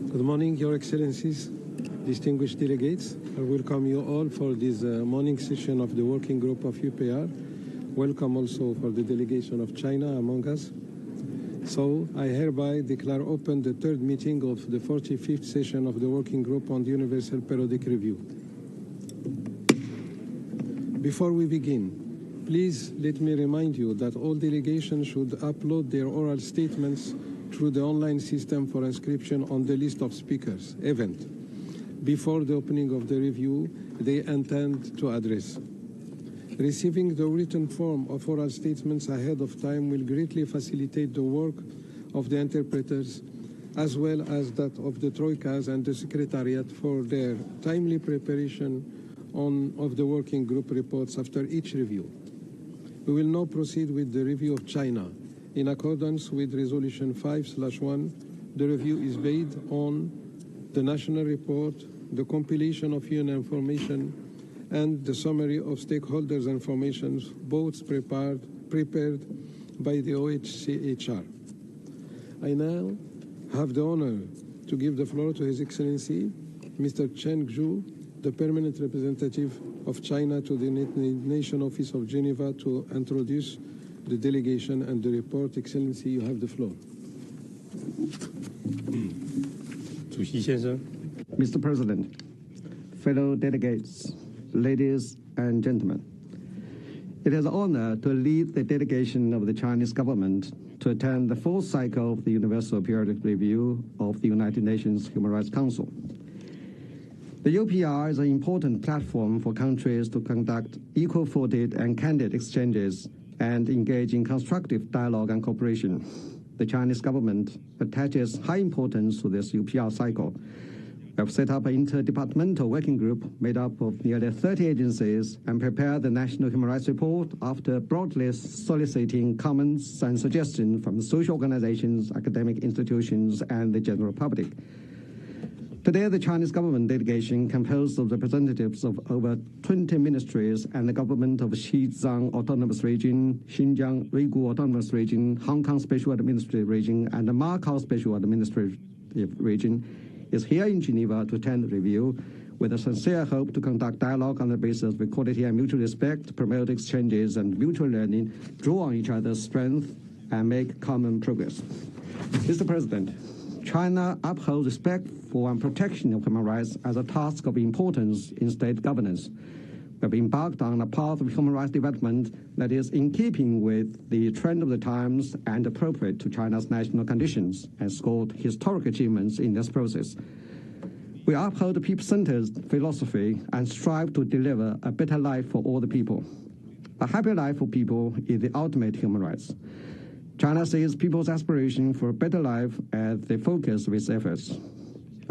Good morning, Your Excellencies, distinguished delegates. I welcome you all for this morning session of the working group of UPR. Welcome also for the delegation of China among us. So I hereby declare open the third meeting of the 45th session of the working group on the Universal Periodic Review. Before we begin, please let me remind you that all delegations should upload their oral statements through the online system for inscription on the list of speakers event before the opening of the review they intend to address. Receiving the written form of oral statements ahead of time will greatly facilitate the work of the interpreters as well as that of the Troikas and the Secretariat for their timely preparation of the working group reports after each review. We will now proceed with the review of China. In accordance with Resolution 5/1, the review is based on the national report, the compilation of UN information, and the summary of stakeholders' information, both prepared by the OHCHR. I now have the honor to give the floor to His Excellency, Mr. Chen Zhu, the permanent representative of China to the United Nations Office of Geneva, to introduce the delegation and the report. Excellency, you have the floor. Mr. President, fellow delegates, ladies and gentlemen, it is an honor to lead the delegation of the Chinese government to attend the fourth cycle of the Universal Periodic Review of the United Nations Human Rights Council. The UPR is an important platform for countries to conduct equal-footed and candid exchanges and engage in constructive dialogue and cooperation. The Chinese government attaches high importance to this UPR cycle. We have set up an interdepartmental working group made up of nearly 30 agencies and prepared the National Human Rights Report after broadly soliciting comments and suggestions from social organizations, academic institutions, and the general public. Today, the Chinese government delegation, composed of representatives of over 20 ministries and the government of Xizang Autonomous Region, Xinjiang Uyghur Autonomous Region, Hong Kong Special Administrative Region, and the Macau Special Administrative Region, is here in Geneva to attend the review with a sincere hope to conduct dialogue on the basis of equality and mutual respect, promote exchanges and mutual learning, draw on each other's strength, and make common progress. Mr. President, China upholds respect for and protection of human rights as a task of importance in state governance. We have embarked on a path of human rights development that is in keeping with the trend of the times and appropriate to China's national conditions, and scored historic achievements in this process. We uphold the people-centered philosophy and strive to deliver a better life for all the people. A happy life for people is the ultimate human rights. China sees people's aspiration for a better life as the focus of its efforts.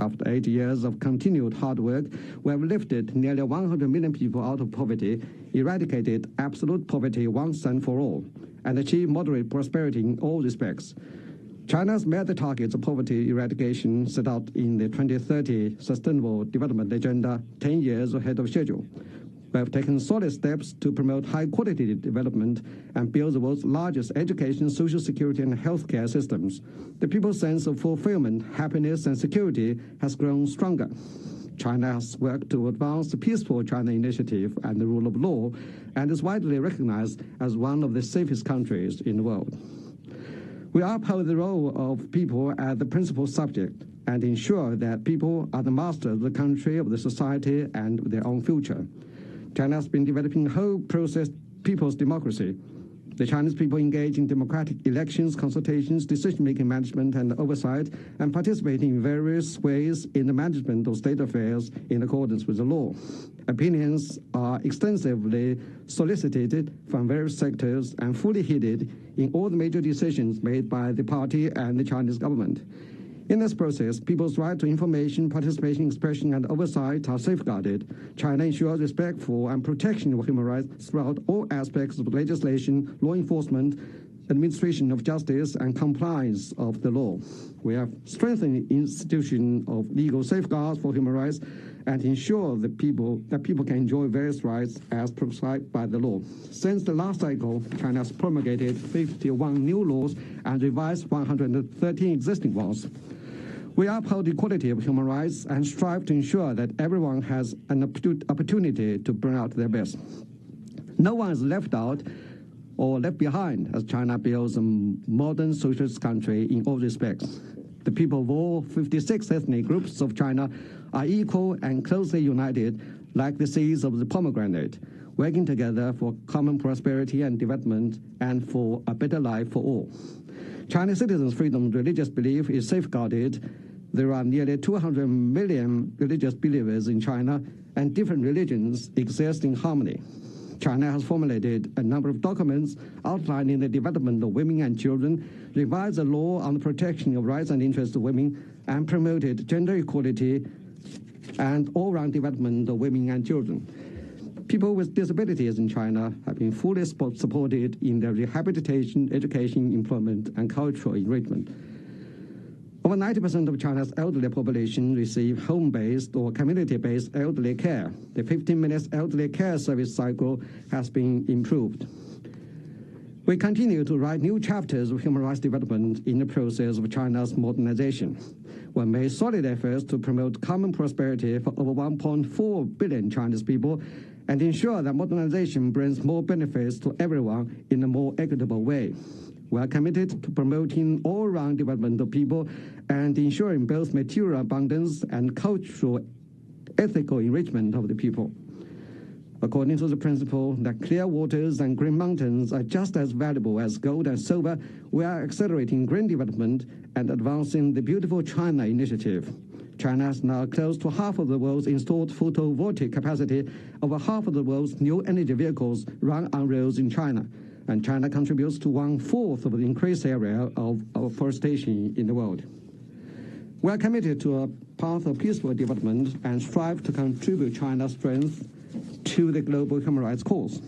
After 8 years of continued hard work, we have lifted nearly 100 million people out of poverty, eradicated absolute poverty once and for all, and achieved moderate prosperity in all respects. China has met the targets of poverty eradication set out in the 2030 Sustainable Development Agenda 10 years ahead of schedule. We have taken solid steps to promote high-quality development and build the world's largest education, social security, and healthcare systems. The people's sense of fulfillment, happiness, and security has grown stronger. China has worked to advance the Peaceful China Initiative and the rule of law, and is widely recognized as one of the safest countries in the world. We uphold the role of people as the principal subject and ensure that people are the masters of the country, of the society, and their own future. China has been developing a whole process people's democracy. The Chinese people engage in democratic elections, consultations, decision-making management, and oversight, and participate in various ways in the management of state affairs in accordance with the law. Opinions are extensively solicited from various sectors and fully heeded in all the major decisions made by the party and the Chinese government. In this process, people's right to information, participation, expression, and oversight are safeguarded. China ensures respect for and protection of human rights throughout all aspects of legislation, law enforcement, administration of justice, and compliance of the law. We have strengthened the institution of legal safeguards for human rights and ensure that people can enjoy various rights as prescribed by the law. Since the last cycle, China has promulgated 51 new laws and revised 113 existing ones. We uphold equality of human rights and strive to ensure that everyone has an opportunity to bring out their best. No one is left out or left behind as China builds a modern socialist country in all respects. The people of all 56 ethnic groups of China are equal and closely united like the seeds of the pomegranate, working together for common prosperity and development and for a better life for all. Chinese citizens' freedom of religious belief is safeguarded. There are nearly 200 million religious believers in China, and different religions exist in harmony. China has formulated a number of documents outlining the development of women and children, revised the law on the protection of rights and interests of women, and promoted gender equality and all-round development of women and children. People with disabilities in China have been fully supported in their rehabilitation, education, employment, and cultural enrichment. Over 90% of China's elderly population receive home-based or community-based elderly care. The 15-minute elderly care service cycle has been improved. We continue to write new chapters of human rights development in the process of China's modernization. We made solid efforts to promote common prosperity for over 1.4 billion Chinese people and ensure that modernization brings more benefits to everyone in a more equitable way. We are committed to promoting all-round development of people and ensuring both material abundance and cultural, ethical enrichment of the people. According to the principle that clear waters and green mountains are just as valuable as gold and silver, we are accelerating green development and advancing the Beautiful China initiative. China has now close to half of the world's installed photovoltaic capacity. Over half of the world's new energy vehicles run on roads in China, and China contributes to 1/4 of the increased area of afforestation in the world. We are committed to a path of peaceful development and strive to contribute China's strength to the global human rights cause.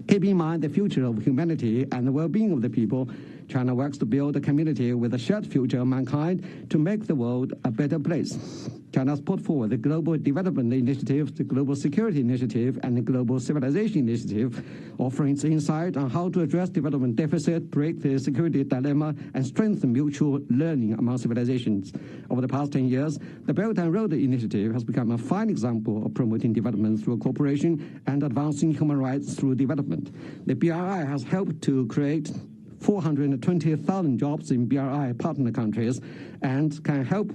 Keep in mind the future of humanity and the well-being of the people. China works to build a community with a shared future of mankind to make the world a better place. China has put forward the Global Development Initiative, the Global Security Initiative, and the Global Civilization Initiative, offering its insight on how to address development deficit, break the security dilemma, and strengthen mutual learning among civilizations. Over the past 10 years, the Belt and Road Initiative has become a fine example of promoting development through cooperation and advancing human rights through development. The BRI has helped to create 420,000 jobs in BRI partner countries and can help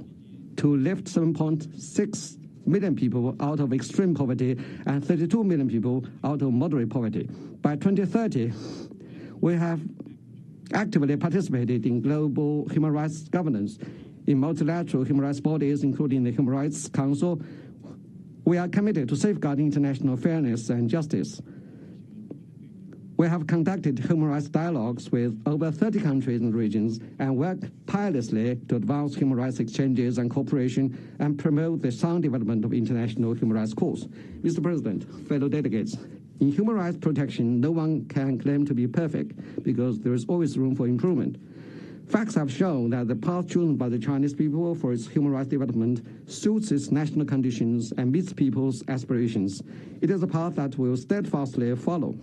to lift 7.6 million people out of extreme poverty and 32 million people out of moderate poverty. By 2030, we have actively participated in global human rights governance in multilateral human rights bodies, including the Human Rights Council. We are committed to safeguarding international fairness and justice. We have conducted human rights dialogues with over 30 countries and regions and work tirelessly to advance human rights exchanges and cooperation and promote the sound development of international human rights cause. Mr. President, fellow delegates, in human rights protection, no one can claim to be perfect because there is always room for improvement. Facts have shown that the path chosen by the Chinese people for its human rights development suits its national conditions and meets people's aspirations. It is a path that we will steadfastly follow.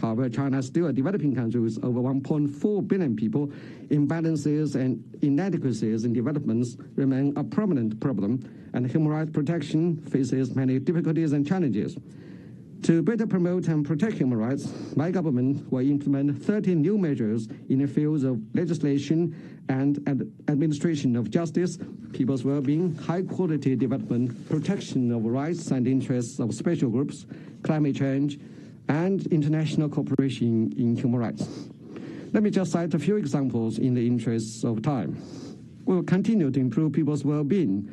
However, China is still a developing country with over 1.4 billion people. Imbalances and inadequacies in developments remain a prominent problem, and human rights protection faces many difficulties and challenges. To better promote and protect human rights, my government will implement 30 new measures in the fields of legislation and administration of justice, people's well-being, high-quality development, protection of rights and interests of special groups, climate change, and international cooperation in human rights. Let me just cite a few examples in the interests of time. We will continue to improve people's well-being.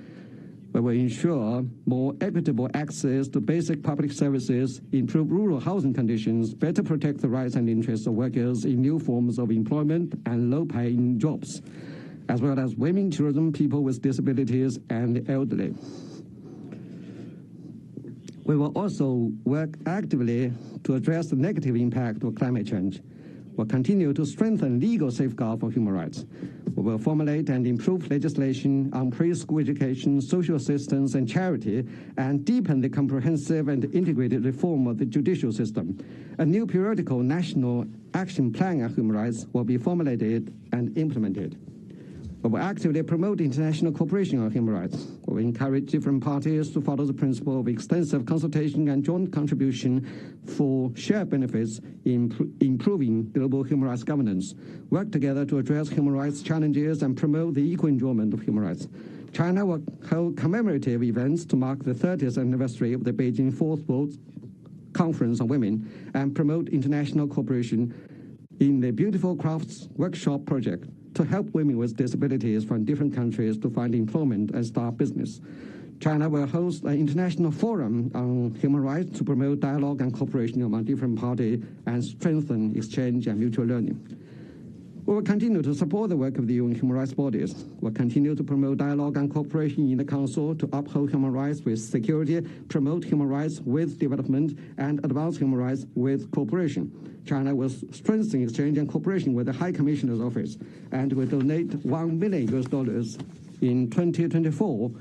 We will ensure more equitable access to basic public services, improve rural housing conditions, better protect the rights and interests of workers in new forms of employment and low-paying jobs, as well as women, children, people with disabilities, and the elderly. We will also work actively to address the negative impact of climate change. We'll continue to strengthen legal safeguards for human rights. We will formulate and improve legislation on preschool education, social assistance, and charity, and deepen the comprehensive and integrated reform of the judicial system. A new periodical national action plan on human rights will be formulated and implemented. We will actively promote international cooperation on human rights. We will encourage different parties to follow the principle of extensive consultation and joint contribution for shared benefits in improving global human rights governance, work together to address human rights challenges and promote the equal enjoyment of human rights. China will hold commemorative events to mark the 30th anniversary of the Beijing Fourth World Conference on Women and promote international cooperation in the Beautiful Crafts Workshop project to help women with disabilities from different countries to find employment and start business. China will host an international forum on human rights to promote dialogue and cooperation among different parties and strengthen exchange and mutual learning. We will continue to support the work of the UN human rights bodies. We will continue to promote dialogue and cooperation in the Council to uphold human rights with security, promote human rights with development, and advance human rights with cooperation. China will strengthen exchange and cooperation with the High Commissioner's Office and will donate $1 million in 2024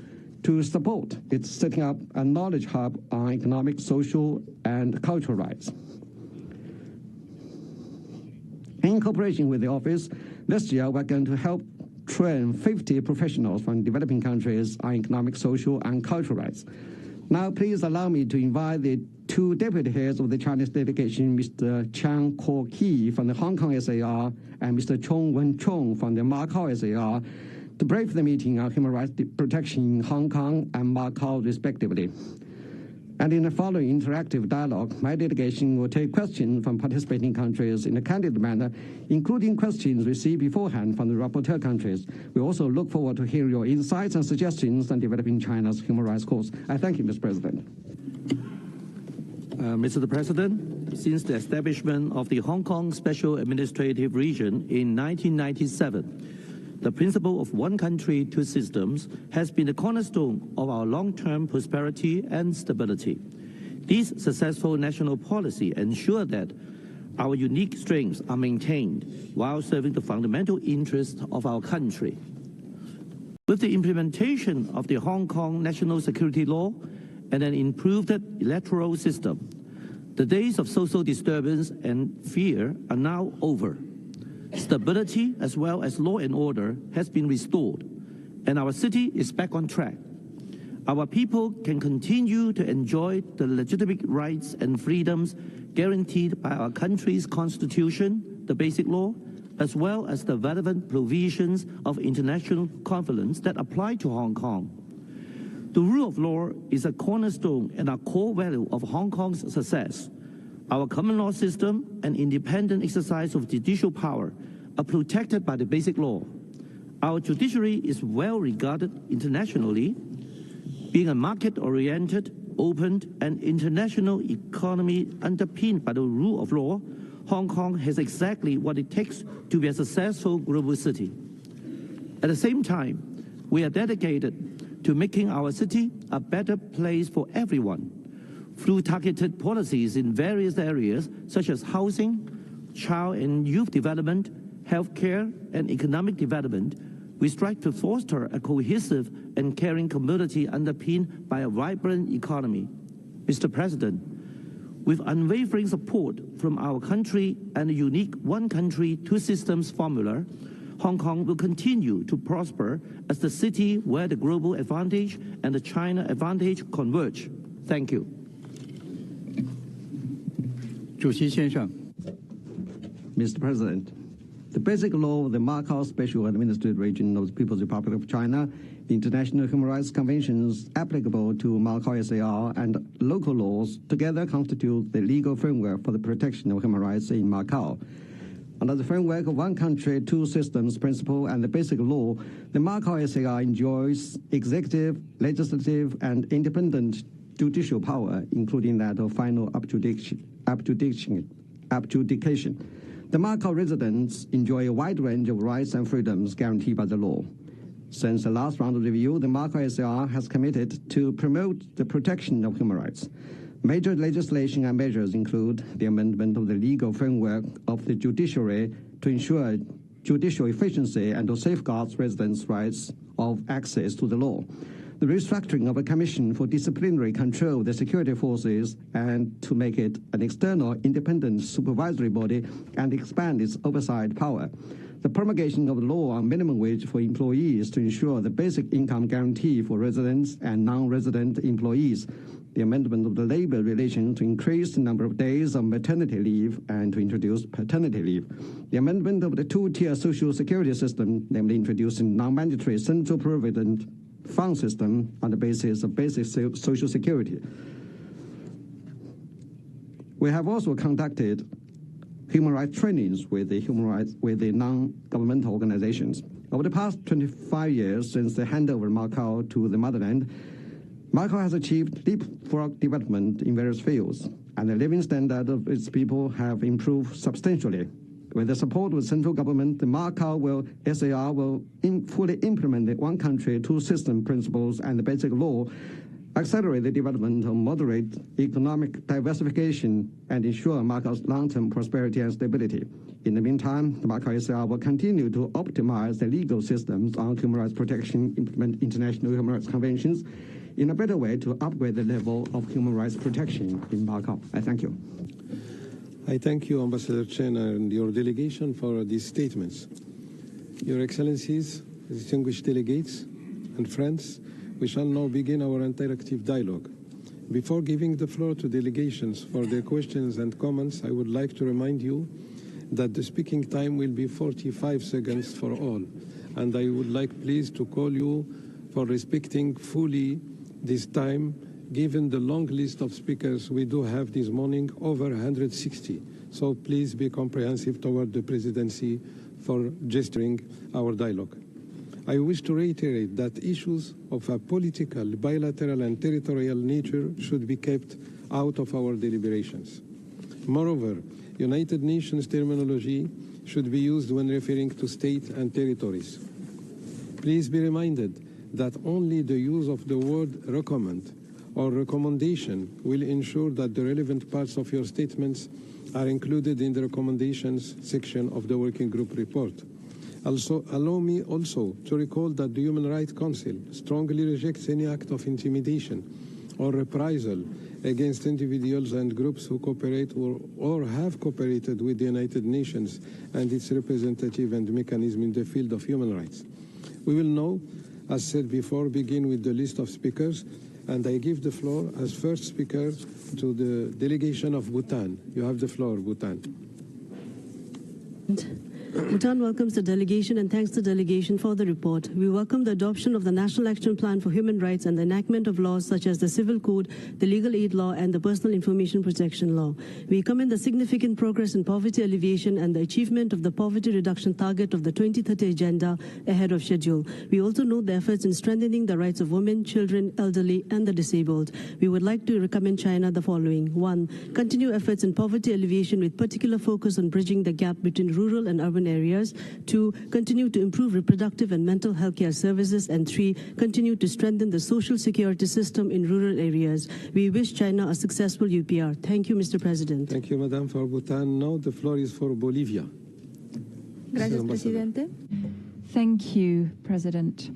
to support its setting up a knowledge hub on economic, social, and cultural rights. In cooperation with the office, this year we're going to help train 50 professionals from developing countries on economic, social, and cultural rights. Now, please allow me to invite the two deputy heads of the Chinese delegation, Mr. Chang Kuo-ki from the Hong Kong SAR and Mr. Chong Wen-chung from the Macau SAR, to brief the meeting on human rights protection in Hong Kong and Macau, respectively. And in the following interactive dialogue, my delegation will take questions from participating countries in a candid manner, including questions received beforehand from the rapporteur countries. We also look forward to hearing your insights and suggestions on developing China's human rights course. I thank you, Mr. President. Mr. President, since the establishment of the Hong Kong Special Administrative Region in 1997, the principle of one country, two systems has been the cornerstone of our long-term prosperity and stability. This successful national policy ensures that our unique strengths are maintained while serving the fundamental interests of our country. With the implementation of the Hong Kong National Security Law and an improved electoral system, the days of social disturbance and fear are now over. Stability as well as law and order has been restored, and our city is back on track. Our people can continue to enjoy the legitimate rights and freedoms guaranteed by our country's constitution, the basic law, as well as the relevant provisions of international covenants that apply to Hong Kong. The rule of law is a cornerstone and a core value of Hong Kong's success. Our common law system and independent exercise of judicial power are protected by the basic law. Our judiciary is well regarded internationally. Being a market-oriented, open, and international economy underpinned by the rule of law, Hong Kong has exactly what it takes to be a successful global city. At the same time, we are dedicated to making our city a better place for everyone. Through targeted policies in various areas such as housing, child and youth development, healthcare, and economic development, we strive to foster a cohesive and caring community underpinned by a vibrant economy. Mr. President, with unwavering support from our country and a unique one country, two systems formula, Hong Kong will continue to prosper as the city where the global advantage and the China advantage converge. Thank you. 主席先生 Mr. President, the basic law of the Macau Special Administrative Region of the People's Republic of China, the international human rights conventions applicable to Macau SAR, and local laws together constitute the legal framework for the protection of human rights in Macau. Under the framework of one country, two systems principle and the basic law, the Macau SAR enjoys executive, legislative, and independent judicial power, including that of final adjudication. The Macau residents enjoy a wide range of rights and freedoms guaranteed by the law. Since the last round of review, the Macau SAR has committed to promote the protection of human rights. Major legislation and measures include the amendment of the legal framework of the judiciary to ensure judicial efficiency and to safeguard residents' rights of access to the law, the restructuring of a commission for disciplinary control of the security forces and to make it an external independent supervisory body and expand its oversight power, the promulgation of the law on minimum wage for employees to ensure the basic income guarantee for residents and non-resident employees, the amendment of the labor relations to increase the number of days of maternity leave and to introduce paternity leave, the amendment of the two-tier social security system, namely introducing non-mandatory central provident fund system on the basis of basic social security. We have also conducted human rights trainings with the non-governmental organizations. Over the past 25 years since the handover of Macau to the motherland, Macau has achieved leapfrog development in various fields, and the living standard of its people have improved substantially. With the support of the central government, the Macau SAR will fully implement the one country, two system principles and the basic law, accelerate the development of moderate economic diversification, and ensure Macau's long-term prosperity and stability. In the meantime, the Macau SAR will continue to optimize the legal systems on human rights protection, implement international human rights conventions in a better way to upgrade the level of human rights protection in Macau. I thank you. I thank you, Ambassador Chen, and your delegation for these statements. Your Excellencies, distinguished delegates, and friends, we shall now begin our interactive dialogue. Before giving the floor to delegations for their questions and comments, I would like to remind you that the speaking time will be 45 seconds for all, and I would like please to call you for respecting fully this time, given the long list of speakers we do have this morning, over 160. So please be comprehensive toward the presidency for gesturing our dialogue. I wish to reiterate that issues of a political, bilateral and territorial nature should be kept out of our deliberations. Moreover, United Nations terminology should be used when referring to state and territories. Please be reminded that only the use of the word recommend or recommendation will ensure that the relevant parts of your statements are included in the recommendations section of the Working Group report. Also, allow me also to recall that the Human Rights Council strongly rejects any act of intimidation or reprisal against individuals and groups who cooperate or have cooperated with the United Nations and its representative and mechanism in the field of human rights. We will now, as said before, begin with the list of speakers, and I give the floor as first speaker to the delegation of Bhutan. You have the floor, Bhutan. Bhutan welcomes the delegation and thanks the delegation for the report. We welcome the adoption of the National Action Plan for Human Rights and the enactment of laws such as the Civil Code, the Legal Aid Law, and the Personal Information Protection Law. We commend the significant progress in poverty alleviation and the achievement of the poverty reduction target of the 2030 Agenda ahead of schedule. We also note the efforts in strengthening the rights of women, children, elderly, and the disabled. We would like to recommend China the following. 1. Continue efforts in poverty alleviation with particular focus on bridging the gap between rural and urban areas. 2. Continue to improve reproductive and mental health care services. And 3. Continue to strengthen the social security system in rural areas. We wish China a successful UPR. Thank you, Mr. President. Thank you, Madam, for Bhutan. Now the floor is for Bolivia. Gracias, Presidente. Thank you, President.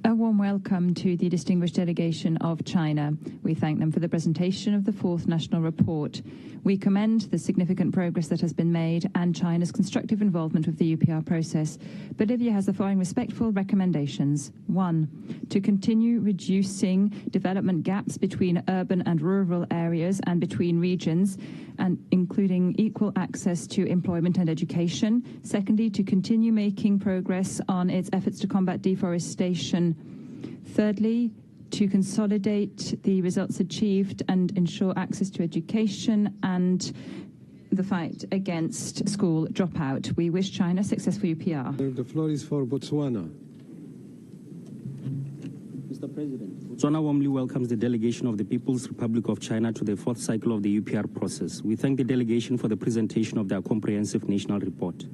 A warm welcome to the distinguished delegation of China. We thank them for the presentation of the fourth national report. We commend the significant progress that has been made and China's constructive involvement with the UPR process. Bolivia has the following respectful recommendations. 1. To continue reducing development gaps between urban and rural areas and between regions, and including equal access to employment and education. Secondly, to continue making progress on its efforts to combat deforestation. Thirdly, to consolidate the results achieved and ensure access to education and the fight against school dropout. We wish China successful UPR. The floor is for Botswana. Mr. President, Botswana warmly welcomes the delegation of the People's Republic of China to the fourth cycle of the UPR process. We thank the delegation for the presentation of their comprehensive national report.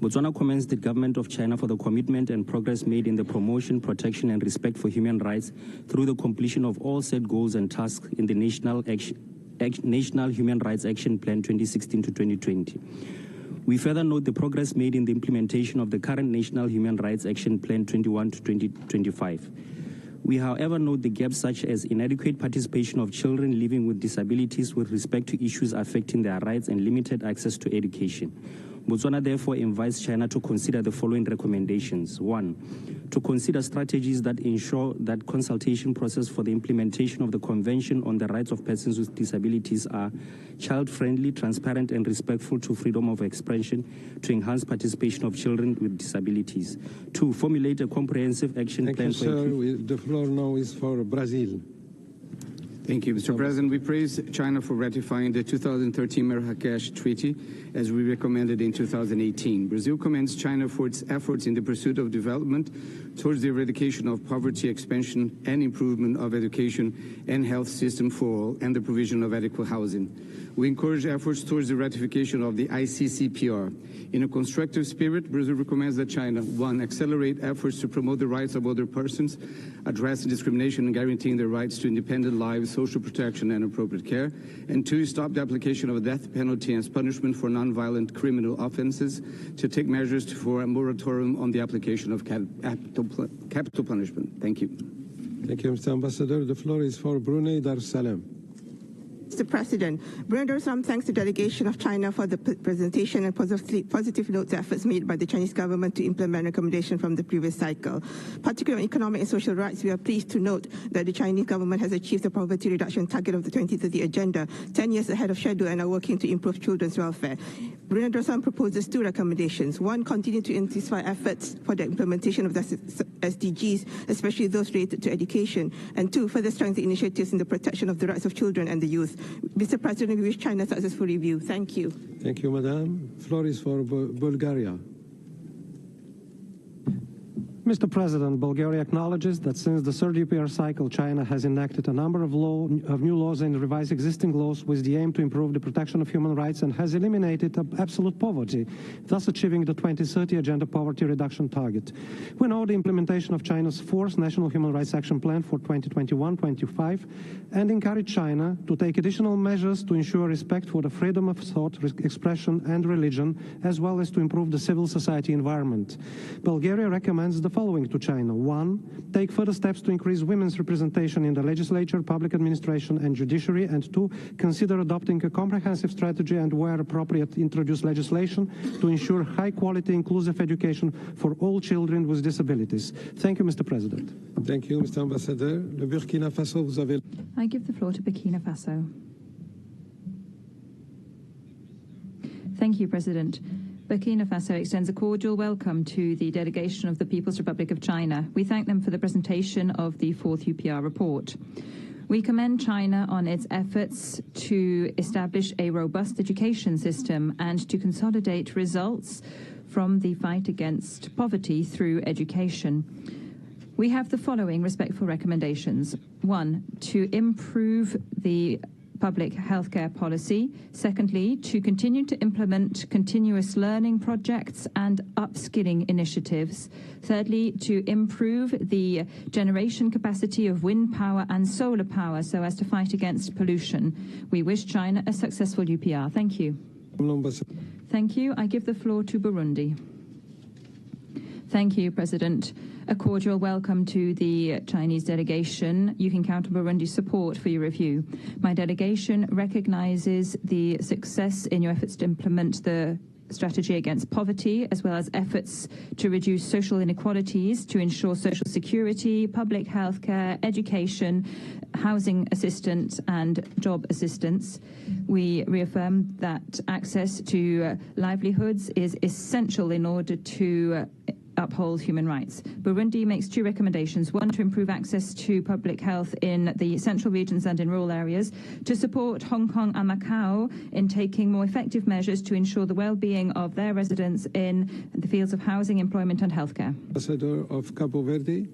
Botswana commends the government of China for the commitment and progress made in the promotion, protection, and respect for human rights through the completion of all set goals and tasks in the National Human Rights Action Plan 2016 to 2020. We further note the progress made in the implementation of the current National Human Rights Action Plan 21 to 2025. We, however, note the gaps such as inadequate participation of children living with disabilities with respect to issues affecting their rights and limited access to education. Botswana therefore invites China to consider the following recommendations. 1. To consider strategies that ensure that consultation process for the implementation of the Convention on the Rights of Persons with Disabilities are child-friendly, transparent, and respectful to freedom of expression to enhance participation of children with disabilities. 2. Formulate a comprehensive action plan for... Thank you, sir. The floor now is for Brazil. Thank you, Mr. President. We praise China for ratifying the 2013 Marrakesh Treaty, as we recommended in 2018. Brazil commends China for its efforts in the pursuit of development towards the eradication of poverty, expansion and improvement of education and health system for all, and the provision of adequate housing. We encourage efforts towards the ratification of the ICCPR. In a constructive spirit, Brazil recommends that China, 1, accelerate efforts to promote the rights of other persons, addressing discrimination and guaranteeing their rights to independent lives, social protection and appropriate care, and 2, stop the application of a death penalty as punishment for non-violent criminal offenses, to take measures for a moratorium on the application of capital punishment. Thank you. Thank you, Mr. Ambassador. The floor is for Brunei Darussalam. Mr. President, Brunei Darussalam thanks the delegation of China for the presentation and positive notes efforts made by the Chinese government to implement recommendations from the previous cycle. Particularly on economic and social rights, we are pleased to note that the Chinese government has achieved the poverty reduction target of the 2030 agenda 10 years ahead of schedule and are working to improve children's welfare. Brunei Darussalam proposes 2 recommendations. 1, continue to intensify efforts for the implementation of the SDGs, especially those related to education. And 2, further strengthen initiatives in the protection of the rights of children and the youth. Mr. President, we wish China a successful review. Thank you. Thank you, Madam. Floor is for Bulgaria. Mr. President, Bulgaria acknowledges that since the third UPR cycle, China has enacted a number of new laws and revised existing laws with the aim to improve the protection of human rights and has eliminated absolute poverty, thus achieving the 2030 Agenda Poverty Reduction target. We know the implementation of China's 4th National Human Rights Action Plan for 2021-25 and encourage China to take additional measures to ensure respect for the freedom of thought, expression and religion, as well as to improve the civil society environment. Bulgaria recommends the following to China. 1, take further steps to increase women's representation in the legislature, public administration and judiciary, and 2, consider adopting a comprehensive strategy and, where appropriate, introduce legislation to ensure high-quality inclusive education for all children with disabilities. Thank you, Mr. President. Thank you, Mr. Ambassador. Le Burkina Faso, vous avez... I give the floor to Burkina Faso. Thank you, President. Burkina Faso extends a cordial welcome to the delegation of the People's Republic of China. We thank them for the presentation of the 4th UPR report. We commend China on its efforts to establish a robust education system and to consolidate results from the fight against poverty through education. We have the following respectful recommendations. 1, to improve the public healthcare policy. Secondly, to continue to implement continuous learning projects and upskilling initiatives. Thirdly, to improve the generation capacity of wind power and solar power so as to fight against pollution. We wish China a successful UPR. Thank you. Thank you. I give the floor to Burundi. Thank you, President. A cordial welcome to the Chinese delegation. You can count on Burundi's support for your review. My delegation recognizes the success in your efforts to implement the strategy against poverty, as well as efforts to reduce social inequalities, to ensure social security, public health care, education, housing assistance and job assistance. We reaffirm that access to livelihoods is essential in order to uphold human rights. Burundi makes 2 recommendations. 1, to improve access to public health in the central regions and in rural areas, to support Hong Kong and Macau in taking more effective measures to ensure the well-being of their residents in the fields of housing, employment and healthcare. Ambassador of Cabo Verde.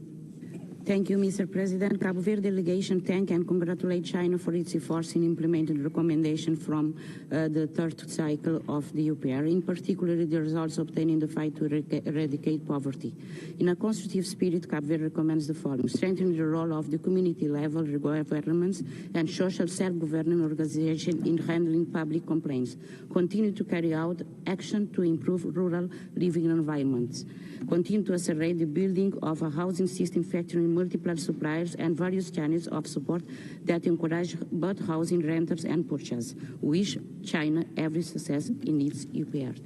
Thank you, Mr. President. Cabo Verde delegation thank and congratulate China for its efforts in implementing recommendations from the 3rd cycle of the UPR, in particular the results obtained in the fight to eradicate poverty. In a constructive spirit, Cabo Verde recommends the following: strengthening the role of the community-level governments and social self-governing organizations in handling public complaints. Continue to carry out action to improve rural living environments. Continue to accelerate the building of a housing system featuring multiple suppliers and various channels of support that encourage both housing renters and purchase. Wish China every success in its UPR.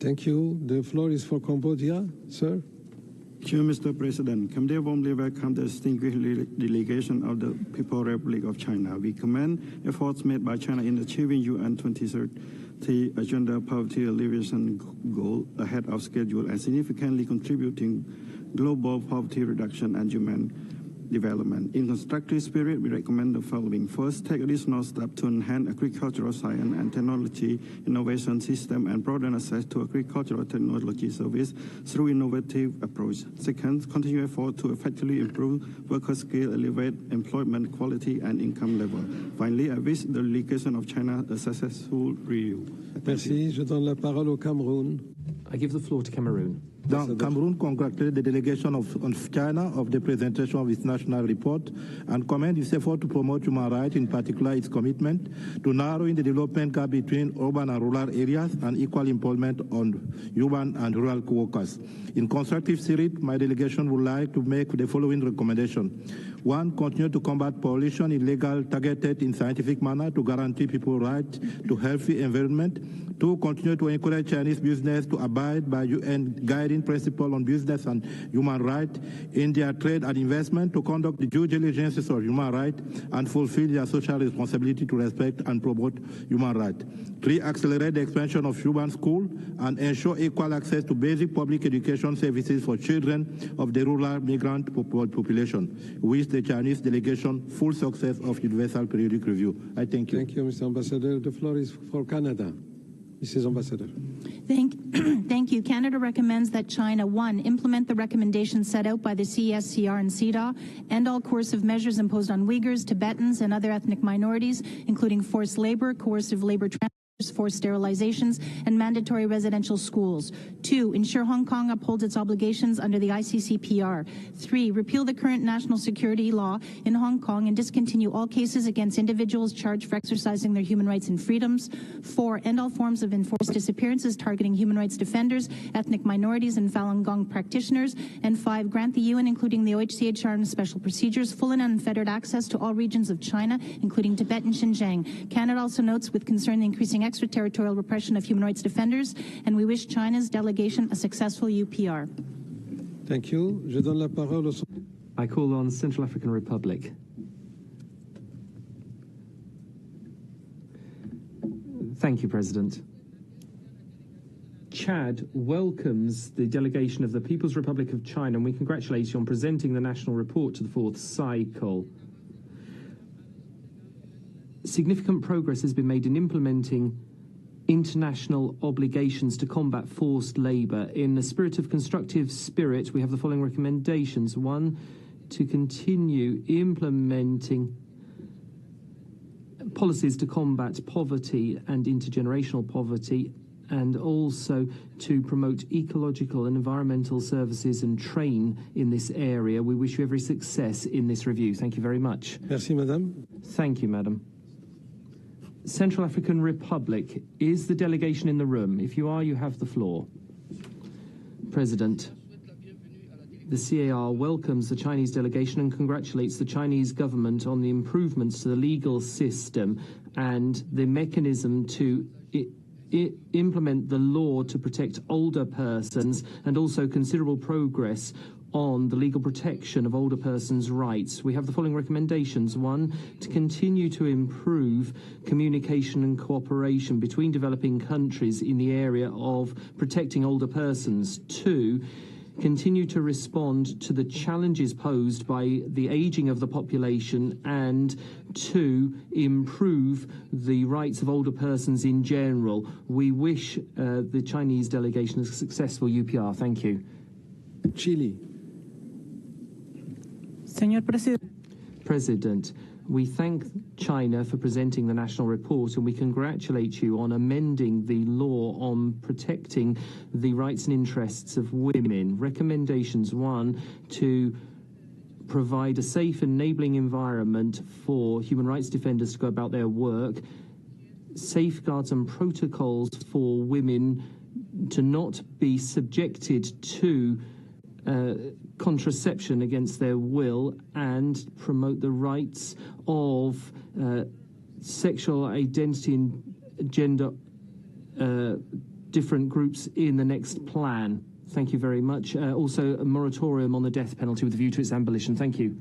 Thank you. The floor is for Cambodia, sir. Thank you, Mr. President. Cambodia warmly welcomes the distinguished delegation of the People's Republic of China. We commend efforts made by China in achieving UN 2030 Agenda Poverty Alleviation goal ahead of schedule and significantly contributing global poverty reduction and human development. In constructive spirit, we recommend the following. First, take additional steps to enhance agricultural science and technology innovation system and broaden access to agricultural technology service through innovative approach. Second, continue effort to effectively improve worker skill, elevate employment quality and income level. Finally, I wish the delegation of China a successful review. Merci. Je donne la parole au Cameroun. I give the floor to Cameroon. Cameroon congratulates the delegation of China of the presentation of its national report and commend its effort to promote human rights, in particular its commitment to narrowing the development gap between urban and rural areas and equal employment on urban and rural workers. In constructive spirit, my delegation would like to make the following recommendation. 1. Continue to combat pollution in legal, targeted, in scientific manner to guarantee people's right to healthy environment. 2. Continue to encourage Chinese business to abide by UN guiding principles on business and human rights in their trade and investment, to conduct the due diligence of human rights and fulfill their social responsibility to respect and promote human rights. 3. Accelerate the expansion of human schools and ensure equal access to basic public education services for children of the rural migrant population. Wish the Chinese delegation full success of Universal Periodic Review. I thank you. Thank you, Mr. Ambassador. The floor is for Canada. Mrs. Ambassador. Thank you. Canada recommends that China, 1, implement the recommendations set out by the CSCR and CEDAW, end all coercive measures imposed on Uyghurs, Tibetans, and other ethnic minorities, including forced labor, coercive labor transfers, forced sterilizations, and mandatory residential schools. 2, ensure Hong Kong upholds its obligations under the ICCPR. 3, repeal the current national security law in Hong Kong and discontinue all cases against individuals charged for exercising their human rights and freedoms. 4, end all forms of enforced disappearances targeting human rights defenders, ethnic minorities, and Falun Gong practitioners. And 5, grant the UN, including the OHCHR and special procedures, full and unfettered access to all regions of China, including Tibet and Xinjiang. Canada also notes with concern the increasing extraterritorial repression of human rights defenders, and we wish China's delegation a successful UPR. Thank you. Je donne la parole au... I call on Central African Republic. Thank you, President. Chad welcomes the delegation of the People's Republic of China, and we congratulate you on presenting the national report to the 4th cycle. Significant progress has been made in implementing international obligations to combat forced labour. In the spirit of constructive spirit, we have the following recommendations. 1, to continue implementing policies to combat poverty and intergenerational poverty, and also to promote ecological and environmental services and train in this area. We wish you every success in this review. Thank you very much. Merci, Madame. Thank you, Madam. Central African Republic, is the delegation in the room? If you are, you have the floor. President, the CAR welcomes the Chinese delegation and congratulates the Chinese government on the improvements to the legal system and the mechanism to implement the law to protect older persons, and also considerable progress on the legal protection of older persons' rights. We have the following recommendations. 1, to continue to improve communication and cooperation between developing countries in the area of protecting older persons. 2, continue to respond to the challenges posed by the aging of the population, and 2, improve the rights of older persons in general. We wish the Chinese delegation a successful UPR. Thank you. Chile. Señor President, we thank China for presenting the national report, and we congratulate you on amending the law on protecting the rights and interests of women. Recommendations: 1, to provide a safe, enabling environment for human rights defenders to go about their work, safeguards and protocols for women to not be subjected to contraception against their will, and promote the rights of sexual identity and gender different groups in the next plan. Thank you very much. Also, a moratorium on the death penalty with a view to its abolition. Thank you.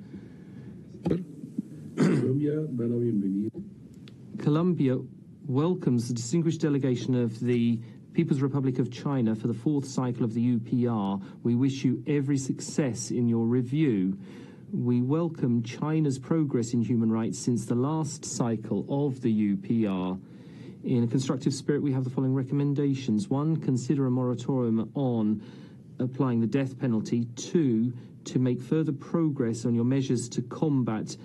Colombia welcomes the distinguished delegation of the People's Republic of China for the 4th cycle of the UPR. We wish you every success in your review. We welcome China's progress in human rights since the last cycle of the UPR. In a constructive spirit, we have the following recommendations. 1, consider a moratorium on applying the death penalty. 2, to make further progress on your measures to combat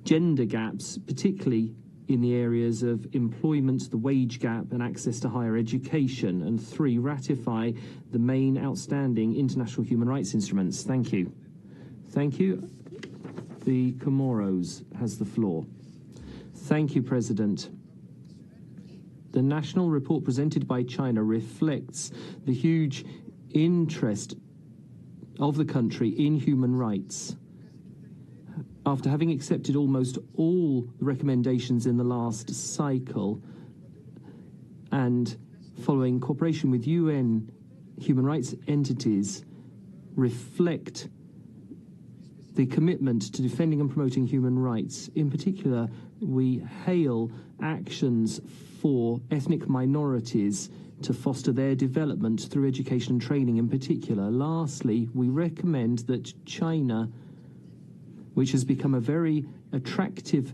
gender gaps, particularly in the areas of employment, the wage gap, and access to higher education. And 3, ratify the main outstanding international human rights instruments. Thank you. Thank you. The Comoros has the floor. Thank you, President. The national report presented by China reflects the huge interest of the country in human rights. After having accepted almost all the recommendations in the last cycle and following cooperation with UN human rights entities, reflect the commitment to defending and promoting human rights. In particular, we hail actions for ethnic minorities to foster their development through education and training in particular. Lastly, we recommend that China, which has become a very attractive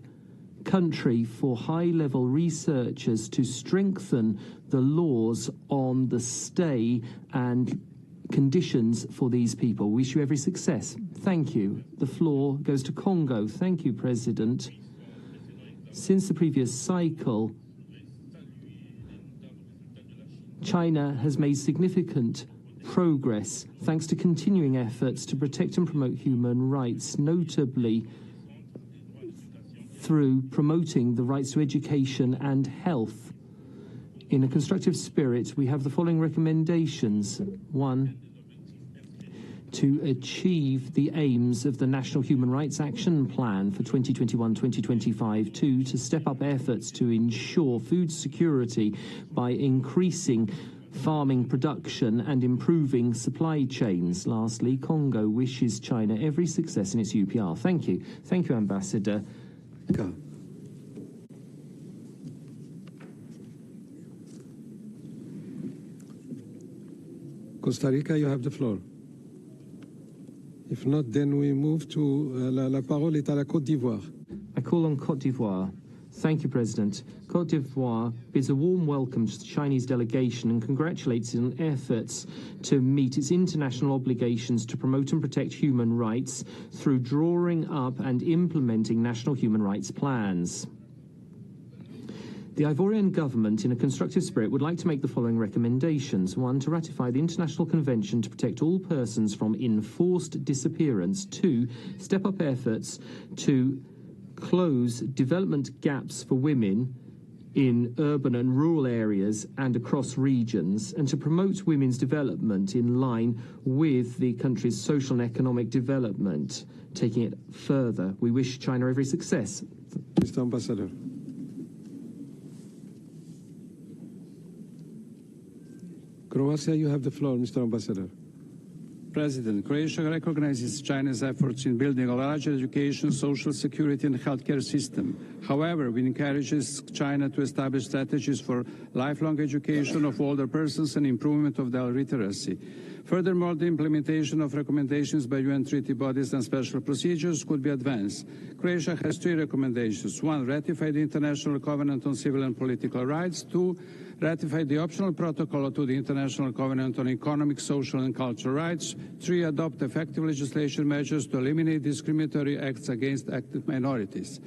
country for high-level researchers, to strengthen the laws on the stay and conditions for these people. Wish you every success. Thank you. The floor goes to Congo. Thank you, President. Since the previous cycle, China has made significant progress thanks to continuing efforts to protect and promote human rights, notably through promoting the rights to education and health. In a constructive spirit, we have the following recommendations. 1, to achieve the aims of the National Human Rights Action Plan for 2021-2025. 2, to step up efforts to ensure food security by increasing farming production and improving supply chains. Lastly, Congo wishes China every success in its UPR. Thank you. Thank you, Ambassador. Costa Rica, you have the floor. If not, then we move to la parole est à la Côte d'Ivoire. I call on Côte d'Ivoire. Thank you, President. Côte d'Ivoire bids a warm welcome to the Chinese delegation and congratulates it on efforts to meet its international obligations to promote and protect human rights through drawing up and implementing national human rights plans. The Ivorian government, in a constructive spirit, would like to make the following recommendations. 1, to ratify the International Convention to protect all persons from enforced disappearance. 2, step up efforts to close development gaps for women in urban and rural areas and across regions, and to promote women's development in line with the country's social and economic development. Taking it further, we wish China every success. Mr. Ambassador. Croatia, you have the floor, Mr. Ambassador. President, Croatia recognizes China's efforts in building a larger education, social security and healthcare system. However, we encourages China to establish strategies for lifelong education of older persons and improvement of their literacy. Furthermore, the implementation of recommendations by UN treaty bodies and special procedures could be advanced. Croatia has 3 recommendations. 1, ratify the International Covenant on Civil and Political Rights. 2, ratify the optional protocol to the International Covenant on Economic, Social and Cultural Rights. 3, adopt effective legislation measures to eliminate discriminatory acts against ethnic minorities.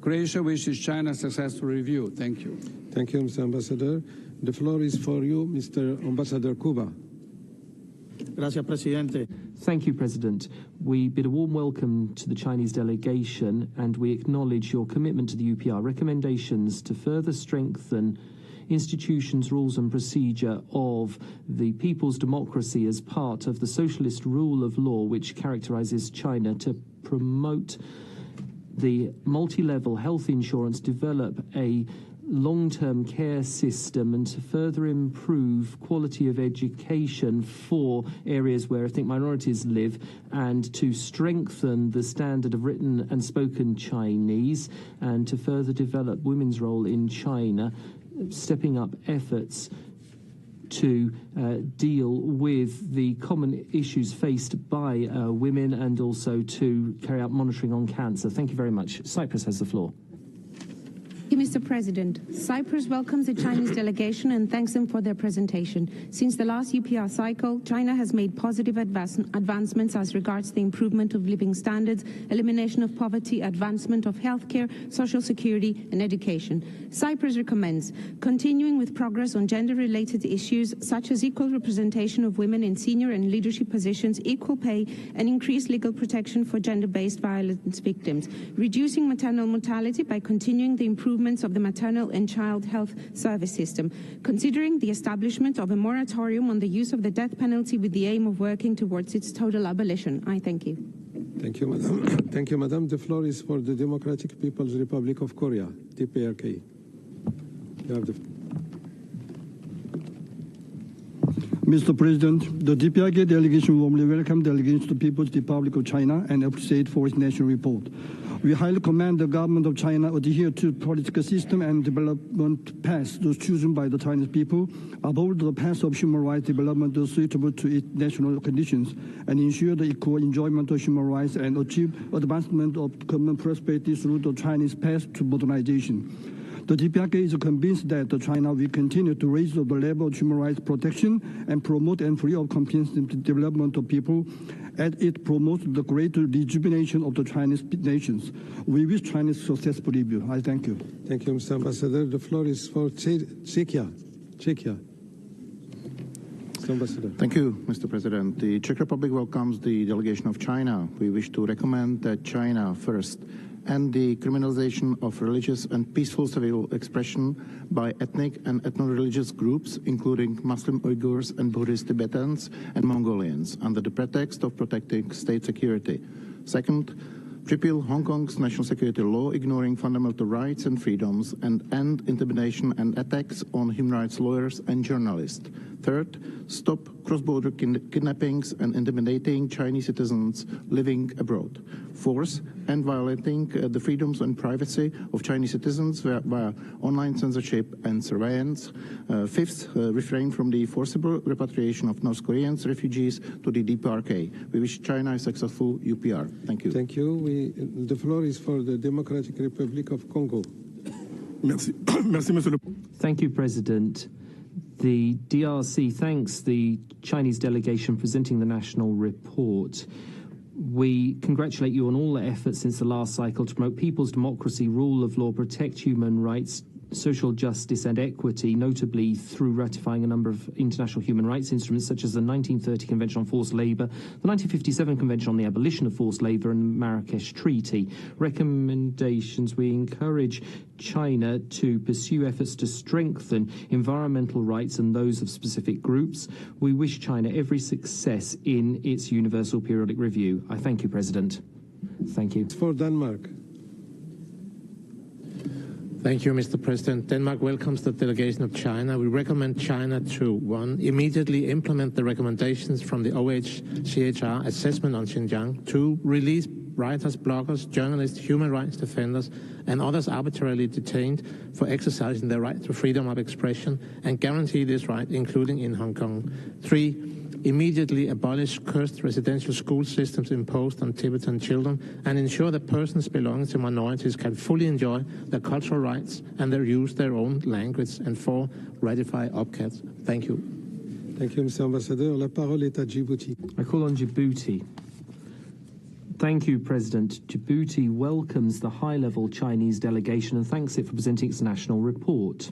Croatia wishes China a successful review. Thank you. Thank you, Mr. Ambassador. The floor is for you, Mr. Ambassador Cuba. Gracias, Presidente. Thank you, President. We bid a warm welcome to the Chinese delegation and we acknowledge your commitment to the UPR. Recommendations to further strengthen institutions, rules and procedure of the people's democracy as part of the socialist rule of law which characterizes China, to promote the multi-level health insurance, develop a long-term care system and to further improve quality of education for areas where ethnic minorities live, and to strengthen the standard of written and spoken Chinese, and to further develop women's role in China, stepping up efforts to deal with the common issues faced by women, and also to carry out monitoring on cancer. Thank you very much. Cyprus has the floor. Thank you, Mr. President. Cyprus welcomes the Chinese delegation and thanks them for their presentation. Since the last UPR cycle, China has made positive advancements as regards the improvement of living standards, elimination of poverty, advancement of healthcare, social security, and education. Cyprus recommends continuing with progress on gender-related issues such as equal representation of women in senior and leadership positions, equal pay, and increased legal protection for gender-based violence victims, reducing maternal mortality by continuing the improvement of the maternal and child health service system, considering the establishment of a moratorium on the use of the death penalty with the aim of working towards its total abolition. I thank you. Thank you, Madam. Thank you, Madam. The floor is for the Democratic People's Republic of Korea, DPRK. You have the Mr. President, the DPRK delegation warmly welcomes the delegation to the People's Republic of China and appreciate for its national report. We highly commend the government of China adhere to political system and development paths those chosen by the Chinese people, uphold the path of human rights development suitable to its national conditions, and ensure the equal enjoyment of human rights and achieve advancement of common prosperity through the Chinese path to modernization. The DPRK is convinced that China will continue to raise the level of human rights protection and promote and free of comprehensive development of people as it promotes the greater rejuvenation of the Chinese nations. We wish China successful review. I thank you. Thank you, Mr. Ambassador. The floor is for Czechia. Ambassador. Thank you, Mr. President. The Czech Republic welcomes the delegation of China. We wish to recommend that China first end the criminalization of religious and peaceful civil expression by ethnic and ethno-religious groups, including Muslim Uyghurs and Buddhist Tibetans and Mongolians, under the pretext of protecting state security. Second, repeal Hong Kong's national security law, ignoring fundamental rights and freedoms, and end intimidation and attacks on human rights lawyers and journalists. Third, stop cross-border kidnappings and intimidating Chinese citizens living abroad. Fourth, end violating the freedoms and privacy of Chinese citizens via online censorship and surveillance. Fifth, refrain from the forcible repatriation of North Korean refugees to the DPRK. We wish China a successful UPR. Thank you. Thank you. The floor is for the Democratic Republic of Congo. Merci. Merci, Monsieur le Thank you, President. The DRC thanks the Chinese delegation presenting the national report. We congratulate you on all the efforts since the last cycle to promote people's democracy, rule of law, protect human rights, social justice and equity, notably through ratifying a number of international human rights instruments such as the 1930 Convention on Forced Labour, the 1957 Convention on the Abolition of Forced Labour, and the Marrakesh Treaty. Recommendations: we encourage China to pursue efforts to strengthen environmental rights and those of specific groups. We wish China every success in its Universal Periodic Review. I thank you, President. Thank you. For Denmark. Thank you, Mr. President. Denmark welcomes the delegation of China. We recommend China to, 1, immediately implement the recommendations from the OHCHR assessment on Xinjiang, 2, release writers, bloggers, journalists, human rights defenders, and others arbitrarily detained for exercising their right to freedom of expression, and guarantee this right, including in Hong Kong. 3, immediately abolish cursed residential school systems imposed on Tibetan children and ensure that persons belonging to minorities can fully enjoy their cultural rights and use their own language. And 4, ratify OPCAT. Thank you. Thank you, Mr. Ambassador. La parole est à Djibouti. I call on Djibouti. Thank you, President. Djibouti welcomes the high-level Chinese delegation and thanks it for presenting its national report.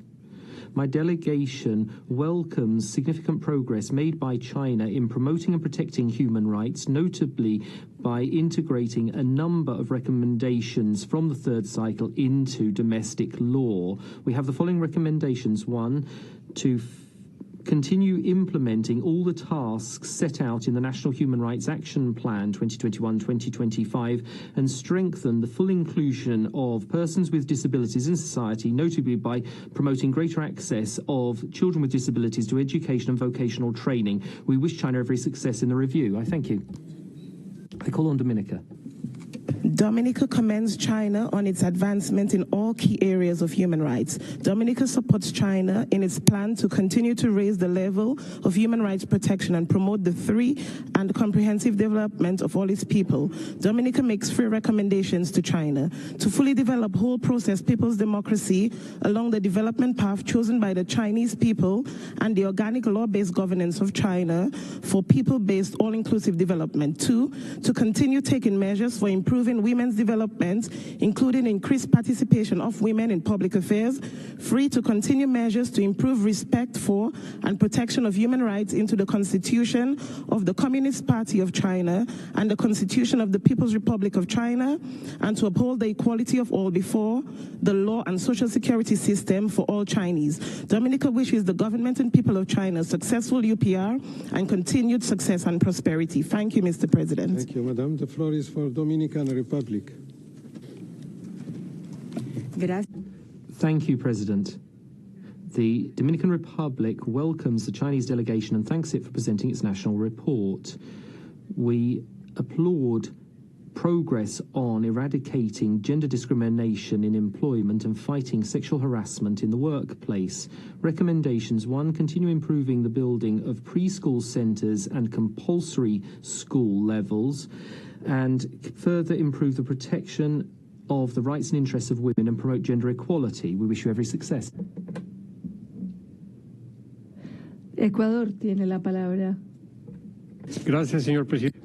My delegation welcomes significant progress made by China in promoting and protecting human rights, notably by integrating a number of recommendations from the third cycle into domestic law. We have the following recommendations. 1, to continue implementing all the tasks set out in the National Human Rights Action Plan 2021-2025 and strengthen the full inclusion of persons with disabilities in society, notably by promoting greater access of children with disabilities to education and vocational training. We wish China every success in the review. I thank you. I call on Dominica. Dominica commends China on its advancement in all key areas of human rights. Dominica supports China in its plan to continue to raise the level of human rights protection and promote the free and comprehensive development of all its people. Dominica makes three recommendations to China: to fully develop whole process people's democracy along the development path chosen by the Chinese people and the organic law-based governance of China for people-based all-inclusive development. 2, to continue taking measures for improving women's development, including increased participation of women in public affairs. 3, to continue measures to improve respect for and protection of human rights into the Constitution of the Communist Party of China and the Constitution of the People's Republic of China, and to uphold the equality of all before the law and social security system for all Chinese. Dominica wishes the government and people of China successful UPR and continued success and prosperity. Thank you, Mr. President. Thank you, Madam. The floor is for Dominican Republic. Thank you, President. The Dominican Republic welcomes the Chinese delegation and thanks it for presenting its national report. We applaud progress on eradicating gender discrimination in employment and fighting sexual harassment in the workplace. Recommendations: 1, continue improving the building of preschool centres and compulsory school levels, and further improve the protection of the rights and interests of women and promote gender equality. We wish you every success. Ecuador tiene la palabra. Gracias, señor presidente.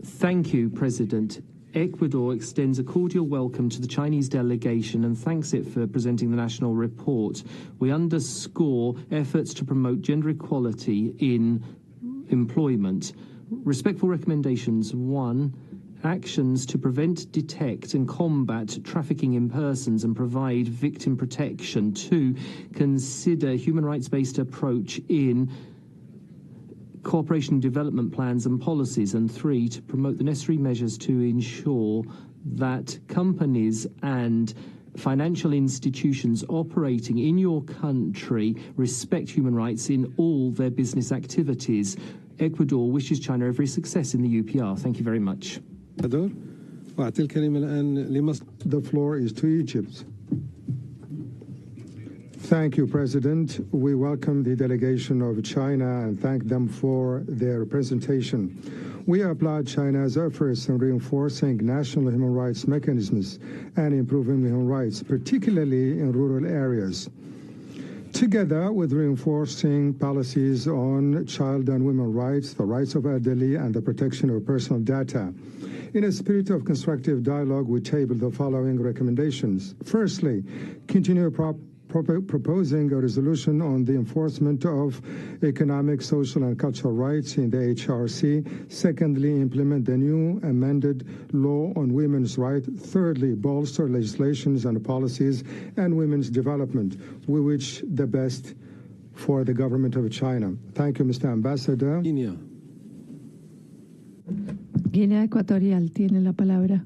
Thank you, President. Ecuador extends a cordial welcome to the Chinese delegation and thanks it for presenting the national report. We underscore efforts to promote gender equality in employment. Respectful recommendations: 1, actions to prevent, detect and combat trafficking in persons and provide victim protection. 2, consider human rights-based approach in cooperation and development plans and policies. And 3, to promote the necessary measures to ensure that companies and financial institutions operating in your country respect human rights in all their business activities. Ecuador wishes China every success in the UPR. Thank you very much. The floor is to Egypt. Thank you, President. We welcome the delegation of China and thank them for their presentation. We applaud China's efforts in reinforcing national human rights mechanisms and improving human rights, particularly in rural areas, together with reinforcing policies on child and women rights, the rights of elderly, and the protection of personal data. In a spirit of constructive dialogue, we table the following recommendations. Firstly, continue proposing a resolution on the enforcement of economic, social, and cultural rights in the HRC. Secondly, implement the new amended law on women's rights. Thirdly, bolster legislations and policies and women's development. We wish the best for the government of China. Thank you, Mr. Ambassador. Guinea Ecuatorial tiene la palabra.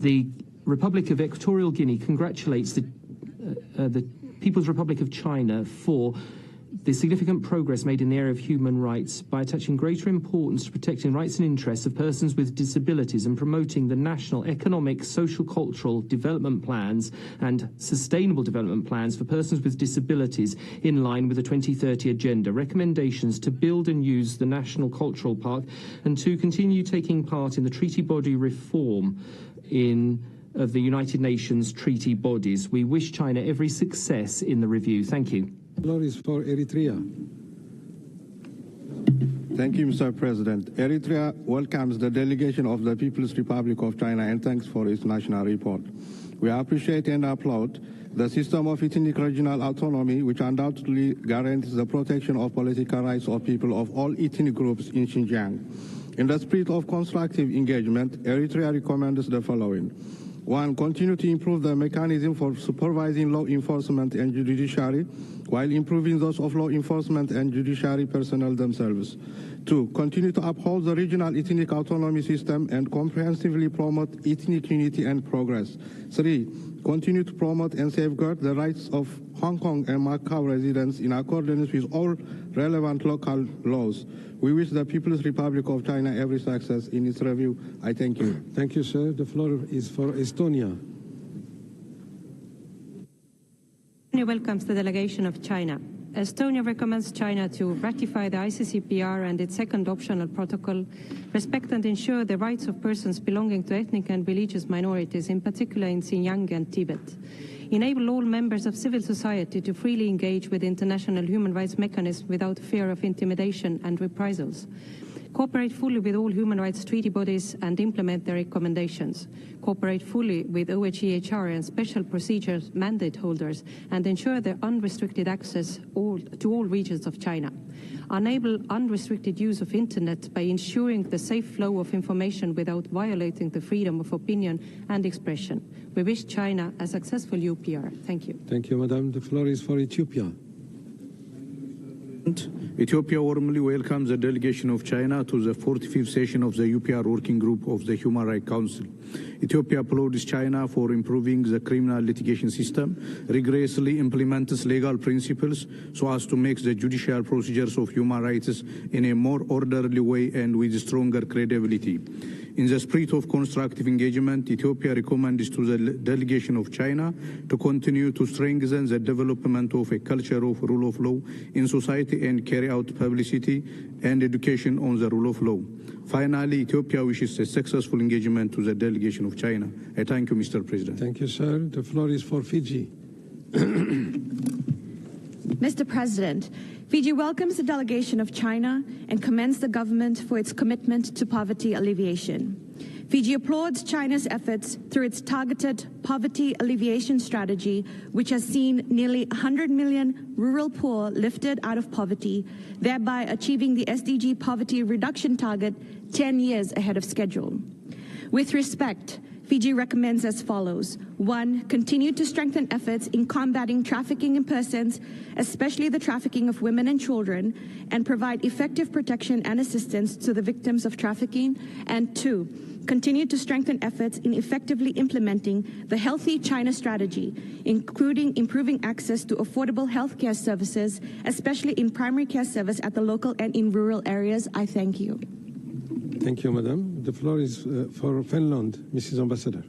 The Republic of Equatorial Guinea congratulates the People's Republic of China for the significant progress made in the area of human rights by attaching greater importance to protecting rights and interests of persons with disabilities and promoting the national economic, social, cultural development plans and sustainable development plans for persons with disabilities in line with the 2030 agenda. Recommendations to build and use the National Cultural Park and to continue taking part in the treaty body reform of the United Nations treaty bodies. We wish China every success in the review. Thank you. The floor is for Eritrea. Thank you, Mr. President. Eritrea welcomes the delegation of the People's Republic of China and thanks for its national report. We appreciate and applaud the system of ethnic regional autonomy, which undoubtedly guarantees the protection of political rights of people of all ethnic groups in Xinjiang. In the spirit of constructive engagement, Eritrea recommends the following. One, continue to improve the mechanism for supervising law enforcement and judiciary while improving those of law enforcement and judiciary personnel themselves. Two, continue to uphold the regional ethnic autonomy system and comprehensively promote ethnic unity and progress. Three, continue to promote and safeguard the rights of Hong Kong and Macau residents in accordance with all relevant local laws. We wish the People's Republic of China every success in its review. I thank you. Thank you, sir. The floor is for Estonia. Estonia welcomes the delegation of China. Estonia recommends China to ratify the ICCPR and its second optional protocol, respect and ensure the rights of persons belonging to ethnic and religious minorities, in particular in Xinjiang and Tibet. Enable all members of civil society to freely engage with international human rights mechanisms without fear of intimidation and reprisals. Cooperate fully with all human rights treaty bodies and implement their recommendations. Cooperate fully with OHCHR and special procedures mandate holders and ensure their unrestricted access to all regions of China. Enable unrestricted use of Internet by ensuring the safe flow of information without violating the freedom of opinion and expression. We wish China a successful UPR. Thank you. Thank you, Madam. The floor is for Ethiopia. Ethiopia warmly welcomes the delegation of China to the 45th session of the UPR Working Group of the Human Rights Council. Ethiopia applauds China for improving the criminal litigation system, rigorously implements legal principles so as to make the judicial procedures of human rights in a more orderly way and with stronger credibility. In the spirit of constructive engagement, Ethiopia recommends to the delegation of China to continue to strengthen the development of a culture of rule of law in society and carry out publicity and education on the rule of law. Finally, Ethiopia wishes a successful engagement to the delegation of China. I thank you, Mr. President. Thank you, sir. The floor is for Fiji. Mr. President, Fiji welcomes the delegation of China and commends the government for its commitment to poverty alleviation. Fiji applauds China's efforts through its targeted poverty alleviation strategy, which has seen nearly 100 million rural poor lifted out of poverty, thereby achieving the SDG poverty reduction target 10 years ahead of schedule. With respect, Fiji recommends as follows. 1. Continue to strengthen efforts in combating trafficking in persons, especially the trafficking of women and children, and provide effective protection and assistance to the victims of trafficking. And 2. Continue to strengthen efforts in effectively implementing the Healthy China strategy, including improving access to affordable healthcare services, especially in primary care service at the local and in rural areas. I thank you. Thank you, Madam. The floor is for Finland. Mrs. Ambassador.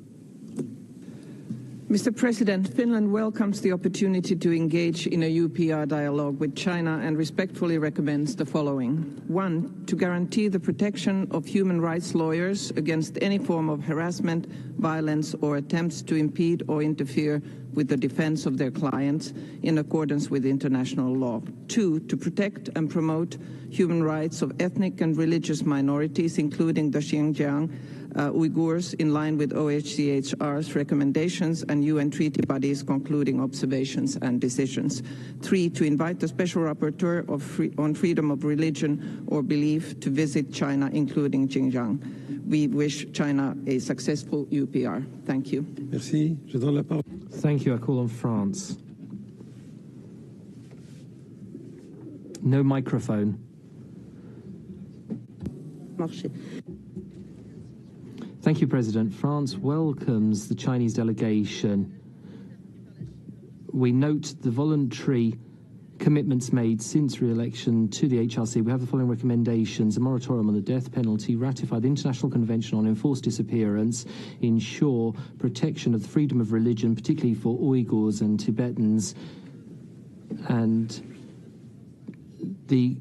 Mr. President, Finland welcomes the opportunity to engage in a UPR dialogue with China and respectfully recommends the following. 1. To guarantee the protection of human rights lawyers against any form of harassment, violence, or attempts to impede or interfere with the defense of their clients in accordance with international law. 2. To protect and promote human rights of ethnic and religious minorities, including the Xinjiang Uyghurs, in line with OHCHR's recommendations and UN treaty bodies' concluding observations and decisions. 3. To invite the Special Rapporteur on freedom of religion or belief to visit China, including Xinjiang. We wish China a successful UPR. Thank you. Merci. Je donne la parole. Thank you. I call on France. No microphone. Thank you, President. France welcomes the Chinese delegation. We note the voluntary commitments made since re-election to the HRC. We have the following recommendations: a moratorium on the death penalty, ratify the International Convention on Enforced Disappearance, ensure protection of the freedom of religion, particularly for Uyghurs and Tibetans, and the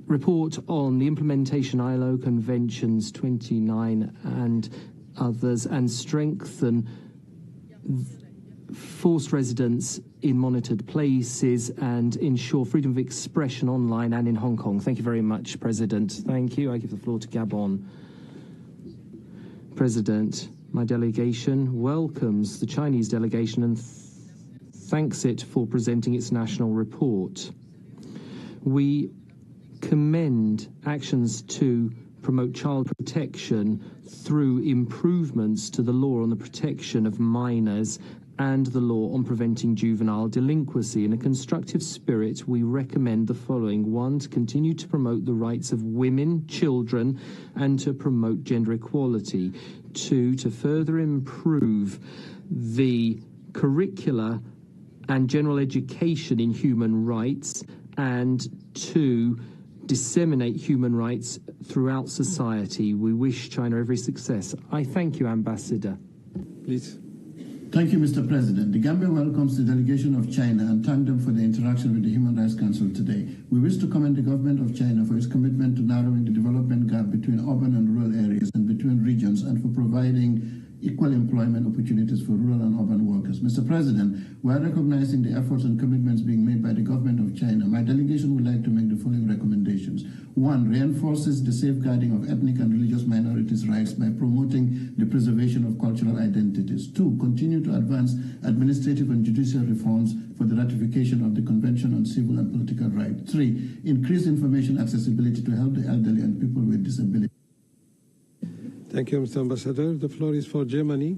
report on the implementation ILO Conventions 29 and others, and strengthen forced residence in monitored places and ensure freedom of expression online and in Hong Kong. Thank you very much, President. Thank you. I give the floor to Gabon. President, my delegation welcomes the Chinese delegation and thanks it for presenting its national report. We commend actions to promote child protection through improvements to the law on the protection of minors and the law on preventing juvenile delinquency. In a constructive spirit, we recommend the following. 1, to continue to promote the rights of women, children, and to promote gender equality. 2, to further improve the curricula and general education in human rights, and 2, disseminate human rights throughout society. We wish China every success. I thank you, Ambassador. Please. Thank you, Mr. President. The Gambia welcomes the delegation of China and thank them for the interaction with the Human Rights Council today. We wish to commend the government of China for its commitment to narrowing the development gap between urban and rural areas and between regions, and for providing equal employment opportunities for rural and urban workers. Mr. President, while recognizing the efforts and commitments being made by the government of China, my delegation would like to make the following recommendations. 1, reinforces the safeguarding of ethnic and religious minorities' rights by promoting the preservation of cultural identities. 2, continue to advance administrative and judicial reforms for the ratification of the Convention on Civil and Political Rights. 3, increase information accessibility to help the elderly and people with disabilities. Thank you, Mr. Ambassador. The floor is for Germany.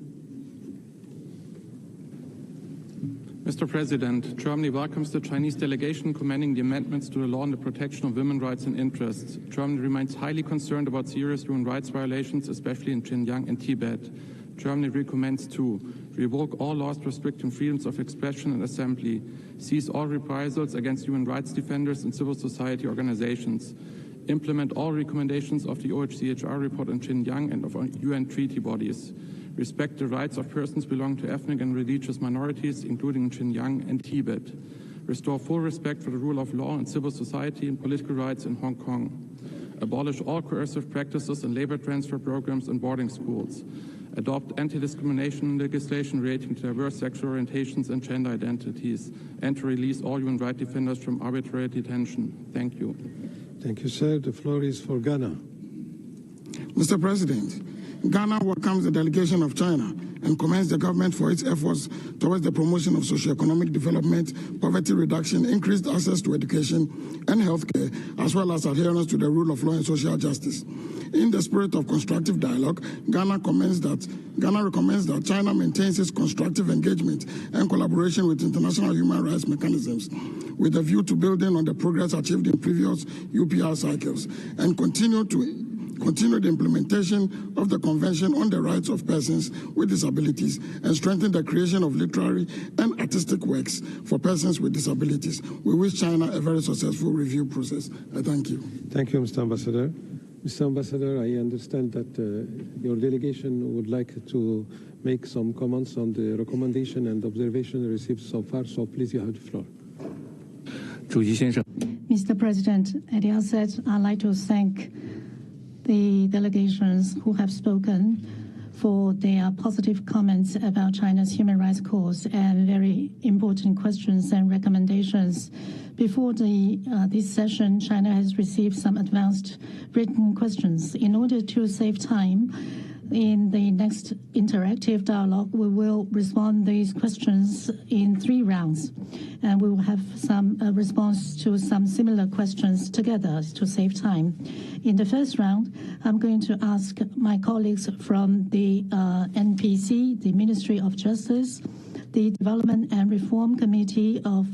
Mr. President, Germany welcomes the Chinese delegation commending the amendments to the law on the protection of women's rights and interests. Germany remains highly concerned about serious human rights violations, especially in Xinjiang and Tibet. Germany recommends to revoke all laws restricting freedoms of expression and assembly, seize all reprisals against human rights defenders and civil society organizations, implement all recommendations of the OHCHR report on Xinjiang and of UN treaty bodies, respect the rights of persons belonging to ethnic and religious minorities, including Xinjiang and Tibet, restore full respect for the rule of law and civil society and political rights in Hong Kong, abolish all coercive practices and labor transfer programs in boarding schools, adopt anti-discrimination legislation relating to diverse sexual orientations and gender identities, and to release all human rights defenders from arbitrary detention. Thank you. Thank you, sir. The floor is for Ghana. Mr. President, Ghana welcomes the delegation of China and commends the government for its efforts towards the promotion of socioeconomic development, poverty reduction, increased access to education and healthcare, as well as adherence to the rule of law and social justice. In the spirit of constructive dialogue, Ghana recommends that China maintains its constructive engagement and collaboration with international human rights mechanisms, with a view to building on the progress achieved in previous UPR cycles, and continue the implementation of the Convention on the Rights of Persons with Disabilities, and strengthen the creation of literary and artistic works for persons with disabilities. We wish China a very successful review process. I thank you. Thank you, Mr. Ambassador. Mr. Ambassador, I understand that your delegation would like to make some comments on the recommendation and observation received so far, so please, you have the floor. Mr. President, at the outset, I'd like to thank the delegations who have spoken for their positive comments about China's human rights cause and very important questions and recommendations. Before this session, China has received some advanced written questions. In order to save time, in the next interactive dialogue, we will respond to these questions in 3 rounds, and we will have some response to some similar questions together to save time. In the first round, I'm going to ask my colleagues from the NPC, the Ministry of Justice, the Development and Reform Committee of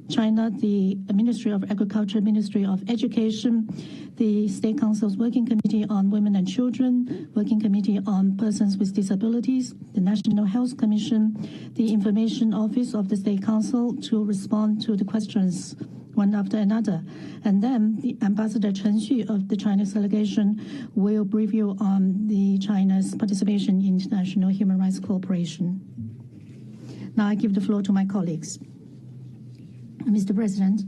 China, the Ministry of Agriculture, Ministry of Education, the State Council's Working Committee on Women and Children, Working Committee on Persons with Disabilities, the National Health Commission, the Information Office of the State Council to respond to the questions one after another. And then the Ambassador Chen Xu of the Chinese delegation will brief you on China's participation in international human rights cooperation. Now I give the floor to my colleagues. Mr. President,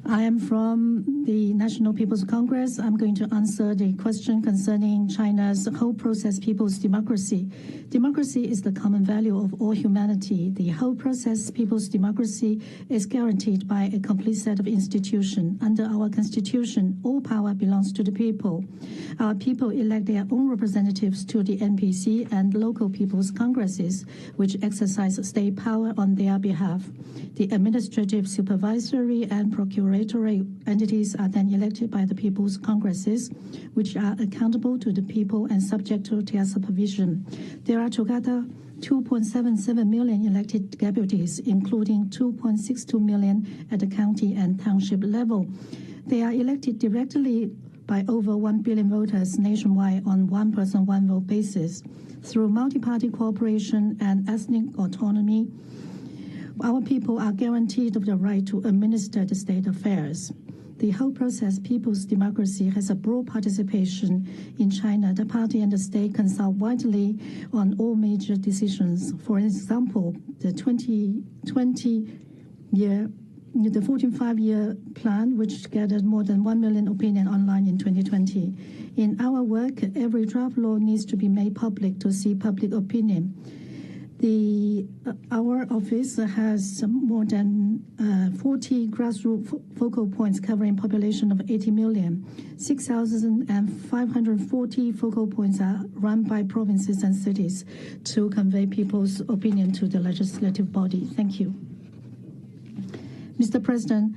I am from the National People's Congress. I'm going to answer the question concerning China's whole process people's democracy. Democracy is the common value of all humanity. The whole process people's democracy is guaranteed by a complete set of institutions. Under our constitution, all power belongs to the people. Our people elect their own representatives to the NPC and local people's congresses, which exercise state power on their behalf. The administrative, supervisory, and procuration regulatory entities are then elected by the People's Congresses, which are accountable to the people and subject to their supervision. There are together 2.77 million elected deputies, including 2.62 million at the county and township level. They are elected directly by over 1 billion voters nationwide on one-person, one-vote basis. Through multi-party cooperation and ethnic autonomy, our people are guaranteed of the right to administer the state affairs. The whole process, people's democracy, has a broad participation. In China, the party and the state consult widely on all major decisions. For example, the 14-5-year plan, which gathered more than 1 million opinions online in 2020. In our work, every draft law needs to be made public to see public opinion. Our office has more than 40 grassroots focal points covering population of 80 million. 6,540 focal points are run by provinces and cities to convey people's opinion to the legislative body. Thank you. Mr. President,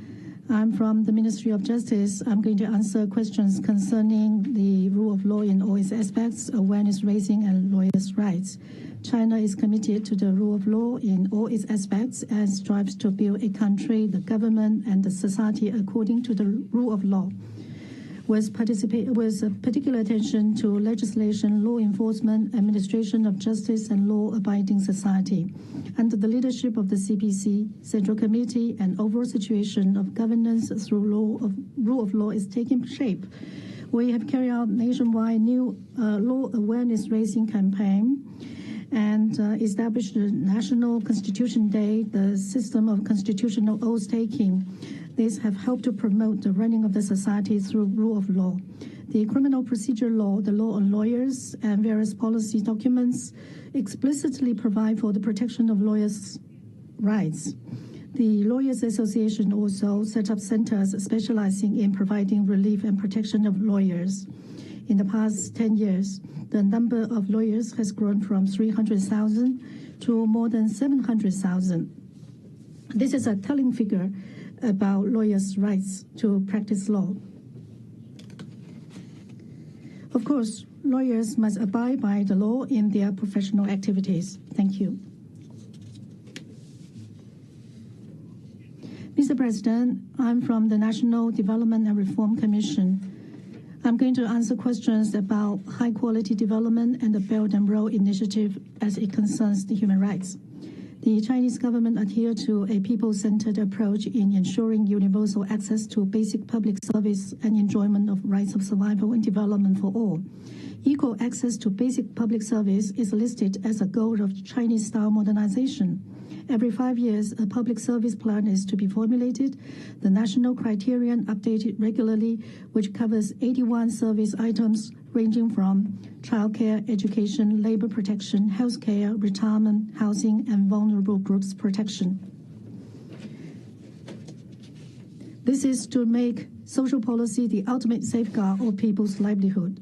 I'm from the Ministry of Justice. I'm going to answer questions concerning the rule of law in all its aspects, awareness raising, and lawyers' rights. China is committed to the rule of law in all its aspects and strives to build a country, the government, and the society according to the rule of law. With particular attention to legislation, law enforcement, administration of justice, and law-abiding society. Under the leadership of the CPC, Central Committee, and overall situation of governance through rule of law is taking shape. We have carried out nationwide new law awareness raising campaign and established the National Constitution Day, the system of constitutional oath-taking. These have helped to promote the running of the society through rule of law. The criminal procedure law, the law on lawyers, and various policy documents explicitly provide for the protection of lawyers' rights. The Lawyers Association also set up centers specializing in providing relief and protection of lawyers. In the past 10 years, the number of lawyers has grown from 300,000 to more than 700,000. This is a telling figure about lawyers' rights to practice law. Of course, lawyers must abide by the law in their professional activities. Thank you. Mr. President, I'm from the National Development and Reform Commission. I'm going to answer questions about high-quality development and the Belt and Road Initiative as it concerns the human rights. The Chinese government adheres to a people-centered approach in ensuring universal access to basic public service and enjoyment of rights of survival and development for all. Equal access to basic public service is listed as a goal of Chinese-style modernization. Every 5 years, a public service plan is to be formulated, the national criterion updated regularly, which covers 81 service items ranging from childcare, education, labor protection, healthcare, retirement, housing, and vulnerable groups protection. This is to make social policy the ultimate safeguard of people's livelihood.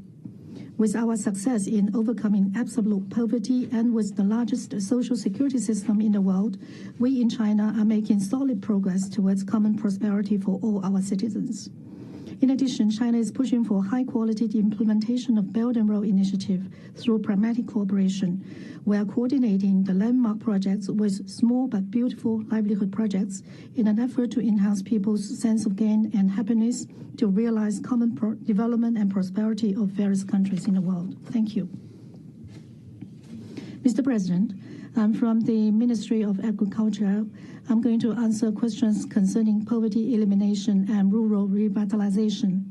With our success in overcoming absolute poverty and with the largest social security system in the world, we in China are making solid progress towards common prosperity for all our citizens. In addition, China is pushing for high-quality implementation of Belt and Road Initiative through pragmatic cooperation. We are coordinating the landmark projects with small but beautiful livelihood projects in an effort to enhance people's sense of gain and happiness to realize common development and prosperity of various countries in the world. Thank you. Mr. President, I'm from the Ministry of Agriculture. I'm going to answer questions concerning poverty elimination and rural revitalization.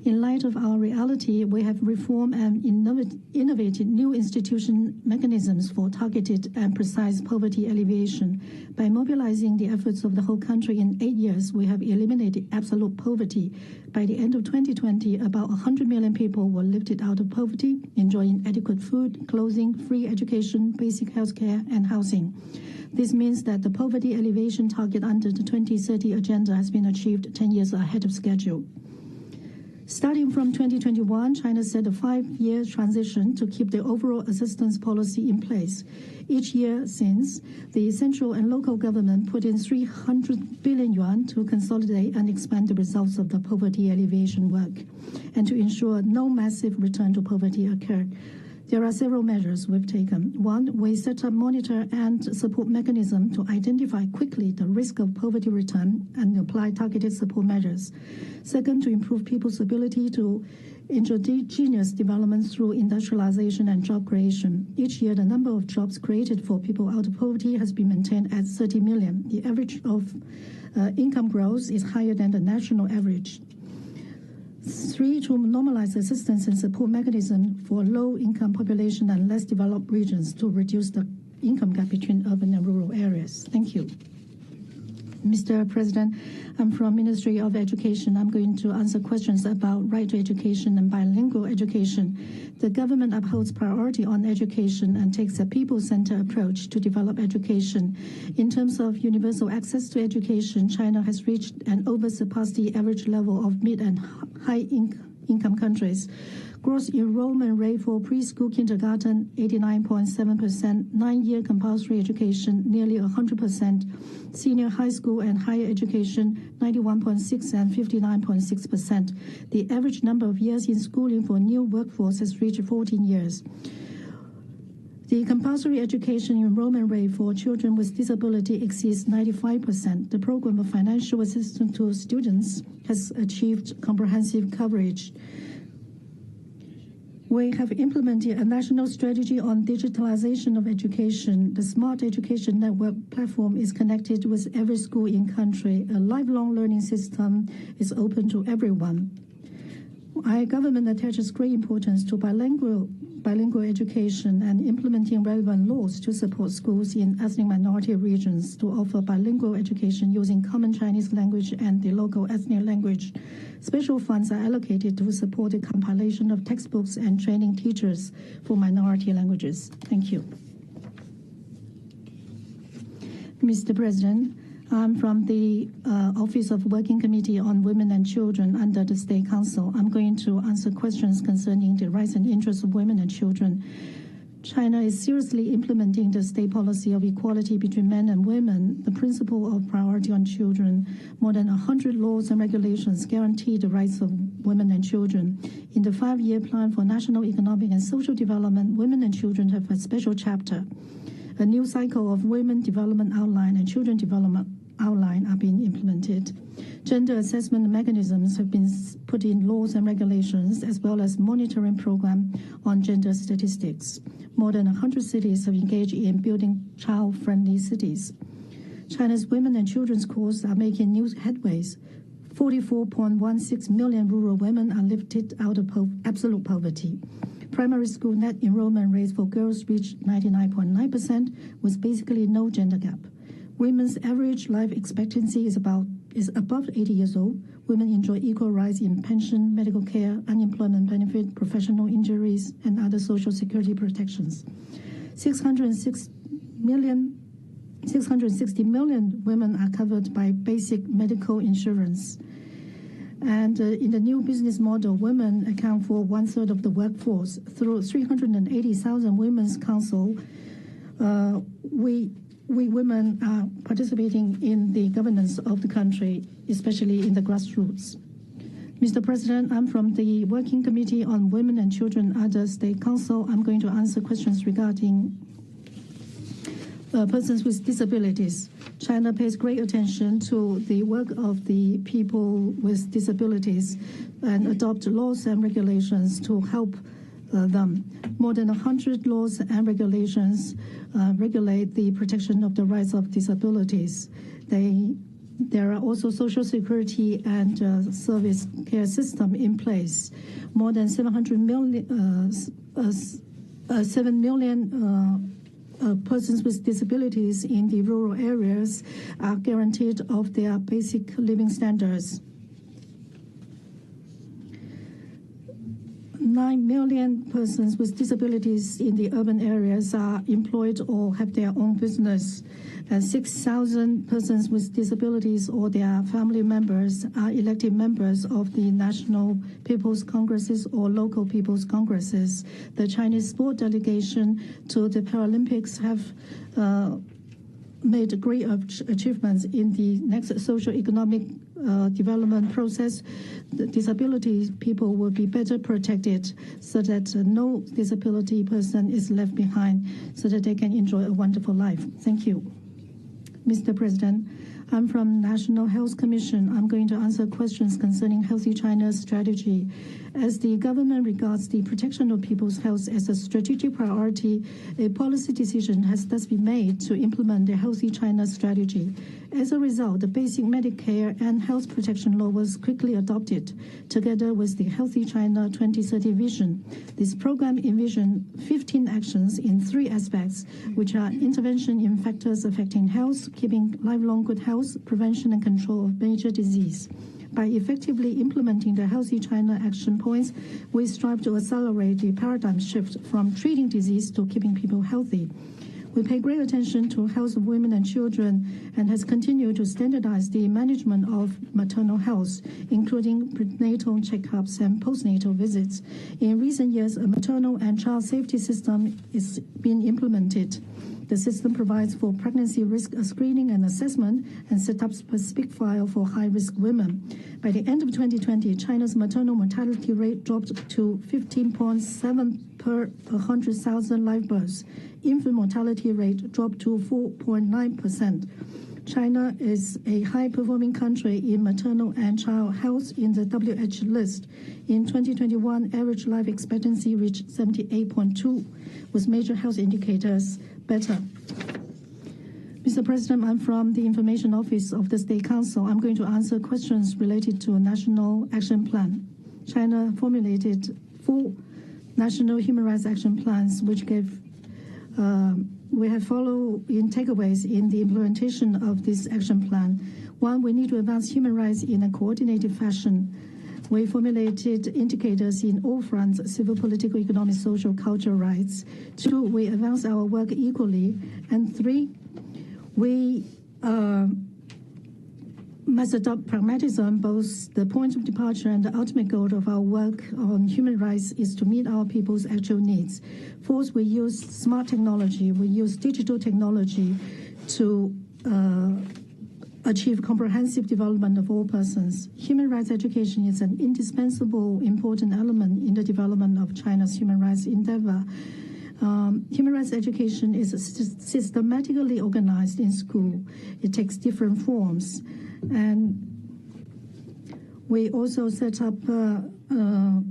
In light of our reality, we have reformed and innovated new institution mechanisms for targeted and precise poverty alleviation. By mobilizing the efforts of the whole country in 8 years, we have eliminated absolute poverty. By the end of 2020, about 100 million people were lifted out of poverty, enjoying adequate food, clothing, free education, basic health care, and housing. This means that the poverty alleviation target under the 2030 agenda has been achieved 10 years ahead of schedule. Starting from 2021, China set a 5-year transition to keep the overall assistance policy in place. Each year since, the central and local government put in 300 billion yuan to consolidate and expand the results of the poverty alleviation work and to ensure no massive return to poverty occurred. There are several measures we've taken. One, we set up monitor and support mechanism to identify quickly the risk of poverty return and apply targeted support measures. Second, to improve people's ability to endogenous development through industrialization and job creation. Each year, the number of jobs created for people out of poverty has been maintained at 30 million. The average of income growth is higher than the national average. 3, to normalize assistance and support mechanism for low-income population and less developed regions to reduce the income gap between urban and rural areas. Thank you. Mr. President, I'm from Ministry of Education. I'm going to answer questions about right to education and bilingual education. The government upholds priority on education and takes a people-centered approach to develop education. In terms of universal access to education, China has reached and oversurpassed the average level of mid- and high-income countries. Gross enrollment rate for preschool kindergarten, 89.7%, 9-year compulsory education, nearly 100%, senior high school and higher education, 91.6% and 59.6%. The average number of years in schooling for new workforce has reached 14 years. The compulsory education enrollment rate for children with disability exceeds 95%. The program of financial assistance to students has achieved comprehensive coverage. We have implemented a national strategy on digitalization of education. The Smart Education Network platform is connected with every school in country. A lifelong learning system is open to everyone. Our government attaches great importance to bilingual education and implementing relevant laws to support schools in ethnic minority regions to offer bilingual education using common Chinese language and the local ethnic language. Special funds are allocated to support the compilation of textbooks and training teachers for minority languages. Thank you. Mr. President, I'm from the Office of Working Committee on Women and Children under the State Council. I'm going to answer questions concerning the rights and interests of women and children. China is seriously implementing the state policy of equality between men and women, the principle of priority on children. More than 100 laws and regulations guarantee the rights of women and children. In the 5-year plan for national economic and social development, women and children have a special chapter. A new cycle of women development outline and children development outline are being implemented. Gender assessment mechanisms have been put in laws and regulations, as well as monitoring program on gender statistics. More than 100 cities have engaged in building child-friendly cities. China's women and children's schools are making new headways. 44.16 million rural women are lifted out of absolute poverty. Primary school net enrollment rates for girls reached 99.9%, with basically no gender gap. Women's average life expectancy is above 80 years old. Women enjoy equal rights in pension, medical care, unemployment benefit, professional injuries, and other social security protections. 660 million women are covered by basic medical insurance. And in the new business model, women account for 1/3 of the workforce. Through 380,000 Women's Council, we women are participating in the governance of the country, especially in the grassroots. Mr. President, I'm from the Working Committee on Women and Children at the State Council. I'm going to answer questions regarding persons with disabilities. China pays great attention to the work of the people with disabilities and adopt laws and regulations to help them. More than 100 laws and regulations regulate the protection of the rights of disabilities. There are also social security and service care system in place. More than 7 million persons with disabilities in the rural areas are guaranteed of their basic living standards. 9 million persons with disabilities in the urban areas are employed or have their own business. and 6,000 persons with disabilities or their family members are elected members of the National People's Congresses or local People's Congresses. The Chinese sport delegation to the Paralympics have made great achievements in the next socio-economic development process. The disability people will be better protected so that no disability person is left behind so that they can enjoy a wonderful life. Thank you. Mr. President, I'm from National Health Commission. I'm going to answer questions concerning Healthy China strategy. As the government regards the protection of people's health as a strategic priority, a policy decision has thus been made to implement the Healthy China strategy. As a result, the basic Medicare and health protection law was quickly adopted, together with the Healthy China 2030 vision. This program envisioned 15 actions in 3 aspects, which are intervention in factors affecting health, keeping lifelong good health, prevention and control of major disease. By effectively implementing the Healthy China action points, we strive to accelerate the paradigm shift from treating disease to keeping people healthy. We pay great attention to health of women and children and has continued to standardize the management of maternal health, including prenatal checkups and postnatal visits. In recent years, a maternal and child safety system is being implemented. The system provides for pregnancy risk screening and assessment and set up specific file for high-risk women. By the end of 2020, China's maternal mortality rate dropped to 15.7 per 100,000 live births. Infant mortality rate dropped to 4.9%. China is a high-performing country in maternal and child health in the WHO list. In 2021, average life expectancy reached 78.2, with major health indicators better. Mr. President, I'm from the Information Office of the State Council. I'm going to answer questions related to a national action plan. China formulated 4 national human rights action plans, which we have followed in takeaways in the implementation of this action plan. 1, we need to advance human rights in a coordinated fashion. We formulated indicators in all fronts: civil, political, economic, social, cultural rights. 2, we advance our work equally. And 3, we must adopt pragmatism. Both the point of departure and the ultimate goal of our work on human rights is to meet our people's actual needs. 4th, we use smart technology. We use digital technology to achieve comprehensive development of all persons. Human rights education is an indispensable, important element in the development of China's human rights endeavor. Human rights education is systematically organized in school. It takes different forms. And we also set up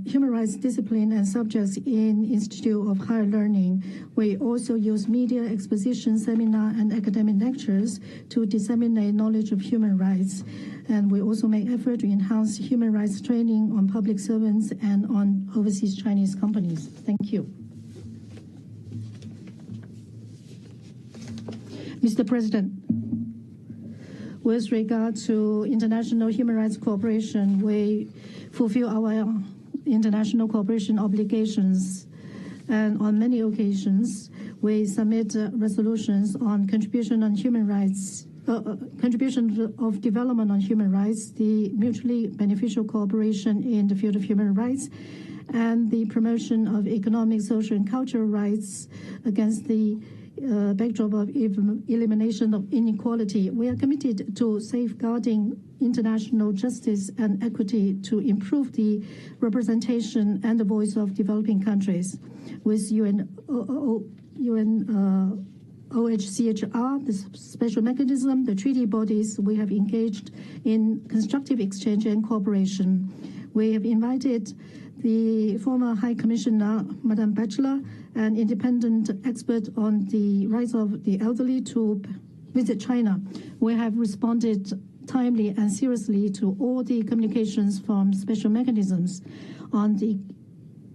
human rights discipline and subjects in Institute of Higher Learning. We also use media, exposition, seminar, and academic lectures to disseminate knowledge of human rights. And we also make effort to enhance human rights training on public servants and on overseas Chinese companies. Thank you. Mr. President, with regard to international human rights cooperation, we fulfill our international cooperation obligations. And on many occasions, we submit resolutions on contribution on human rights, contribution of development on human rights, the mutually beneficial cooperation in the field of human rights, and the promotion of economic, social, and cultural rights against the backdrop of elimination of inequality. We are committed to safeguarding international justice and equity to improve the representation and the voice of developing countries. With OHCHR, the special mechanism, the treaty bodies, we have engaged in constructive exchange and cooperation. We have invited the former High Commissioner, Madame Batchelor, an independent expert on the rights of the elderly, to visit China. We have responded timely and seriously to all the communications from special mechanisms. On the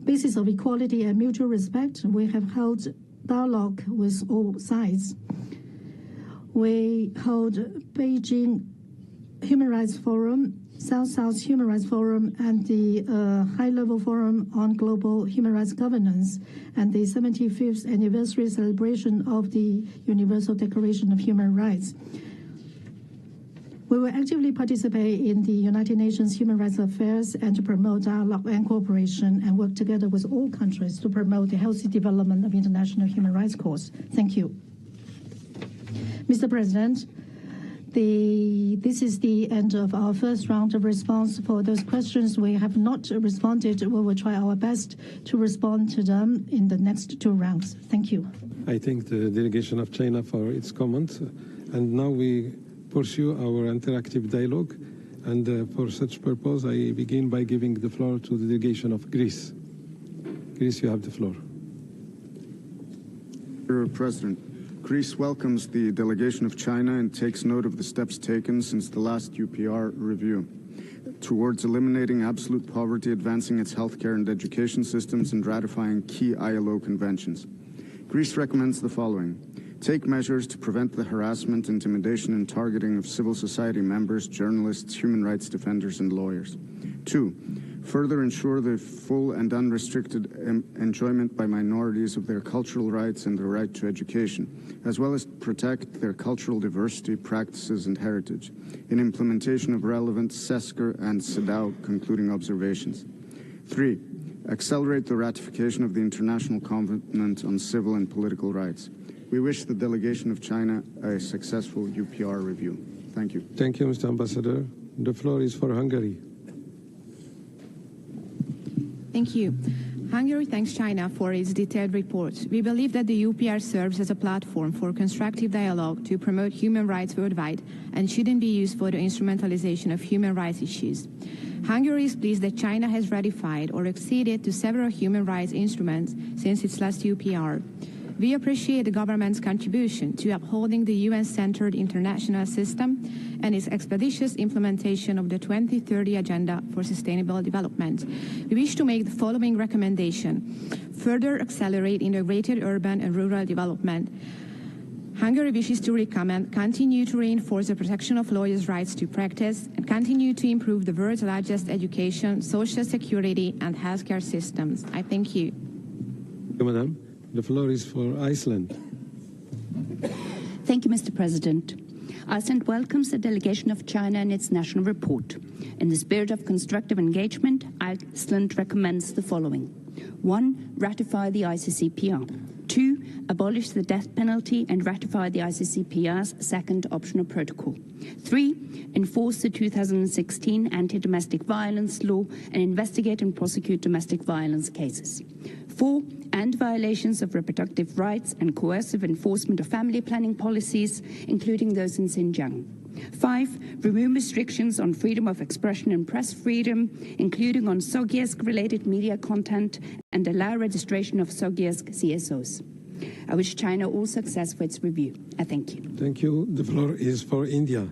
basis of equality and mutual respect, we have held dialogue with all sides. We hold Beijing Human Rights Forum South-South Human Rights Forum and the High-Level Forum on Global Human Rights Governance and the 75th anniversary celebration of the Universal Declaration of Human Rights. We will actively participate in the United Nations Human Rights Affairs and to promote dialogue and cooperation and work together with all countries to promote the healthy development of international human rights cause. Thank you. Mr. President, this is the end of our first round of response. For those questions we have not responded, we will try our best to respond to them in the next two rounds. Thank you. I thank the delegation of China for its comments. And now we pursue our interactive dialogue. And for such purpose, I begin by giving the floor to the delegation of Greece. Greece, you have the floor. Mr. President, Greece welcomes the delegation of China and takes note of the steps taken since the last UPR review towards eliminating absolute poverty, advancing its healthcare and education systems, and ratifying key ILO conventions. Greece recommends the following. Take measures to prevent the harassment, intimidation, and targeting of civil society members, journalists, human rights defenders, and lawyers. 2. Further ensure the full and unrestricted enjoyment by minorities of their cultural rights and their right to education, as well as protect their cultural diversity, practices, and heritage, in implementation of relevant CESCR and CEDAW concluding observations. 3. Accelerate the ratification of the International Covenant on Civil and Political Rights. We wish the delegation of China a successful UPR review. Thank you. Thank you, Mr. Ambassador. The floor is for Hungary. Thank you. Hungary thanks China for its detailed report. We believe that the UPR serves as a platform for constructive dialogue to promote human rights worldwide and shouldn't be used for the instrumentalization of human rights issues. Hungary is pleased that China has ratified or acceded to several human rights instruments since its last UPR. We appreciate the government's contribution to upholding the UN-centered international system and its expeditious implementation of the 2030 Agenda for Sustainable Development. We wish to make the following recommendation. Further accelerate integrated urban and rural development. Hungary wishes to recommend continue to reinforce the protection of lawyers' rights to practice and continue to improve the world's largest education, social security, and healthcare systems. I thank you. Thank you, Madam. The floor is for Iceland. Thank you, Mr. President. Iceland welcomes the delegation of China in its national report. In the spirit of constructive engagement, Iceland recommends the following. 1. Ratify the ICCPR. 2. Abolish the death penalty and ratify the ICCPR's second optional protocol. 3. Enforce the 2016 anti-domestic violence law and investigate and prosecute domestic violence cases. 4. End violations of reproductive rights and coercive enforcement of family planning policies, including those in Xinjiang. 5. Remove restrictions on freedom of expression and press freedom, including on Sogiesk-related media content, and allow registration of Sogiesk CSOs. I wish China all success for its review. I thank you. Thank you. The floor is for India.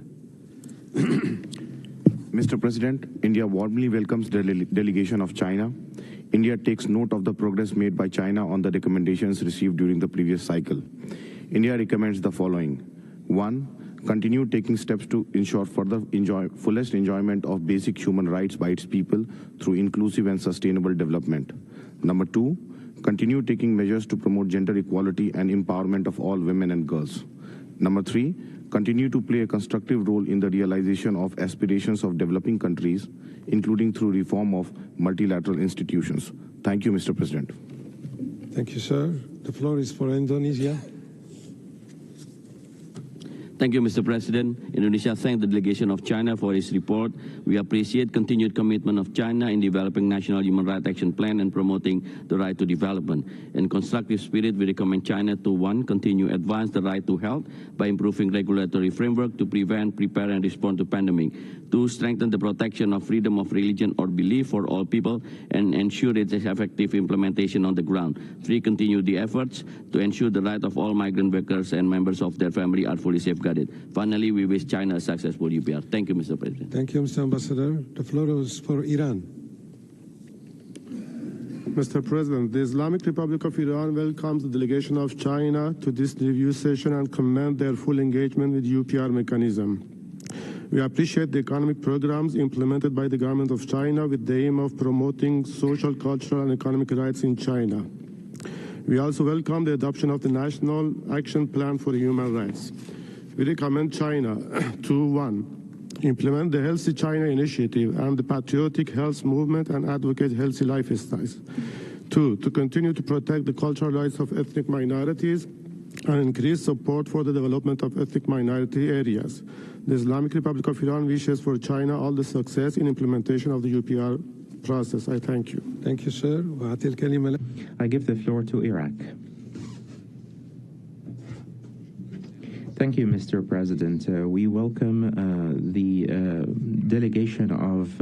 Mr. President, India warmly welcomes the delegation of China. India takes note of the progress made by China on the recommendations received during the previous cycle. India recommends the following. 1. Continue taking steps to ensure fullest enjoyment of basic human rights by its people through inclusive and sustainable development. Number 2. Continue taking measures to promote gender equality and empowerment of all women and girls. Number 3. Continue to play a constructive role in the realization of aspirations of developing countries, including through reform of multilateral institutions. Thank you, Mr. President. Thank you, sir. The floor is for Indonesia. Thank you, Mr. President. Indonesia thanks the delegation of China for its report. We appreciate continued commitment of China in developing national human rights action plan and promoting the right to development. In constructive spirit, we recommend China to 1. Continue advance the right to health by improving regulatory framework to prevent, prepare, and respond to pandemic. 2. Strengthen the protection of freedom of religion or belief for all people and ensure its effective implementation on the ground. 3. Continue the efforts to ensure the right of all migrant workers and members of their family are fully safeguarded. Finally, we wish China a successful UPR. Thank you, Mr. President. Thank you, Mr. Ambassador. The floor is for Iran. Mr. President, the Islamic Republic of Iran welcomes the delegation of China to this review session and commend their full engagement with UPR mechanism. We appreciate the economic programs implemented by the government of China with the aim of promoting social, cultural, and economic rights in China. We also welcome the adoption of the National Action Plan for Human Rights. We recommend China to 1. Implement the Healthy China Initiative and the Patriotic Health Movement and advocate healthy lifestyles. 2. To continue to protect the cultural rights of ethnic minorities and increase support for the development of ethnic minority areas. The Islamic Republic of Iran wishes for China all the success in implementation of the UPR process. I thank you. Thank you, sir. I give the floor to Iraq. Thank you, Mr. President. We welcome the delegation of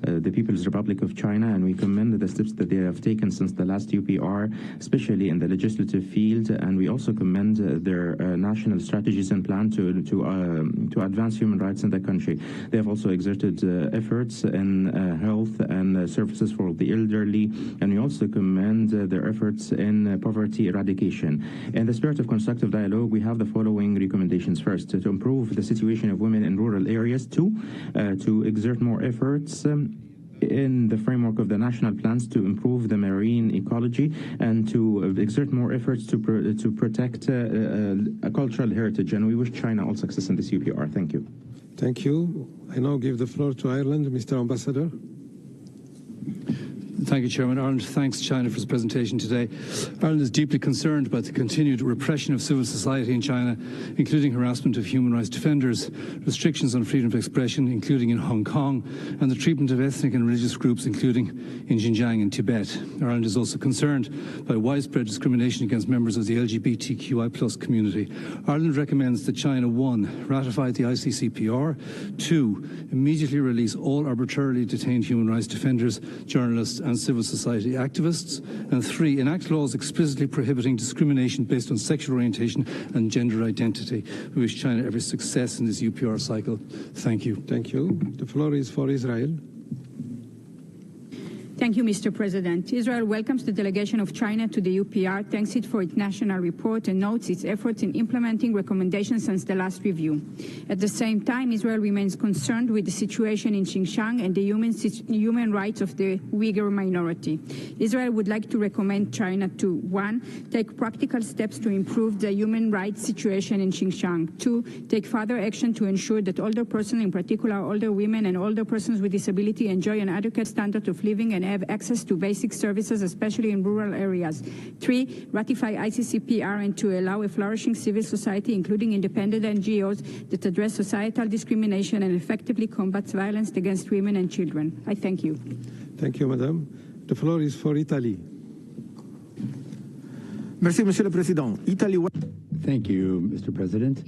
the People's Republic of China, and we commend the steps that they have taken since the last UPR, especially in the legislative field, and we also commend their national strategies and plan to advance human rights in the country. They have also exerted efforts in health and services for the elderly, and we also commend their efforts in poverty eradication. In the spirit of constructive dialogue, we have the following recommendations. First, to improve the situation of women in rural areas. 2, to exert more efforts in the framework of the national plans to improve the marine ecology and to exert more efforts to protect a cultural heritage. And we wish China all success in this UPR. Thank you. Thank you. I now give the floor to Ireland. Mr. Ambassador. Thank you, Chairman. Ireland thanks China for its presentation today. Ireland is deeply concerned about the continued repression of civil society in China, including harassment of human rights defenders, restrictions on freedom of expression, including in Hong Kong, and the treatment of ethnic and religious groups, including in Xinjiang and Tibet. Ireland is also concerned by widespread discrimination against members of the LGBTQI+ community. Ireland recommends that China, 1, ratify the ICCPR, 2, immediately release all arbitrarily detained human rights defenders, journalists, and civil society activists, and 3, enact laws explicitly prohibiting discrimination based on sexual orientation and gender identity. We wish China every success in this UPR cycle. Thank you. Thank you. The floor is for Israel. Thank you, Mr. President. Israel welcomes the delegation of China to the UPR, thanks it for its national report, and notes its efforts in implementing recommendations since the last review. At the same time, Israel remains concerned with the situation in Xinjiang and the human rights of the Uyghur minority. Israel would like to recommend China to 1, take practical steps to improve the human rights situation in Xinjiang, 2, take further action to ensure that older persons, in particular older women and older persons with disability, enjoy an adequate standard of living and have access to basic services, especially in rural areas. 3, ratify ICCPR and to allow a flourishing civil society, including independent NGOs, that address societal discrimination and effectively combats violence against women and children. I thank you. Thank you, Madam. The floor is for Italy. Merci, Monsieur le Président. Italy. Thank you, Mr. President.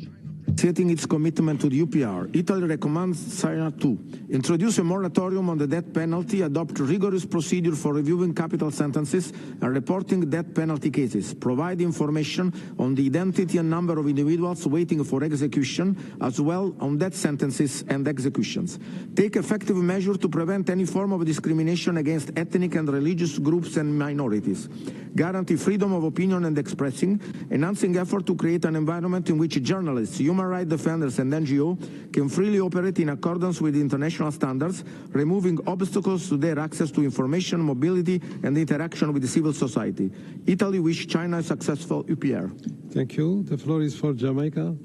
Setting its commitment to the UPR, Italy recommends China to introduce a moratorium on the death penalty, adopt rigorous procedure for reviewing capital sentences and reporting death penalty cases, provide information on the identity and number of individuals waiting for execution, as well on death sentences and executions. Take effective measures to prevent any form of discrimination against ethnic and religious groups and minorities. Guarantee freedom of opinion and expressing, enhancing effort to create an environment in which journalists, human rights defenders and NGOs can freely operate in accordance with international standards, removing obstacles to their access to information, mobility, and interaction with the civil society. Italy wishes China a successful UPR. Thank you. The floor is for Jamaica.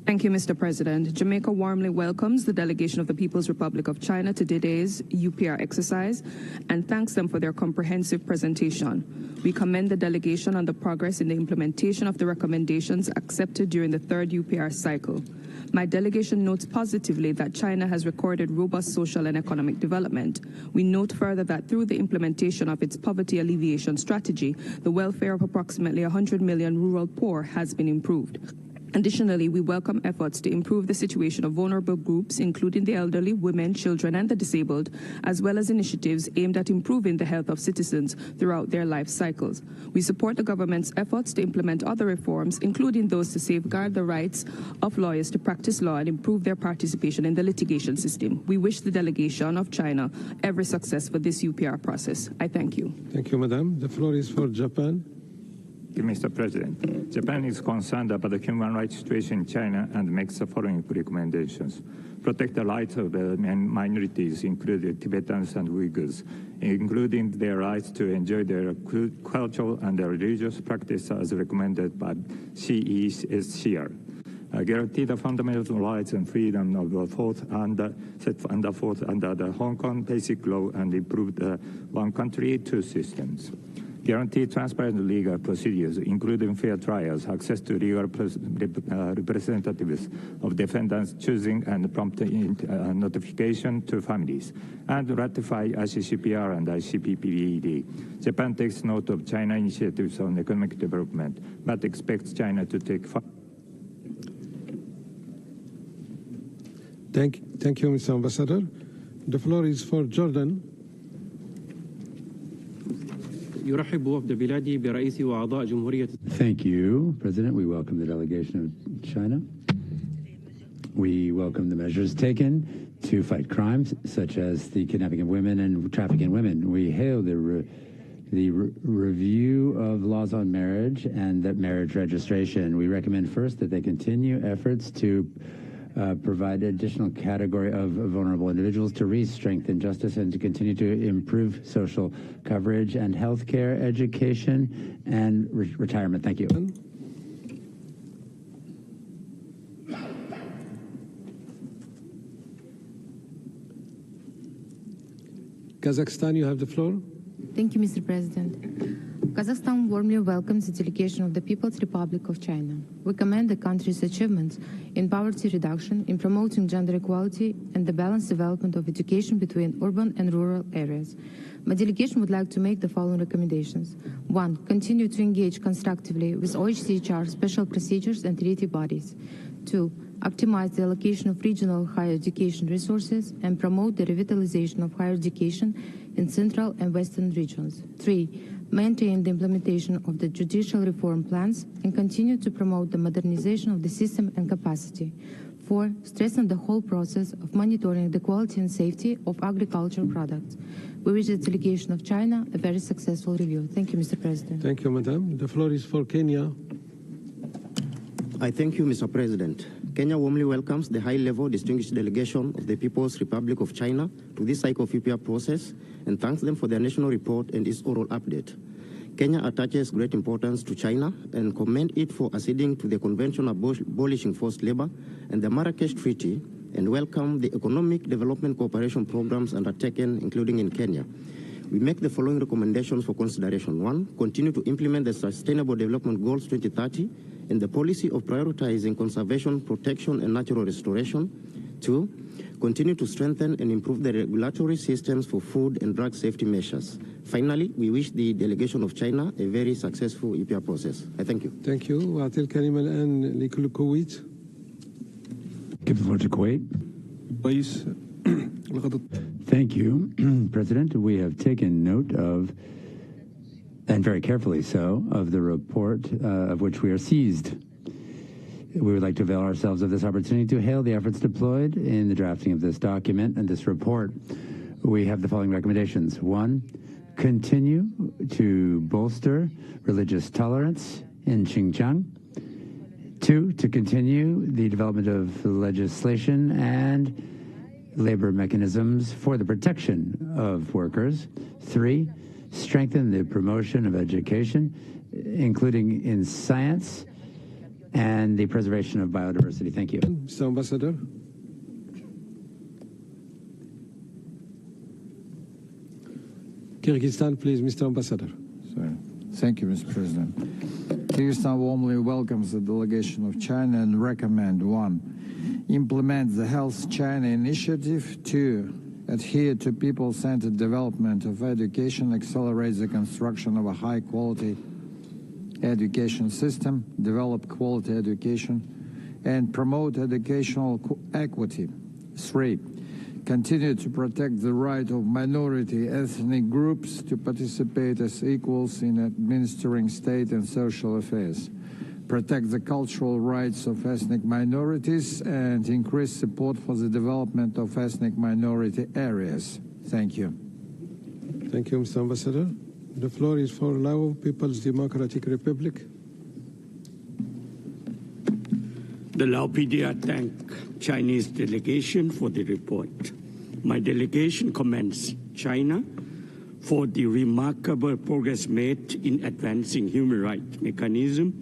Thank you, Mr. President. Jamaica warmly welcomes the delegation of the People's Republic of China to today's UPR exercise and thanks them for their comprehensive presentation. We commend the delegation on the progress in the implementation of the recommendations accepted during the 3rd UPR cycle. My delegation notes positively that China has recorded robust social and economic development. We note further that through the implementation of its poverty alleviation strategy, the welfare of approximately 100 million rural poor has been improved. Additionally, we welcome efforts to improve the situation of vulnerable groups, including the elderly, women, children, and the disabled, as well as initiatives aimed at improving the health of citizens throughout their life cycles. We support the government's efforts to implement other reforms, including those to safeguard the rights of lawyers to practice law and improve their participation in the litigation system. We wish the delegation of China every success for this UPR process. I thank you. Thank you, Madam. The floor is for Japan. Thank you, Mr. President. Japan is concerned about the human rights situation in China and makes the following recommendations. Protect the rights of the minorities, including Tibetans and Uyghurs, including their rights to enjoy their cultural and religious practice as recommended by CESCR. Guarantee the fundamental rights and freedom of the set forth under the Hong Kong Basic Law and improve the one country, two systems. Guarantee transparent legal procedures, including fair trials, access to legal representatives of defendants choosing and prompt notification to families, and ratify ICCPR and ICPPED. Japan takes note of China initiatives on economic development, but expects China to take Thank you, Mr. Ambassador. The floor is for Jordan. Thank you, President. We welcome the delegation of China. We welcome the measures taken to fight crimes such as the kidnapping of women and trafficking in women. We hail the review of laws on marriage and that marriage registration. We recommend first that they continue efforts to provide additional category of vulnerable individuals to strengthen justice and to continue to improve social coverage and health care, education, and retirement. Thank you. Kazakhstan, you have the floor. Thank you, Mr. President. Kazakhstan warmly welcomes the delegation of the People's Republic of China. We commend the country's achievements in poverty reduction, in promoting gender equality, and the balanced development of education between urban and rural areas. My delegation would like to make the following recommendations. 1. Continue to engage constructively with OHCHR special procedures and treaty bodies. 2. Optimize the allocation of regional higher education resources and promote the revitalization of higher education in central and western regions. 3. Maintain the implementation of the judicial reform plans and continue to promote the modernization of the system and capacity. 4. Strengthen the whole process of monitoring the quality and safety of agricultural products. We wish the delegation of China a very successful review. Thank you, Mr. President. Thank you, Madam. The floor is for Kenya. I thank you, Mr. President. Kenya warmly welcomes the high-level distinguished delegation of the People's Republic of China to this cycle of UPR process and thanks them for their national report and its oral update. Kenya attaches great importance to China and commend it for acceding to the Convention abolishing forced labor and the Marrakesh Treaty and welcome the economic development cooperation programs undertaken, including in Kenya. We make the following recommendations for consideration. 1. Continue to implement the Sustainable Development Goals 2030 and the policy of prioritizing conservation, protection, and natural restoration. 2. Continue to strengthen and improve the regulatory systems for food and drug safety measures. Finally, we wish the delegation of China a very successful EPR process. I thank you. Thank you. وأعطي الكلمة الآن للكويت. Give the floor to Kuwait. Please. Thank you, President. We have taken note of, and very carefully so, of the report of which we are seized. We would like to avail ourselves of this opportunity to hail the efforts deployed in the drafting of this document and this report. We have the following recommendations. 1. Continue to bolster religious tolerance in Xinjiang. 2. To continue the development of legislation and labor mechanisms for the protection of workers. 3. Strengthen the promotion of education, including in science, and the preservation of biodiversity. Thank you. Mr. Ambassador. Kyrgyzstan, please, Mr. Ambassador. Thank you, Mr. President. Kyrgyzstan warmly welcomes the delegation of China and recommend 1. Implement the Health China Initiative. 2. Adhere to people-centered development of education, accelerate the construction of a high-quality education system, develop quality education, and promote educational equity. 3. Continue to protect the right of minority ethnic groups to participate as equals in administering state and social affairs. Protect the cultural rights of ethnic minorities and increase support for the development of ethnic minority areas. Thank you. Thank you, Mr. Ambassador. The floor is for Lao People's Democratic Republic. The Laopedia thank Chinese delegation for the report. My delegation commends China for the remarkable progress made in advancing human rights mechanism,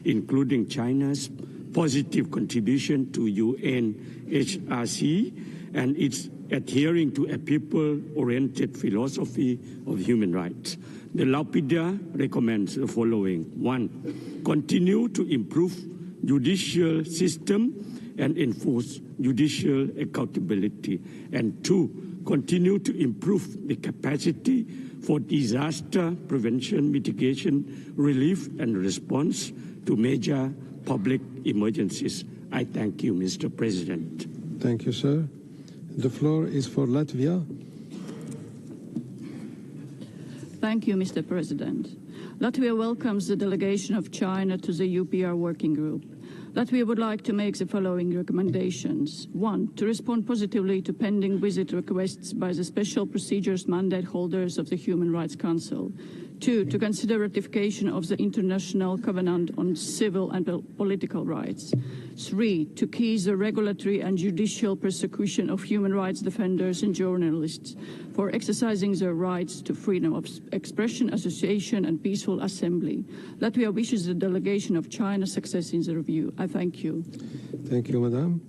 including China's positive contribution to UNHRC and its adhering to a people-oriented philosophy of human rights. The Laopedia recommends the following. 1. Continue to improve judicial system and enforce judicial accountability. And 2, continue to improve the capacity for disaster prevention, mitigation, relief, and response to major public emergencies. I thank you, Mr. President. Thank you, sir. The floor is for Latvia. Thank you, Mr. President. Latvia welcomes the delegation of China to the UPR working group. Latvia would like to make the following recommendations. 1. To respond positively to pending visit requests by the special procedures mandate holders of the Human Rights Council. 2. To consider ratification of the International Covenant on Civil and Political Rights. 3. To cease the regulatory and judicial persecution of human rights defenders and journalists for exercising their rights to freedom of expression, association, and peaceful assembly. Latvia wishes the delegation of China success in the review. I thank you. Thank you, Madam.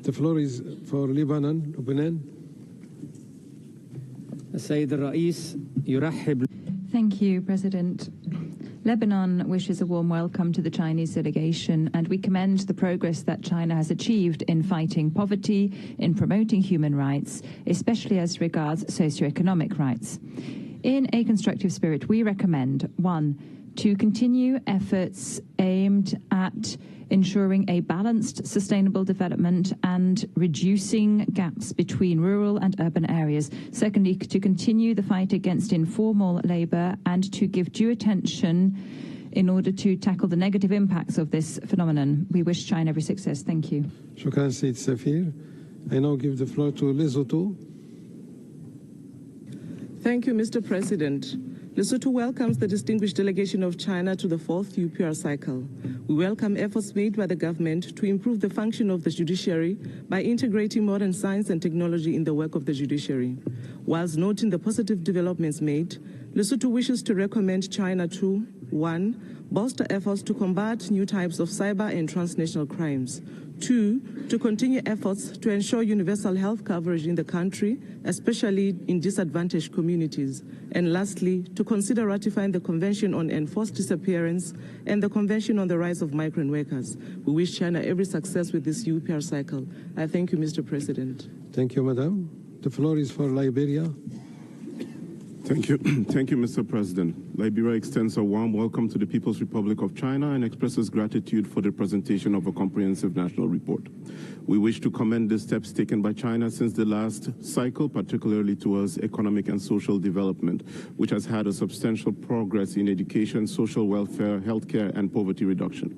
The floor is for Lebanon. السيد الرئيس يرحب. Thank you, President. Lebanon wishes a warm welcome to the Chinese delegation, and we commend the progress that China has achieved in fighting poverty, in promoting human rights, especially as regards socioeconomic rights. In a constructive spirit, we recommend 1. To continue efforts aimed at ensuring a balanced, sustainable development and reducing gaps between rural and urban areas. Secondly, to continue the fight against informal labor and to give due attention in order to tackle the negative impacts of this phenomenon. We wish China every success. Thank you. Shukran, Sayyid Safir. I now give the floor to Lesotho. Thank you, Mr. President. Lesotho welcomes the distinguished delegation of China to the 4th UPR cycle. We welcome efforts made by the government to improve the function of the judiciary by integrating modern science and technology in the work of the judiciary. Whilst noting the positive developments made, Lesotho wishes to recommend China to 1. Bolster efforts to combat new types of cyber and transnational crimes. 2. To continue efforts to ensure universal health coverage in the country, especially in disadvantaged communities. And lastly, to consider ratifying the Convention on Enforced Disappearance and the Convention on the Rights of Migrant Workers. We wish China every success with this UPR cycle. I thank you, Mr. President. Thank you, Madam. The floor is for Liberia. Thank you. Thank you, Mr. President. Liberia extends a warm welcome to the People's Republic of China and expresses gratitude for the presentation of a comprehensive national report. We wish to commend the steps taken by China since the last cycle, particularly towards economic and social development, which has had a substantial progress in education, social welfare, healthcare, and poverty reduction.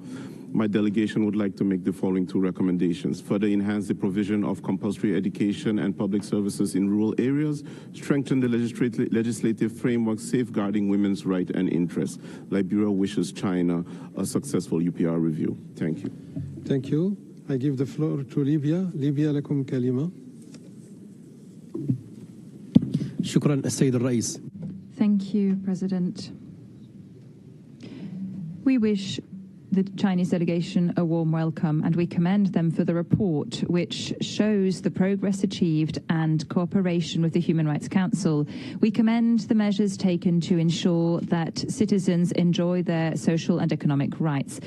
My delegation would like to make the following 2 recommendations. Further enhance the provision of compulsory education and public services in rural areas, strengthen the legislative framework safeguarding women's rights and interests. Liberia wishes China a successful UPR review. Thank you. Thank you. I give the floor to Libya. Libya لكم كلمة. شكرا السيد الرئيس. Thank you, President. We wish the Chinese delegation a warm welcome, and we commend them for the report, which shows the progress achieved and cooperation with the Human Rights Council. We commend the measures taken to ensure that citizens enjoy their social and economic rights.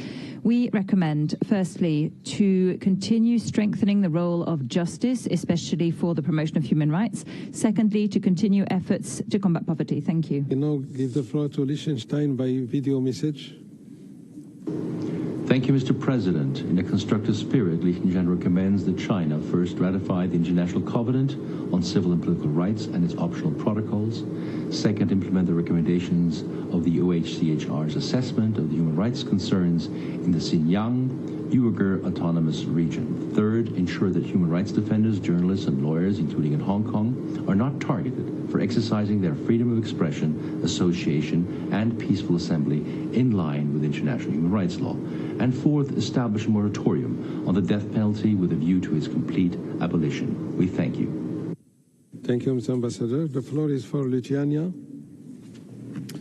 We recommend, firstly, to continue strengthening the role of justice, especially for the promotion of human rights. Secondly, to continue efforts to combat poverty. Thank you. I now give the floor to Liechtenstein by video message. Thank you, Mr. President. In a constructive spirit, Liechtenstein recommends that China first ratify the International Covenant on Civil and Political Rights and its optional protocols. Second, implement the recommendations of the OHCHR's assessment of the human rights concerns in the Xinjiang, Uyghur Autonomous Region. Third, ensure that human rights defenders, journalists, and lawyers, including in Hong Kong, are not targeted for exercising their freedom of expression, association, and peaceful assembly in line with international human rights law. And fourth, establish a moratorium on the death penalty with a view to its complete abolition. We thank you. Thank you, Mr. Ambassador. The floor is for Lithuania.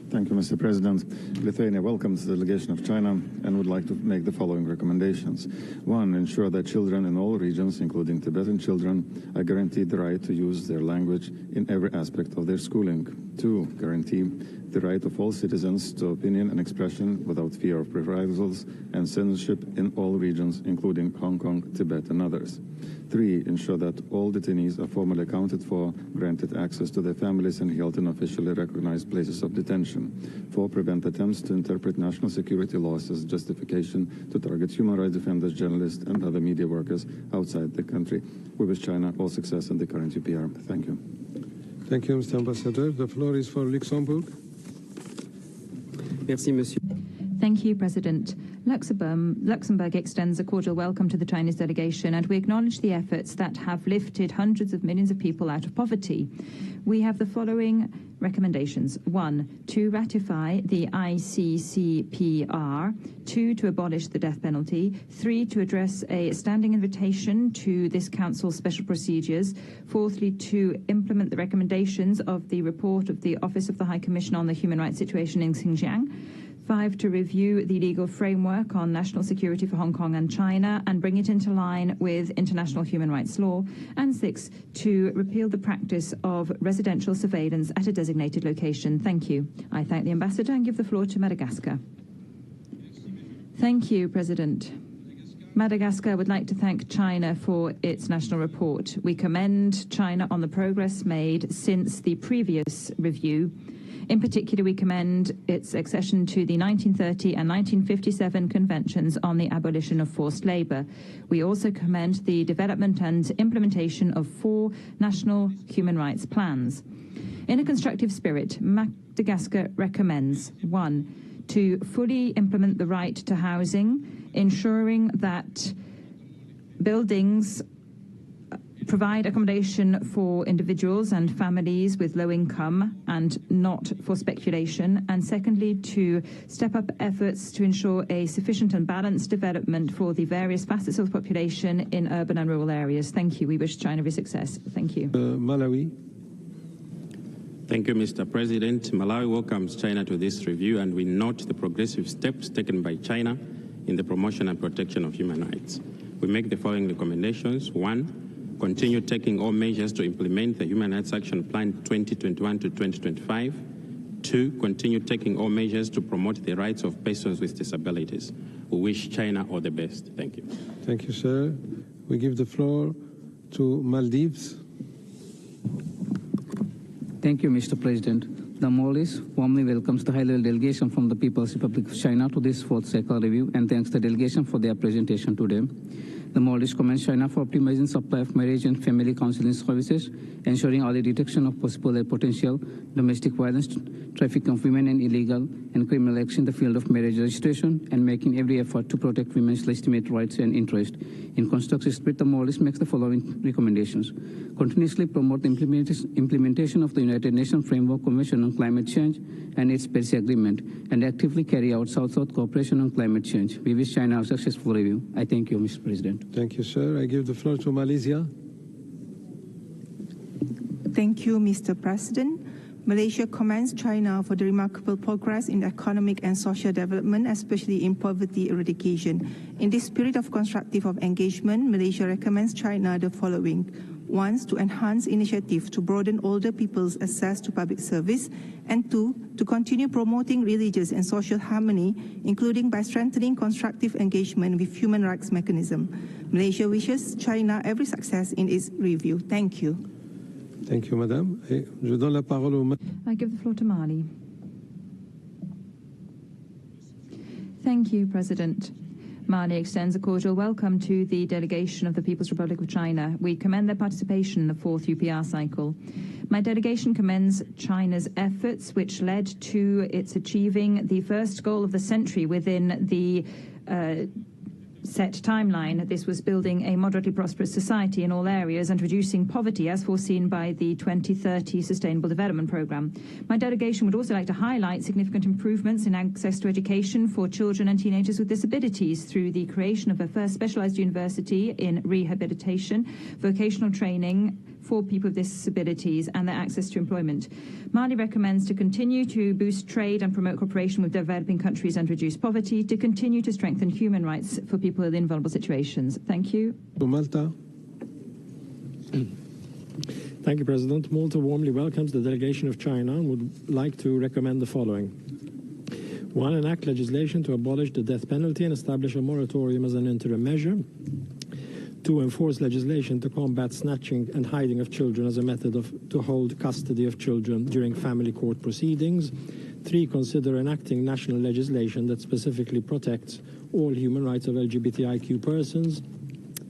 Thank you, Mr. President. Lithuania welcomes the delegation of China and would like to make the following recommendations. 1. Ensure that children in all regions, including Tibetan children, are guaranteed the right to use their language in every aspect of their schooling. 2. Guarantee the right of all citizens to opinion and expression without fear of reprisals and censorship in all regions, including Hong Kong, Tibet, and others. 3. Ensure that all detainees are formally accounted for, granted access to their families, and held in officially recognized places of detention. 4. Prevent attempts to interpret national security laws as justification to target human rights defenders, journalists, and other media workers outside the country. We wish China all success in the current UPR. Thank you. Thank you, Mr. Ambassador. The floor is for Luxembourg. Merci, monsieur. Thank you, President. Luxembourg extends a cordial welcome to the Chinese delegation, and we acknowledge the efforts that have lifted hundreds of millions of people out of poverty. We have the following recommendations. 1. To ratify the ICCPR. 2. To abolish the death penalty. 3. To address a standing invitation to this Council's special procedures. 4thly, to implement the recommendations of the report of the Office of the High Commission on the Human Rights Situation in Xinjiang. 5. To review the legal framework on national security for Hong Kong and China and bring it into line with international human rights law. And 6. To repeal the practice of residential surveillance at a designated location. Thank you. I thank the Ambassador and give the floor to Madagascar. Thank you, President. Madagascar would like to thank China for its national report. We commend China on the progress made since the previous review. In particular, we commend its accession to the 1930 and 1957 conventions on the abolition of forced labor. We also commend the development and implementation of 4 national human rights plans. In a constructive spirit, Madagascar recommends 1. To fully implement the right to housing, ensuring that buildings provide accommodation for individuals and families with low income and not for speculation. And secondly, to step up efforts to ensure a sufficient and balanced development for the various facets of the population in urban and rural areas. Thank you. We wish China every success. Thank you. Malawi. Thank you, Mr. President. Malawi welcomes China to this review, and we note the progressive steps taken by China in the promotion and protection of human rights. We make the following recommendations. 1. Continue taking all measures to implement the Human Rights Action Plan 2021 to 2025. 2. Continue taking all measures to promote the rights of persons with disabilities. We wish China all the best. Thank you. Thank you, sir. We give the floor to Maldives. Thank you, Mr. President. The Maldives warmly welcomes the high-level delegation from the People's Republic of China to this 4th cycle review and thanks the delegation for their presentation today. The Maldives commends China for optimizing supply of marriage and family counseling services, ensuring early detection of possible and potential domestic violence, trafficking of women, and illegal and criminal acts in the field of marriage registration, and making every effort to protect women's legitimate rights and interests. In constructive spirit, the Maldives makes the following recommendations. Continuously promote the implementation of the United Nations Framework Convention on Climate Change and its Paris Agreement, and actively carry out South-South cooperation on climate change. We wish China a successful review. I thank you, Mr. President. Thank you, sir. I give the floor to Malaysia. Thank you, Mr. President. Malaysia commends China for the remarkable progress in economic and social development, especially in poverty eradication. In this spirit of constructive engagement, Malaysia recommends China the following. 1. To enhance initiatives to broaden older people's access to public service, and 2. To continue promoting religious and social harmony, including by strengthening constructive engagement with human rights mechanism. Malaysia wishes China every success in its review. Thank you. Thank you, Madame. Je donne la parole au... I give the floor to Mali. Thank you, President. Mali extends a cordial welcome to the delegation of the People's Republic of China. We commend their participation in the 4th UPR cycle. My delegation commends China's efforts, which led to its achieving the first goal of the century within the set timeline. This was building a moderately prosperous society in all areas and reducing poverty as foreseen by the 2030 Sustainable Development Programme. My delegation would also like to highlight significant improvements in access to education for children and teenagers with disabilities through the creation of a first specialised university in rehabilitation, vocational training for people with disabilities and their access to employment. Mali recommends to continue to boost trade and promote cooperation with developing countries and reduce poverty, to continue to strengthen human rights for people in vulnerable situations. Thank you. Malta. Thank you, President. Malta warmly welcomes the delegation of China and would like to recommend the following. 1. Enact legislation to abolish the death penalty and establish a moratorium as an interim measure. 2. Enforce legislation to combat snatching and hiding of children as a method to hold custody of children during family court proceedings. 3. Consider enacting national legislation that specifically protects all human rights of LGBTIQ persons.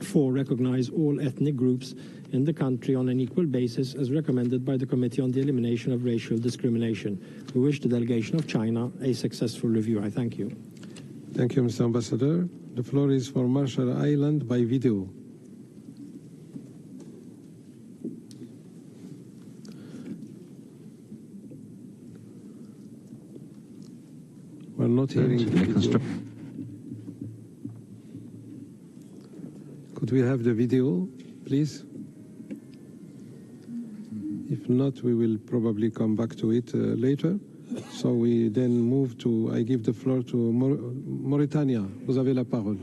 4. Recognize all ethnic groups in the country on an equal basis as recommended by the Committee on the Elimination of Racial Discrimination. We wish the delegation of China a successful review. I thank you. Thank you, Mr. Ambassador. The floor is for Marshall Island by video. We're not hearing the video. Could we have the video, please? If not, we will probably come back to it later. So we then move to, I give the floor to Mauritania. Vous avez la parole.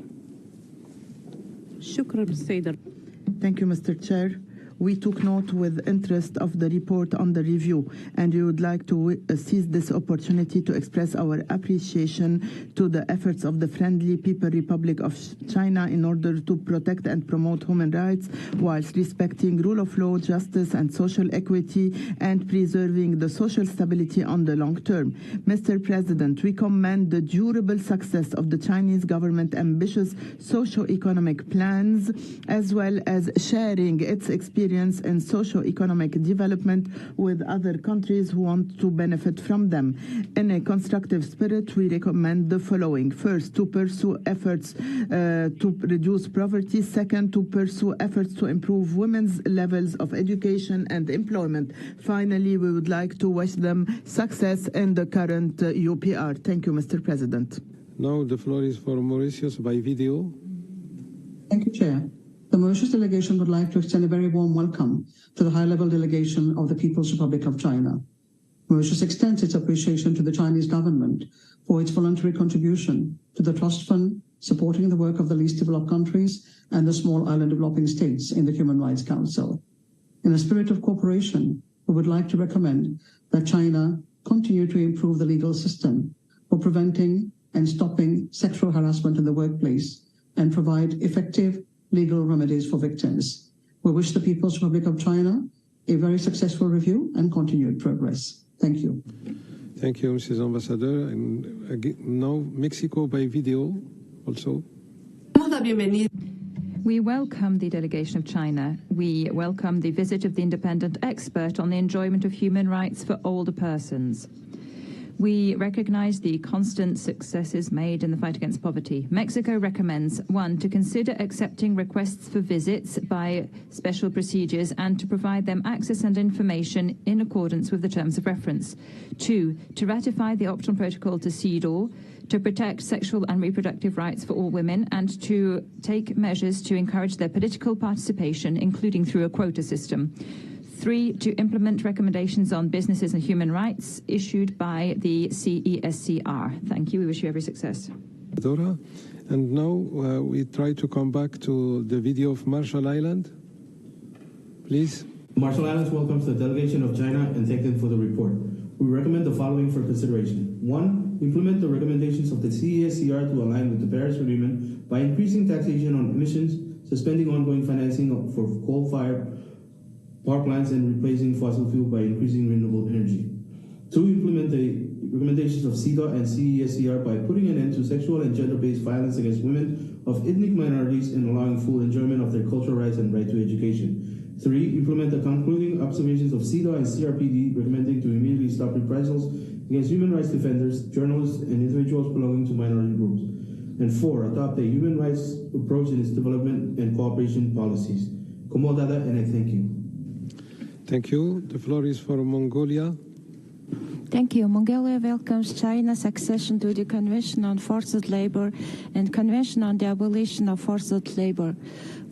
Thank you, Mr. Chair. We took note with interest of the report on the review, and we would like to seize this opportunity to express our appreciation to the efforts of the Friendly People Republic of China in order to protect and promote human rights whilst respecting rule of law, justice and social equity and preserving the social stability on the long term. Mr. President, we commend the durable success of the Chinese government ambitious socio-economic plans as well as sharing its experience in socio-economic development with other countries who want to benefit from them. In a constructive spirit, we recommend the following. First, to pursue efforts to reduce poverty. Second, to pursue efforts to improve women's levels of education and employment. Finally, we would like to wish them success in the current UPR. Thank you, Mr. President. Now the floor is for Mauritius by video. Thank you, Chair. The Mauritius delegation would like to extend a very warm welcome to the high-level delegation of the People's Republic of China. Mauritius extends its appreciation to the Chinese government for its voluntary contribution to the trust fund supporting the work of the least developed countries and the small island developing states in the Human Rights Council. In a spirit of cooperation, we would like to recommend that China continue to improve the legal system for preventing and stopping sexual harassment in the workplace and provide effective legal remedies for victims. We wish the People's Republic of China a very successful review and continued progress. Thank you. Thank you, Mrs. Ambassador. And now Mexico by video also. We welcome the delegation of China. We welcome the visit of the independent expert on the enjoyment of human rights for older persons. We recognize the constant successes made in the fight against poverty. Mexico recommends, 1, to consider accepting requests for visits by special procedures and to provide them access and information in accordance with the terms of reference. 2, to ratify the optional protocol to CEDAW, to protect sexual and reproductive rights for all women, and to take measures to encourage their political participation, including through a quota system. 3, to implement recommendations on businesses and human rights issued by the CESCR. Thank you. We wish you every success. Dora, and now we try to come back to the video of Marshall Island. Please. Marshall Islands welcomes the delegation of China and thank them for the report. We recommend the following for consideration. 1, implement the recommendations of the CESCR to align with the Paris Agreement by increasing taxation on emissions, suspending ongoing financing for coal-fired power plants, and replacing fossil fuel by increasing renewable energy. 2, implement the recommendations of CEDAW and CESCR by putting an end to sexual and gender-based violence against women of ethnic minorities and allowing full enjoyment of their cultural rights and right to education. 3, implement the concluding observations of CEDAW and CRPD recommending to immediately stop reprisals against human rights defenders, journalists, and individuals belonging to minority groups. And 4, adopt a human rights approach in its development and cooperation policies. Komodada, and I thank you. Thank you. The floor is for Mongolia. Thank you. Mongolia welcomes China's accession to the Convention on Forced Labor and Convention on the Abolition of Forced Labor.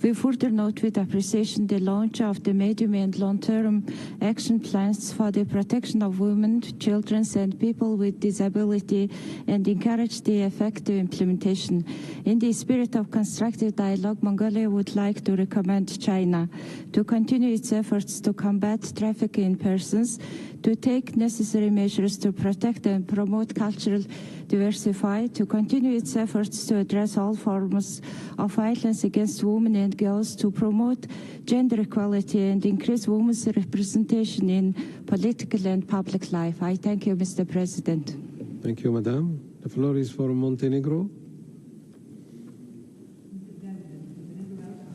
We further note with appreciation the launch of the medium and long-term action plans for the protection of women, children, and people with disability, and encourage the effective implementation. In the spirit of constructive dialogue, Mongolia would like to recommend China to continue its efforts to combat trafficking in persons, to take necessary measures to protect and promote cultural diversity, to continue its efforts to address all forms of violence against women and girls, to promote gender equality and increase women's representation in political and public life. I thank you, Mr. President. Thank you, Madam. The floor is for Montenegro.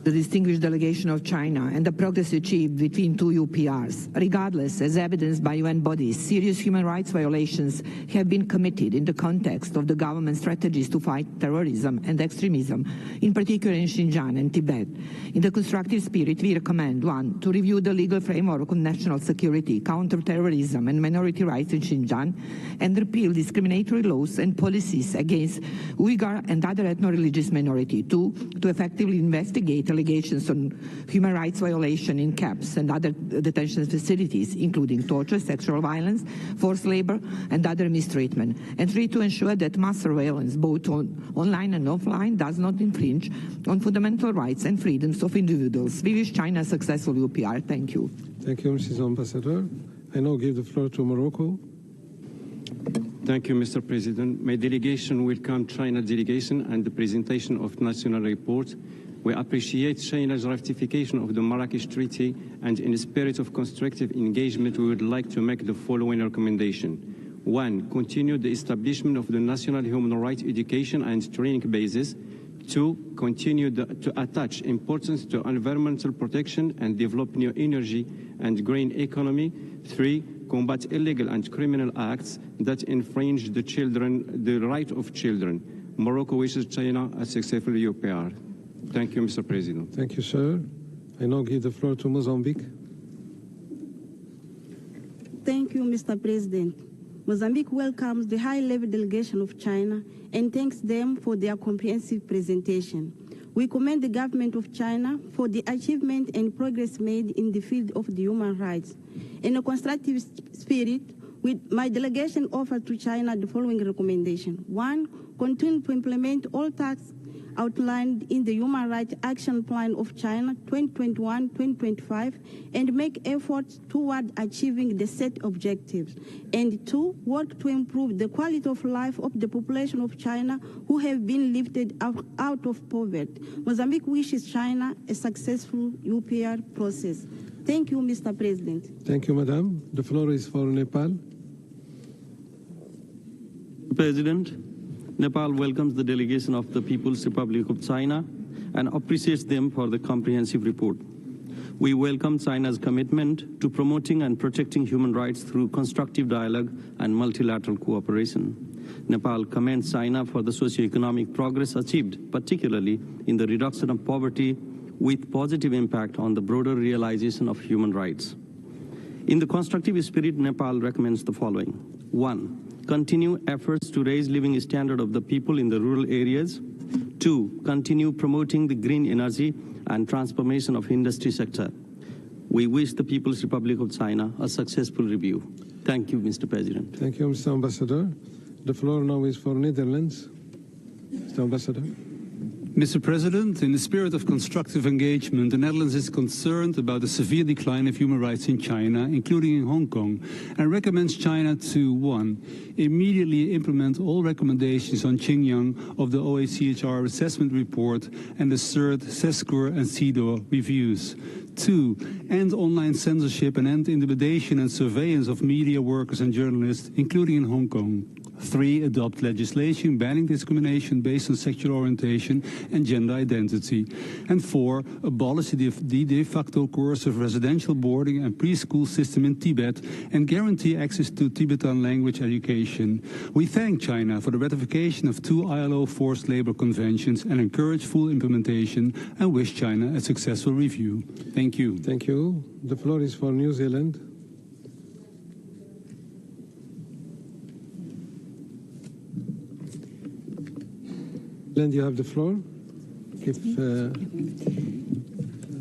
The distinguished delegation of China and the progress achieved between two UPRs. Regardless, as evidenced by UN bodies, serious human rights violations have been committed in the context of the government strategies to fight terrorism and extremism, in particular in Xinjiang and Tibet. In the constructive spirit, we recommend 1. To review the legal framework on national security, counter-terrorism and minority rights in Xinjiang, and repeal discriminatory laws and policies against Uyghur and other ethno-religious minorities. 2. To effectively investigate allegations on human rights violation in camps and other detention facilities, including torture, sexual violence, forced labor, and other mistreatment. And 3, to ensure that mass surveillance, both online and offline, does not infringe on fundamental rights and freedoms of individuals. We wish China a successful UPR. Thank you. Thank you, Mrs. Ambassador. I now give the floor to Morocco. Thank you, Mr. President. My delegation welcomes China delegation and the presentation of national report. We appreciate China's ratification of the Marrakesh Treaty, and in the spirit of constructive engagement, we would like to make the following recommendation. 1. Continue the establishment of the national human rights education and training bases. 2. Continue to attach importance to environmental protection and develop new energy and green economy. 3. Combat illegal and criminal acts that infringe the right of children. Morocco wishes China a successful UPR. Thank you, Mr. President. Thank you, sir. I now give the floor to Mozambique. Thank you, Mr. President. Mozambique welcomes the high-level delegation of China and thanks them for their comprehensive presentation. We commend the government of China for the achievement and progress made in the field of the human rights. In a constructive spirit, my delegation offers to China the following recommendation. 1. Continue to implement all tasks outlined in the Human Rights Action Plan of China 2021-2025 and make efforts toward achieving the set objectives. And 2, work to improve the quality of life of the population of China who have been lifted out of poverty. Mozambique wishes China a successful UPR process. Thank you, Mr. President. Thank you, Madam. The floor is for Nepal. President, Nepal welcomes the delegation of the People's Republic of China and appreciates them for the comprehensive report. We welcome China's commitment to promoting and protecting human rights through constructive dialogue and multilateral cooperation. Nepal commends China for the socio-economic progress achieved, particularly in the reduction of poverty, with positive impact on the broader realization of human rights. In the constructive spirit, Nepal recommends the following. 1. Continue efforts to raise living standard of the people in the rural areas. 2. Continue promoting the green energy and transformation of industry sector. We wish the People's Republic of China a successful review. Thank you, Mr. President. Thank you, Mr. Ambassador. The floor now is for Netherlands. Mr. Ambassador. Mr. President, in the spirit of constructive engagement, the Netherlands is concerned about the severe decline of human rights in China, including in Hong Kong, and recommends China to 1. Immediately implement all recommendations on Xinjiang of the OHCHR assessment report and the third CESCUR and CEDAW reviews. 2. End online censorship and end intimidation and surveillance of media workers and journalists, including in Hong Kong. 3. Adopt legislation banning discrimination based on sexual orientation and gender identity. And 4, abolish the de facto coercive residential boarding and preschool system in Tibet and guarantee access to Tibetan language education. We thank China for the ratification of 2 ILO forced labor conventions and encourage full implementation and wish China a successful review. Thank you. Thank you. The floor is for New Zealand. Land, you have the floor.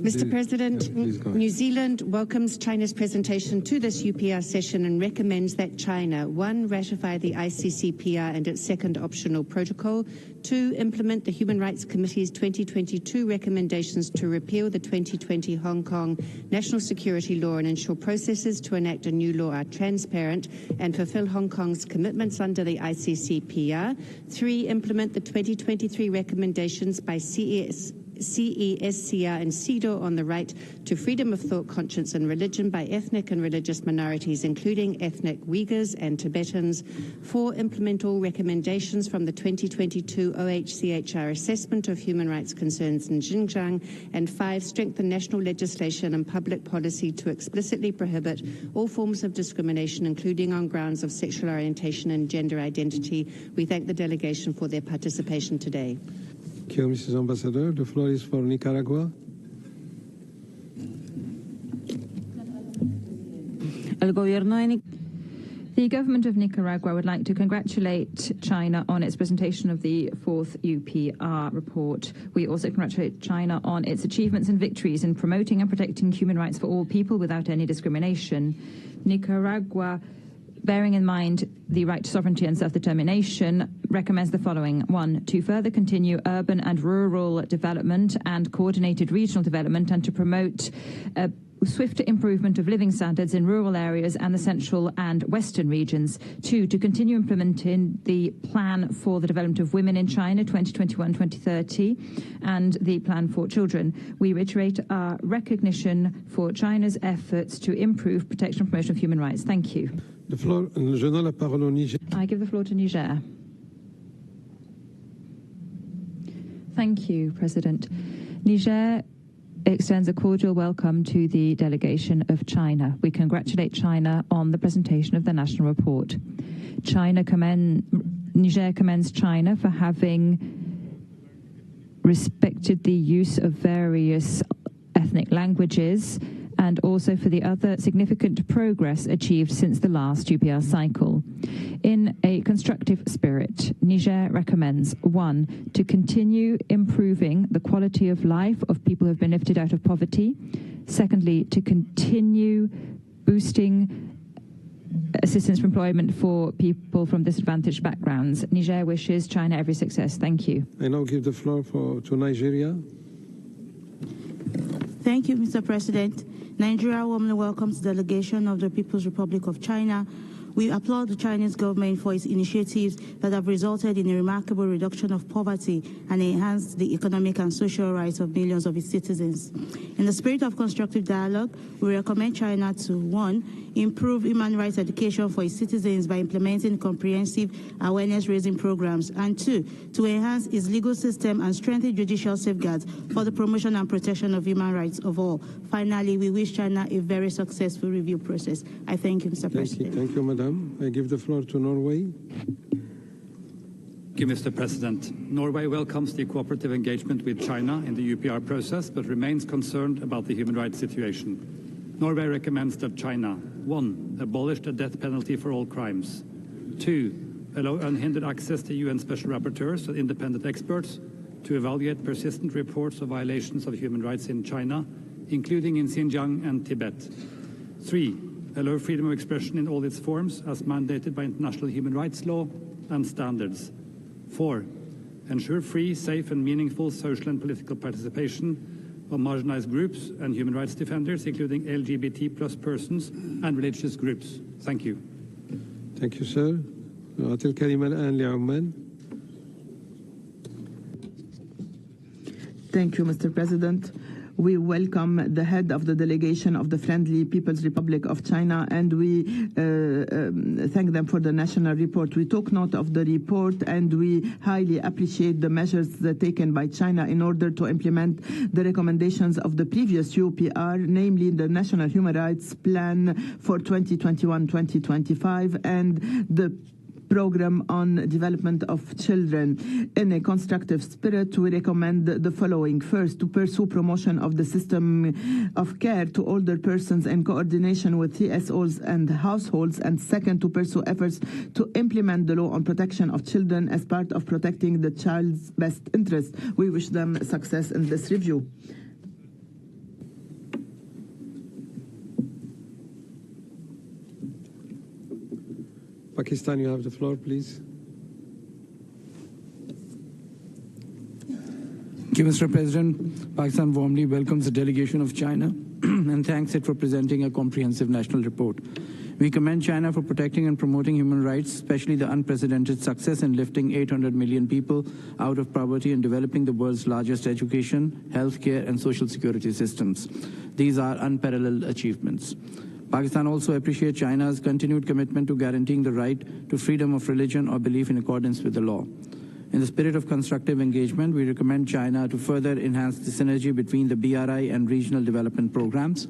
Mr. President, New Zealand welcomes China's presentation to this UPR session and recommends that China, 1, ratify the ICCPR and its second optional protocol, 2, implement the Human Rights Committee's 2022 recommendations to repeal the 2020 Hong Kong national security law and ensure processes to enact a new law are transparent and fulfill Hong Kong's commitments under the ICCPR, 3, implement the 2023 recommendations by CESCR and CEDAW on the right to freedom of thought, conscience and religion by ethnic and religious minorities, including ethnic Uyghurs and Tibetans. 4, implement all recommendations from the 2022 OHCHR assessment of human rights concerns in Xinjiang. And 5, strengthen national legislation and public policy to explicitly prohibit all forms of discrimination, including on grounds of sexual orientation and gender identity. We thank the delegation for their participation today. Thank you, Mrs. Ambassador. The floor is for Nicaragua. The government of Nicaragua would like to congratulate China on its presentation of the 4th UPR report. We also congratulate China on its achievements and victories in promoting and protecting human rights for all people without any discrimination. Nicaragua, bearing in mind the right to sovereignty and self-determination, recommends the following. 1, to further continue urban and rural development and coordinated regional development and to promote swift improvement of living standards in rural areas and the central and western regions. 2, to continue implementing the plan for the development of women in China 2021-2030 and the plan for children. We reiterate our recognition for China's efforts to improve protection and promotion of human rights. Thank you. The floor, je donne la parole au Niger. I give the floor to Niger. Thank you, President. Niger extends a cordial welcome to the delegation of China. We congratulate China on the presentation of the national report. Niger commends China for having respected the use of various ethnic languages and also for the other significant progress achieved since the last UPR cycle. In a constructive spirit, Niger recommends 1, to continue improving the quality of life of people who have been lifted out of poverty. Secondly, to continue boosting assistance for employment for people from disadvantaged backgrounds. Niger wishes China every success. Thank you. I now give the floor to Nigeria. Thank you, Mr. President. Nigeria warmly welcomes the delegation of the People's Republic of China. We applaud the Chinese government for its initiatives that have resulted in a remarkable reduction of poverty and enhanced the economic and social rights of millions of its citizens. In the spirit of constructive dialogue, we recommend China to 1, improve human rights education for its citizens by implementing comprehensive awareness-raising programs, and 2, to enhance its legal system and strengthen judicial safeguards for the promotion and protection of human rights of all. Finally, we wish China a very successful review process. I thank you, Mr. President. Thank you, Madam. I give the floor to Norway. Thank you, Mr. President. Norway welcomes the cooperative engagement with China in the UPR process, but remains concerned about the human rights situation. Norway recommends that China, 1, abolish the death penalty for all crimes, 2, allow unhindered access to UN special rapporteurs and independent experts to evaluate persistent reports of violations of human rights in China, including in Xinjiang and Tibet, 3, allow freedom of expression in all its forms as mandated by international human rights law and standards. 4, ensure free, safe and meaningful social and political participation of marginalized groups and human rights defenders, including LGBT+ persons and religious groups. Thank you. Thank you, sir. أعطي الكلمة الآن لعمان. Thank you, Mr. President. we welcome the head of the delegation of the Friendly People's Republic of China, and we thank them for the national report. We took note of the report, and we highly appreciate the measures taken by China in order to implement the recommendations of the previous UPR, namely the National Human Rights Plan for 2021-2025 and the Program on Development of Children. In a constructive spirit, we recommend the following. First, to pursue promotion of the system of care to older persons in coordination with TSOs and households, and second, to pursue efforts to implement the law on protection of children as part of protecting the child's best interest. We wish them success in this review. Pakistan, you have the floor, please. Thank you, Mr. President. Pakistan warmly welcomes the delegation of China and thanks it for presenting a comprehensive national report. We commend China for protecting and promoting human rights, especially the unprecedented success in lifting 800 million people out of poverty and developing the world's largest education, healthcare, and social security systems. These are unparalleled achievements. Pakistan also appreciates China's continued commitment to guaranteeing the right to freedom of religion or belief in accordance with the law. In the spirit of constructive engagement, we recommend China to further enhance the synergy between the BRI and regional development programs,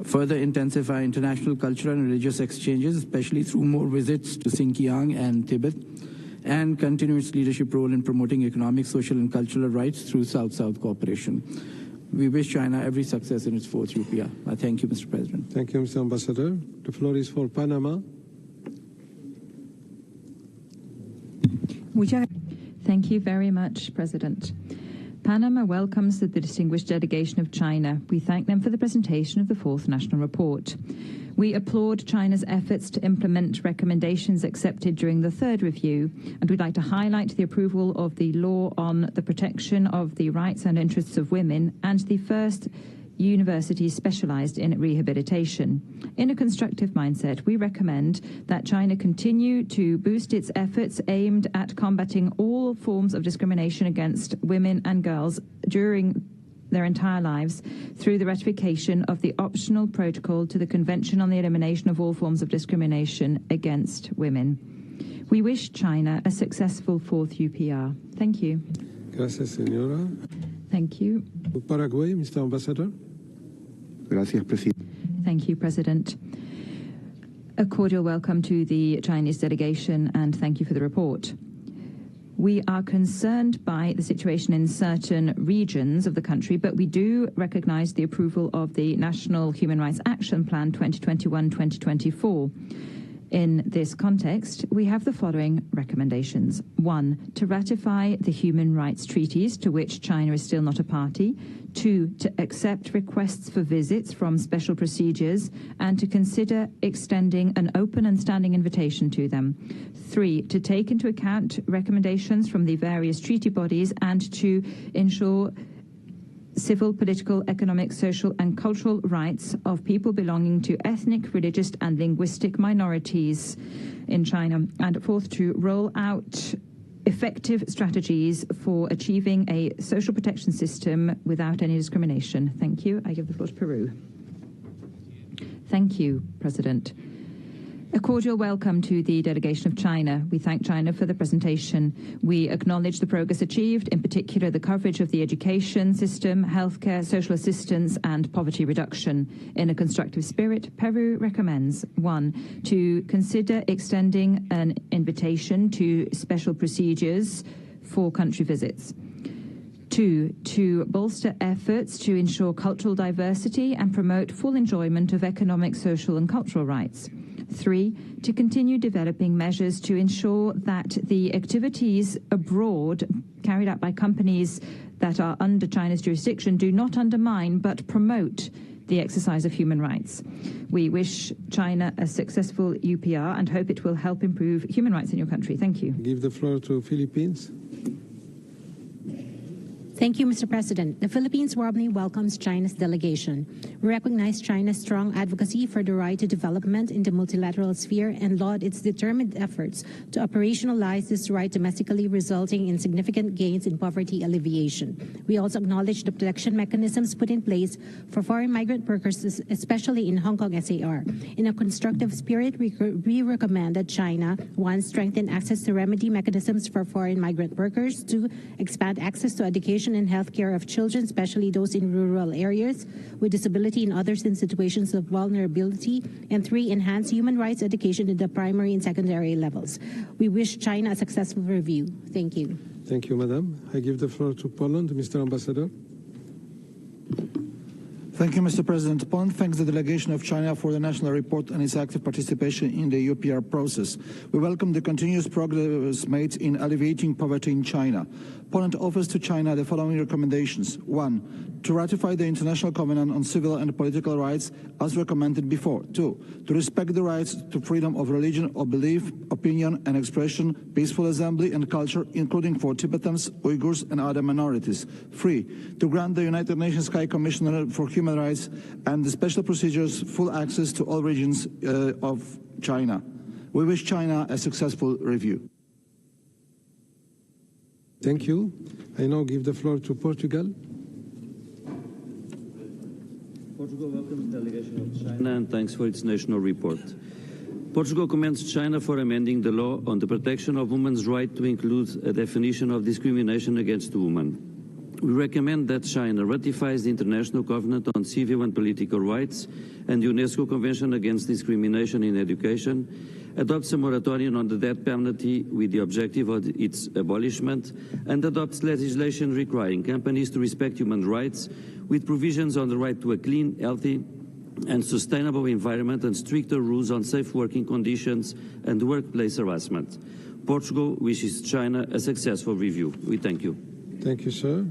further intensify international cultural and religious exchanges, especially through more visits to Xinjiang and Tibet, and continue its leadership role in promoting economic, social, and cultural rights through South-South cooperation. We wish China every success in its fourth UPR. I thank you, Mr. President. Thank you, Mr. Ambassador. The floor is for Panama. Thank you very much, President. Panama welcomes the distinguished delegation of China. We thank them for the presentation of the fourth national report. We applaud China's efforts to implement recommendations accepted during the third review, and we'd like to highlight the approval of the law on the protection of the rights and interests of women and the first university specialized in rehabilitation. In a constructive mindset, we recommend that China continue to boost its efforts aimed at combating all forms of discrimination against women and girls during their entire lives through the ratification of the optional protocol to the Convention on the Elimination of All Forms of Discrimination Against Women. We wish China a successful fourth UPR. Thank you. Gracias, Senora. Thank you. Paraguay, Mr. Ambassador. Gracias, President. Thank you, President. A cordial welcome to the Chinese delegation and thank you for the report. We are concerned by the situation in certain regions of the country, but we do recognize the approval of the National Human Rights Action Plan 2021-2024. In this context, we have the following recommendations. 1, to ratify the human rights treaties to which China is still not a party. 2, to accept requests for visits from special procedures and to consider extending an open and standing invitation to them. 3, to take into account recommendations from the various treaty bodies and to ensure civil, political, economic, social and cultural rights of people belonging to ethnic, religious and linguistic minorities in China. And 4th, to roll out effective strategies for achieving a social protection system without any discrimination. Thank you. I give the floor to Peru. Thank you, President. A cordial welcome to the delegation of China. We thank China for the presentation. We acknowledge the progress achieved, in particular the coverage of the education system, healthcare, social assistance and poverty reduction. In a constructive spirit, Peru recommends 1, to consider extending an invitation to special procedures for country visits. 2, to bolster efforts to ensure cultural diversity and promote full enjoyment of economic, social and cultural rights. 3, to continue developing measures to ensure that the activities abroad carried out by companies that are under China's jurisdiction do not undermine but promote the exercise of human rights. We wish China a successful UPR and hope it will help improve human rights in your country. Thank you. Give the floor to Philippines. Thank you, Mr. President. The Philippines warmly welcomes China's delegation. We recognize China's strong advocacy for the right to development in the multilateral sphere and laud its determined efforts to operationalize this right domestically, resulting in significant gains in poverty alleviation. We also acknowledge the protection mechanisms put in place for foreign migrant workers, especially in Hong Kong SAR. In a constructive spirit, we recommend that China, 1, strengthen access to remedy mechanisms for foreign migrant workers, 2, expand access to education and health care of children, especially those in rural areas, with disability and others in situations of vulnerability, and 3, enhance human rights education in the primary and secondary levels. We wish China a successful review. Thank you. Thank you, Madam. I give the floor to Poland. Mr. Ambassador. Thank you, Mr. President. Poland thanks the delegation of China for the national report and its active participation in the UPR process. We welcome the continuous progress made in alleviating poverty in China. Poland offers to China the following recommendations. 1, to ratify the International Covenant on Civil and Political Rights as recommended before. 2, to respect the rights to freedom of religion or belief, opinion and expression, peaceful assembly and culture, including for Tibetans, Uyghurs and other minorities. 3, to grant the United Nations High Commissioner for Human Rights and the special procedures full access to all regions of China. We wish China a successful review. Thank you. I now give the floor to Portugal. Portugal welcomes the delegation of China and thanks for its national report. Portugal commends China for amending the law on the protection of women's right to include a definition of discrimination against women. We recommend that China ratifies the International Covenant on Civil and Political Rights and the UNESCO Convention Against Discrimination in Education, adopts a moratorium on the death penalty with the objective of its abolishment, and adopts legislation requiring companies to respect human rights with provisions on the right to a clean, healthy and sustainable environment and stricter rules on safe working conditions and workplace harassment. Portugal wishes China a successful review. We thank you. Thank you, sir.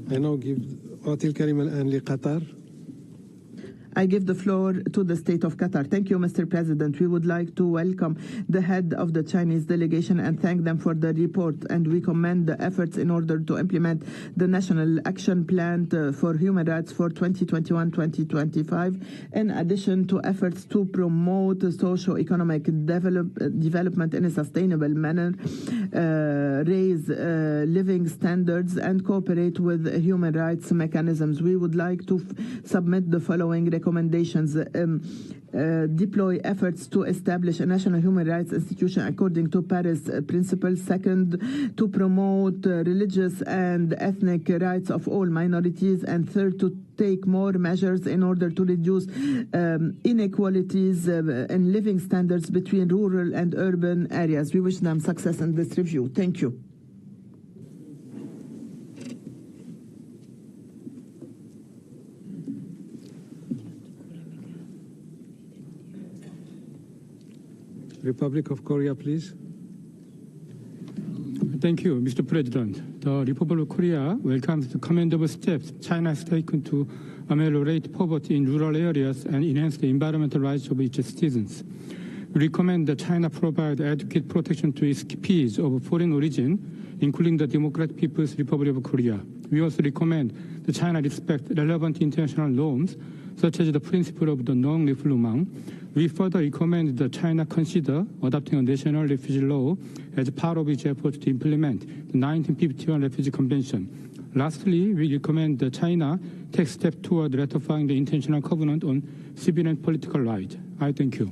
I now give Atil Karim Al-Anli, Qatar. I give the floor to the State of Qatar. Thank you, Mr. President. We would like to welcome the head of the Chinese delegation and thank them for the report. And we commend the efforts in order to implement the National Action Plan for Human Rights for 2021-2025, in addition to efforts to promote socio-economic development in a sustainable manner, raise living standards, and cooperate with human rights mechanisms. We would like to submit the following recommendations. Deploy efforts to establish a national human rights institution according to Paris principles. Second, to promote religious and ethnic rights of all minorities. And third, to take more measures in order to reduce inequalities in living standards between rural and urban areas. We wish them success in this review. Thank you. Republic of Korea, please. Thank you, Mr. President. The Republic of Korea welcomes the commendable steps China has taken to ameliorate poverty in rural areas and enhance the environmental rights of its citizens. We recommend that China provide adequate protection to its peers of foreign origin, including the Democratic People's Republic of Korea. We also recommend that China respect relevant international norms, such as the principle of the non-refoulement. We further recommend that China consider adopting a national refugee law as part of its efforts to implement the 1951 Refugee Convention. Lastly, we recommend that China take steps toward ratifying the International Covenant on Civil and Political Rights. I thank you.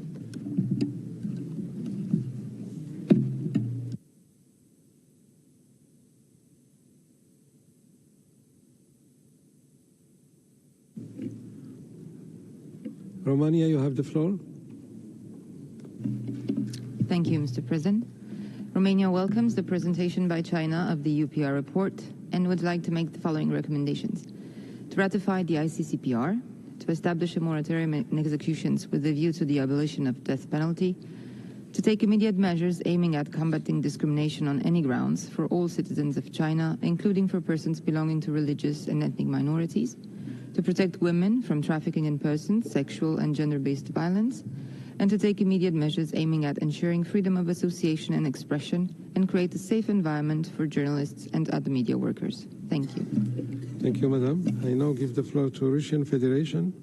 Romania, you have the floor. Thank you, Mr. President. Romania welcomes the presentation by China of the UPR report and would like to make the following recommendations. To ratify the ICCPR, to establish a moratorium in executions with a view to the abolition of death penalty, to take immediate measures aiming at combating discrimination on any grounds for all citizens of China, including for persons belonging to religious and ethnic minorities, to protect women from trafficking in persons, sexual and gender-based violence, and to take immediate measures aiming at ensuring freedom of association and expression and create a safe environment for journalists and other media workers. Thank you. Thank you, Madam. I now give the floor to Russian Federation.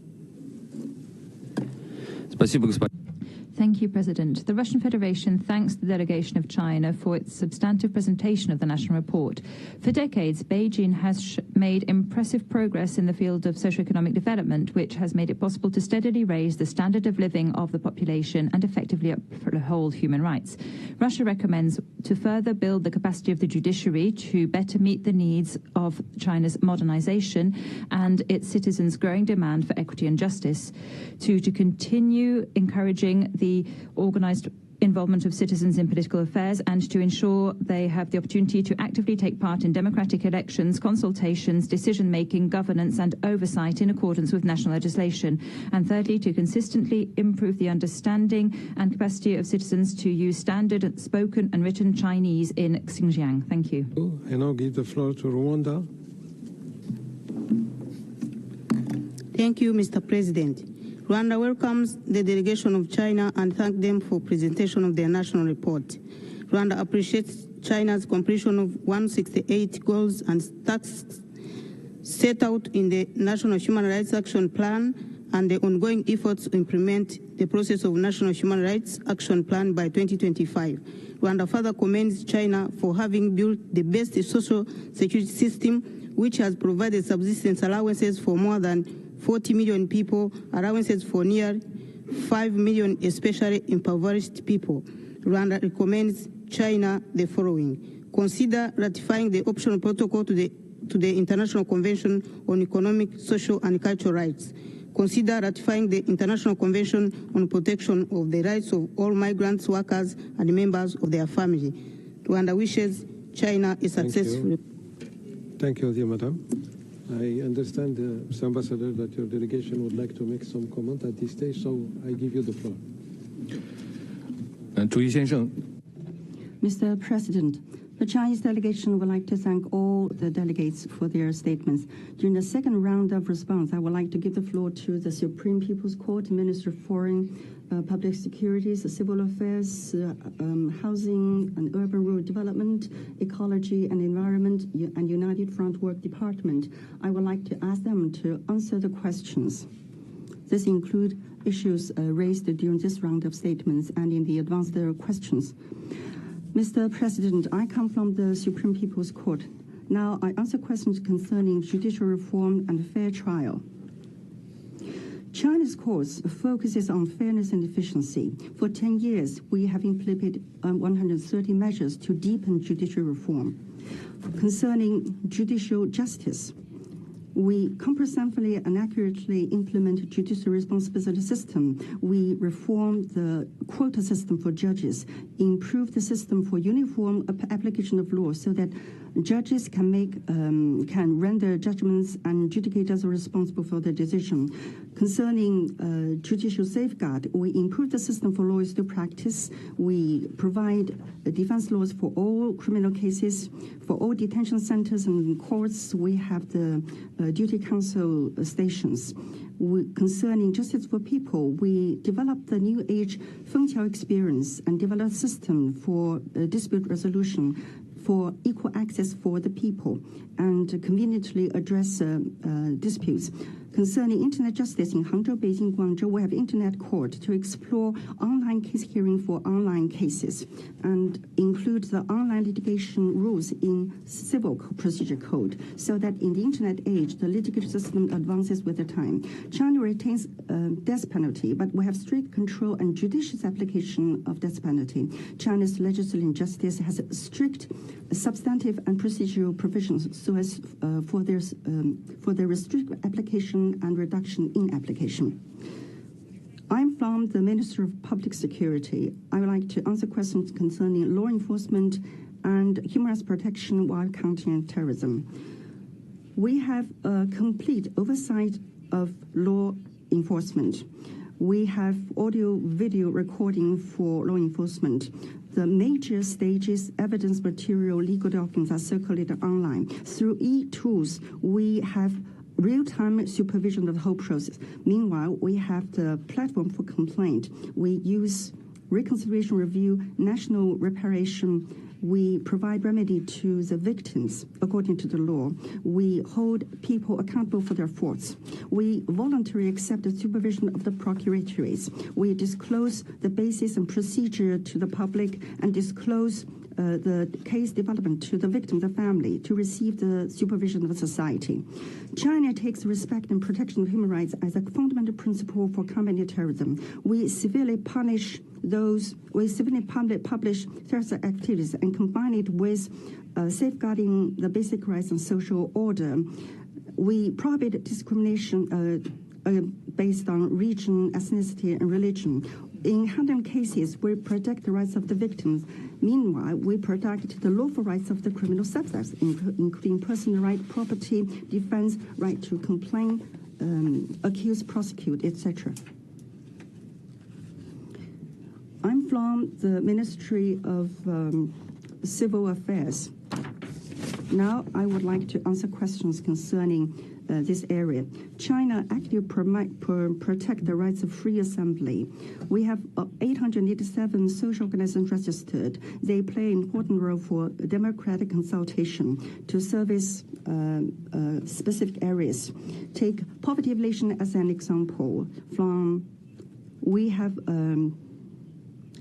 Thank you, President. The Russian Federation thanks the delegation of China for its substantive presentation of the national report. For decades, Beijing has made impressive progress in the field of socioeconomic development, which has made it possible to steadily raise the standard of living of the population and effectively uphold human rights. Russia recommends to further build the capacity of the judiciary to better meet the needs of China's modernization and its citizens' growing demand for equity and justice, to continue encouraging the organized involvement of citizens in political affairs and to ensure they have the opportunity to actively take part in democratic elections, consultations, decision-making, governance and oversight in accordance with national legislation. And thirdly, to consistently improve the understanding and capacity of citizens to use standard spoken and written Chinese in Xinjiang. Thank you. I now give the floor to Rwanda. Thank you, Mr. President. Rwanda welcomes the delegation of China and thanks them for presentation of their national report. Rwanda appreciates China's completion of 168 goals and tasks set out in the National Human Rights Action Plan and the ongoing efforts to implement the process of National Human Rights Action Plan by 2025. Rwanda further commends China for having built the best social security system, which has provided subsistence allowances for more than 40 million people, allowances for near 5 million, especially impoverished people. Rwanda recommends China the following: consider ratifying the optional protocol to the International Convention on Economic, Social and Cultural Rights. Consider ratifying the International Convention on Protection of the Rights of All Migrants, Workers and Members of their Family. Rwanda wishes China a successful... Thank you, dear Madam. I understand, Mr. Ambassador, that your delegation would like to make some comment at this stage, so I give you the floor. Mr. President, the Chinese delegation would like to thank all the delegates for their statements. During the second round of response, I would like to give the floor to the Supreme People's Court, Minister of Foreign, Public Securities, Civil Affairs, Housing and Urban Rural Development, Ecology and Environment, and United Front Work Department. I would like to ask them to answer the questions. This includes issues raised during this round of statements and in the advance there are questions. Mr. President, I come from the Supreme People's Court. Now I answer questions concerning judicial reform and fair trial. China's courts focuses on fairness and efficiency. For 10 years, we have implemented 130 measures to deepen judicial reform. Concerning judicial justice, we comprehensively and accurately implement judicial responsibility system. We reform the quota system for judges, improve the system for uniform application of law so that judges can render judgments and adjudicators are responsible for their decision. Concerning judicial safeguard, we improve the system for lawyers to practice. We provide defense laws for all criminal cases. For all detention centers and courts, we have the duty counsel stations. Concerning justice for people, we developed the new age Fengqiao experience and developed a system for dispute resolution for equal access for the people and conveniently address disputes. Concerning internet justice in Hangzhou, Beijing, Guangzhou, we have internet court to explore online case hearing for online cases and include the online litigation rules in civil procedure code so that in the internet age, the litigation system advances with the time. China retains death penalty, but we have strict control and judicious application of death penalty. China's legislative justice has strict substantive and procedural provisions so as for their restricted application and reduction in application. I'm from the Ministry of Public Security. I would like to answer questions concerning law enforcement and human rights protection while countering terrorism. We have a complete oversight of law enforcement. We have audio-video recording for law enforcement. The major stages, evidence material, legal documents are circulated online. Through e-tools, we have real-time supervision of the whole process. Meanwhile, we have the platform for complaint. We use reconciliation review, national reparation. We provide remedy to the victims according to the law. We hold people accountable for their faults. We voluntarily accept the supervision of the procuratoriats. We disclose the basis and procedure to the public and disclose the case development to the victim, the family, to receive the supervision of the society. China takes respect and protection of human rights as a fundamental principle for combating terrorism. We severely publish terrorist activities and combine it with safeguarding the basic rights and social order. We prohibit discrimination based on region, ethnicity, and religion. In handling cases, we protect the rights of the victims. Meanwhile, we protect the lawful rights of the criminal subjects, including personal right, property, defense, right to complain, accuse, prosecute, etc. I'm from the Ministry of Civil Affairs. Now, I would like to answer questions concerning this area. China actively protect the rights of free assembly. We have 887 social organizations registered. They play an important role for democratic consultation to service specific areas. Take poverty alleviation as an example. We have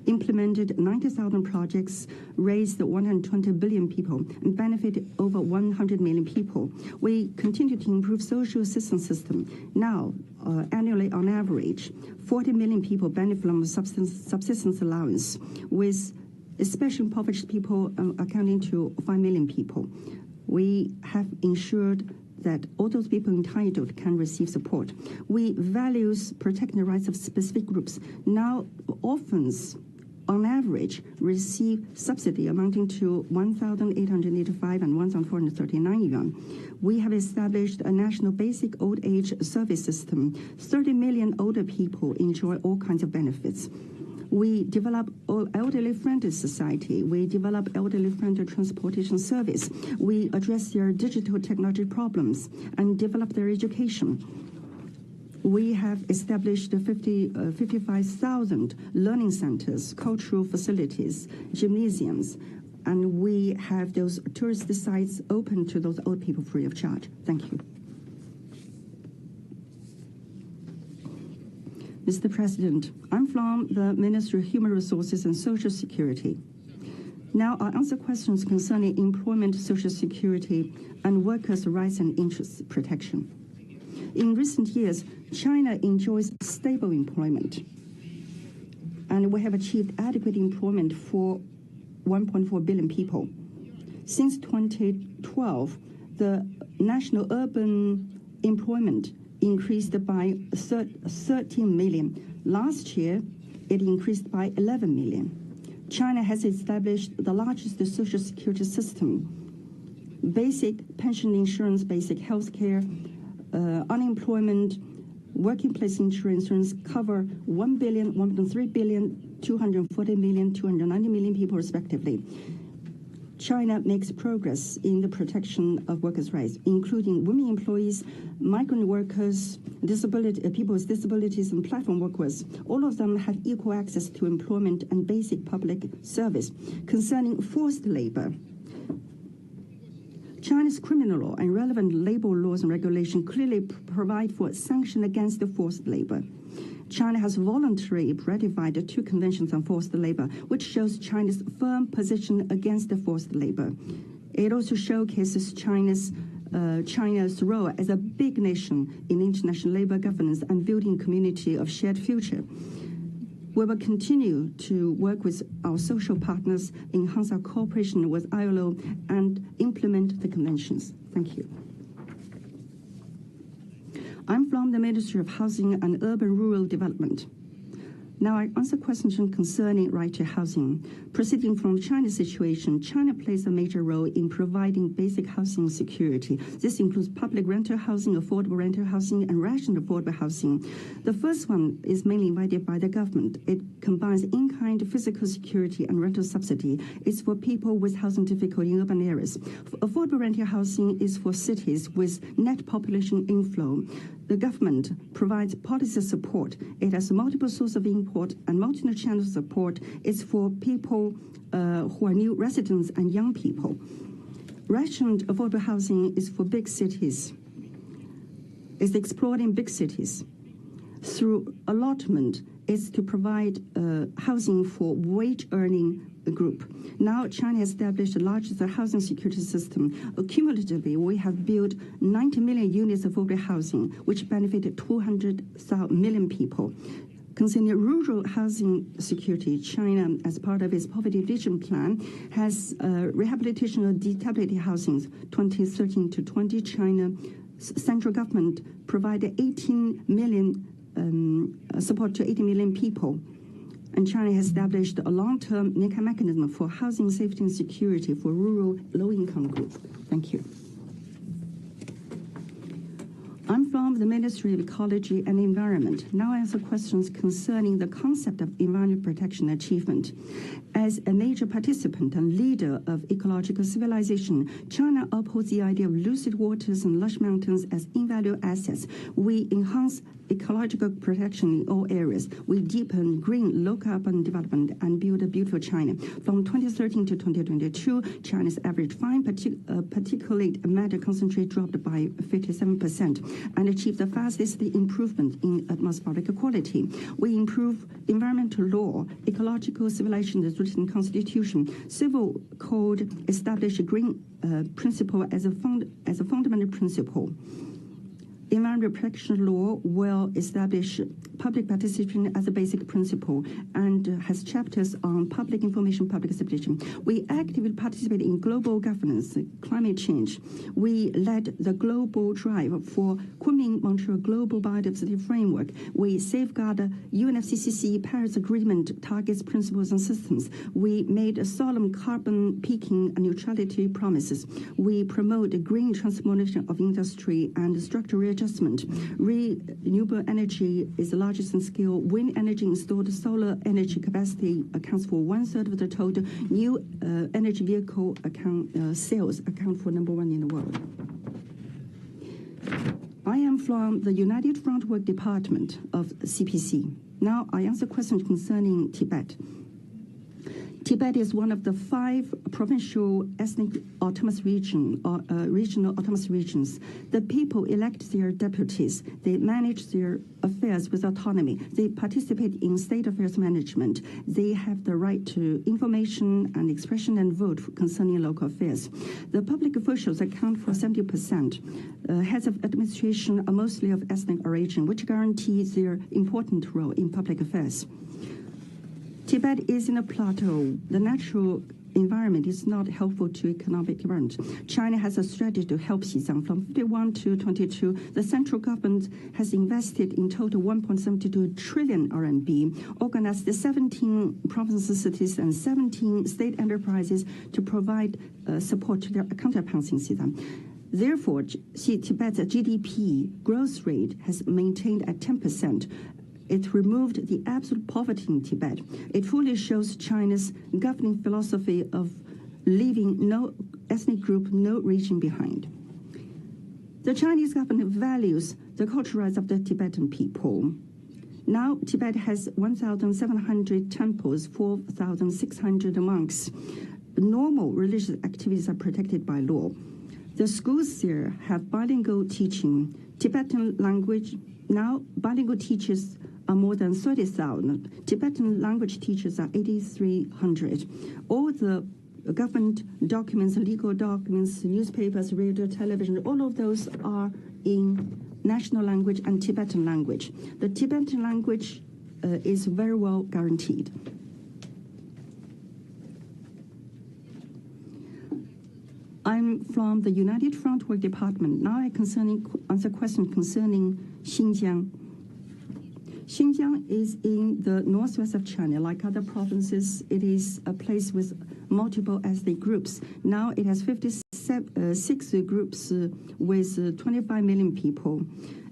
implemented 90,000 projects, raised 120 billion people, and benefited over 100 million people. We continue to improve social assistance system. Now, annually on average, 40 million people benefit from subsistence allowance, with especially impoverished people accounting to 5 million people. We have ensured that all those people entitled can receive support. We value protecting the rights of specific groups. Now, orphans, on average, receive subsidy amounting to 1,885 and 1,439 yuan. We have established a national basic old age service system. 30 million older people enjoy all kinds of benefits. We develop elderly-friendly society. We develop elderly-friendly transportation service. We address their digital technology problems and develop their education. We have established 55,000 learning centers, cultural facilities, gymnasiums, and we have those tourist sites open to those old people free of charge. Thank you. Mr. President, I'm from the Ministry of Human Resources and Social Security. Now I'll answer questions concerning employment, social security, and workers' rights and interests protection. In recent years, China enjoys stable employment, and we have achieved adequate employment for 1.4 billion people. Since 2012, the national urban employment increased by 13 million. Last year, it increased by 11 million. China has established the largest social security system. Basic pension insurance, basic health care, unemployment, working place insurance cover 1 billion, 1.3 billion, 240 million, 290 million people respectively. China makes progress in the protection of workers' rights, including women employees, migrant workers, people with disabilities, and platform workers. All of them have equal access to employment and basic public service. Concerning forced labor, China's criminal law and relevant labor laws and regulations clearly provide for sanction against the forced labor. China has voluntarily ratified the 2 conventions on forced labor, which shows China's firm position against the forced labor. It also showcases China's role as a big nation in international labor governance and building a community of shared future. We will continue to work with our social partners, enhance our cooperation with ILO, and implement the conventions. Thank you. I'm from the Ministry of Housing and Urban Rural Development. Now I answer questions concerning right to housing. Proceeding from China's situation, China plays a major role in providing basic housing security. This includes public rental housing, affordable rental housing, and rational affordable housing. The first one is mainly provided by the government. It combines in-kind physical security and rental subsidy. It's for people with housing difficulty in urban areas. Affordable rental housing is for cities with net population inflow. The government provides policy support. It has multiple sources of import and multi-channel support. It's for people who are new residents and young people. Rationed affordable housing is for big cities. It's explored in big cities. Through allotment, it's to provide housing for wage-earning group. Now, China has established the largest housing security system. Cumulatively, we have built 90 million units of affordable housing, which benefited 200 million people. Concerning rural housing security, China, as part of its poverty vision plan, has rehabilitation of detabulated housings 2013 to 20. China central government provided 18 million support to 80 million people. And China has established a long-term mechanism for housing safety and security for rural low-income groups. Thank you. I'm from the Ministry of Ecology and Environment. Now I answer questions concerning the concept of environment protection achievement. As a major participant and leader of ecological civilization, China upholds the idea of lucid waters and lush mountains as invaluable assets. We enhance ecological protection in all areas. We deepen green low-carbon development and build a beautiful China. From 2013 to 2022, China's average fine particulate matter concentrate dropped by 57% and achieved the fastest improvement in atmospheric quality. We improve environmental law, ecological civilization is written in Constitution. Civil Code established a green principle as a fundamental principle. Environmental protection law will establish public participation as a basic principle and has chapters on public information, public participation. We actively participate in global governance, climate change. We led the global drive for Kunming-Montreal Global Biodiversity Framework. We safeguard UNFCCC Paris Agreement targets, principles, and systems. We made solemn carbon peaking and neutrality promises. We promote green transformation of industry and structural readjustment. Renewable energy is the largest in scale. Wind energy installed solar energy capacity accounts for 1/3 of the total. New energy vehicle sales account for #1 in the world. I am from the United Front Work Department of CPC. Now I answer questions concerning Tibet. Tibet is one of the 5 provincial ethnic autonomous regional autonomous regions. The people elect their deputies. They manage their affairs with autonomy. They participate in state affairs management. They have the right to information and expression and vote concerning local affairs. The public officials account for 70%. Heads of administration are mostly of ethnic origin, which guarantees their important role in public affairs. Tibet is in a plateau. The natural environment is not helpful to economic development. China has a strategy to help Xizang. From 51 to 22, the central government has invested in total 1.72 trillion RMB, organized 17 provinces, cities, and 17 state enterprises to provide support to their counterparts in Xizang. Therefore, Tibet's GDP growth rate has maintained at 10%. It removed the absolute poverty in Tibet. It fully shows China's governing philosophy of leaving no ethnic group, no region behind. The Chinese government values the cultural rights of the Tibetan people. Now, Tibet has 1,700 temples, 4,600 monks. Normal religious activities are protected by law. The schools there have bilingual teaching. Tibetan language, now bilingual teachers are more than 30,000. Tibetan language teachers are 8,300. All the government documents, legal documents, newspapers, radio, television, all of those are in national language and Tibetan language. The Tibetan language is very well guaranteed. I'm from the United Front Work Department. Now I answer questions concerning Xinjiang. Xinjiang is in the northwest of China. Like other provinces, it is a place with multiple ethnic groups. Now it has 56 groups with 25 million people.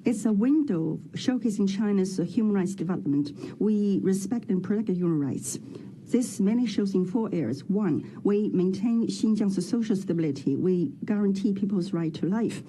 It's a window showcasing China's human rights development. We respect and protect human rights. This mainly shows in 4 areas. 1, we maintain Xinjiang's social stability. We guarantee people's right to life.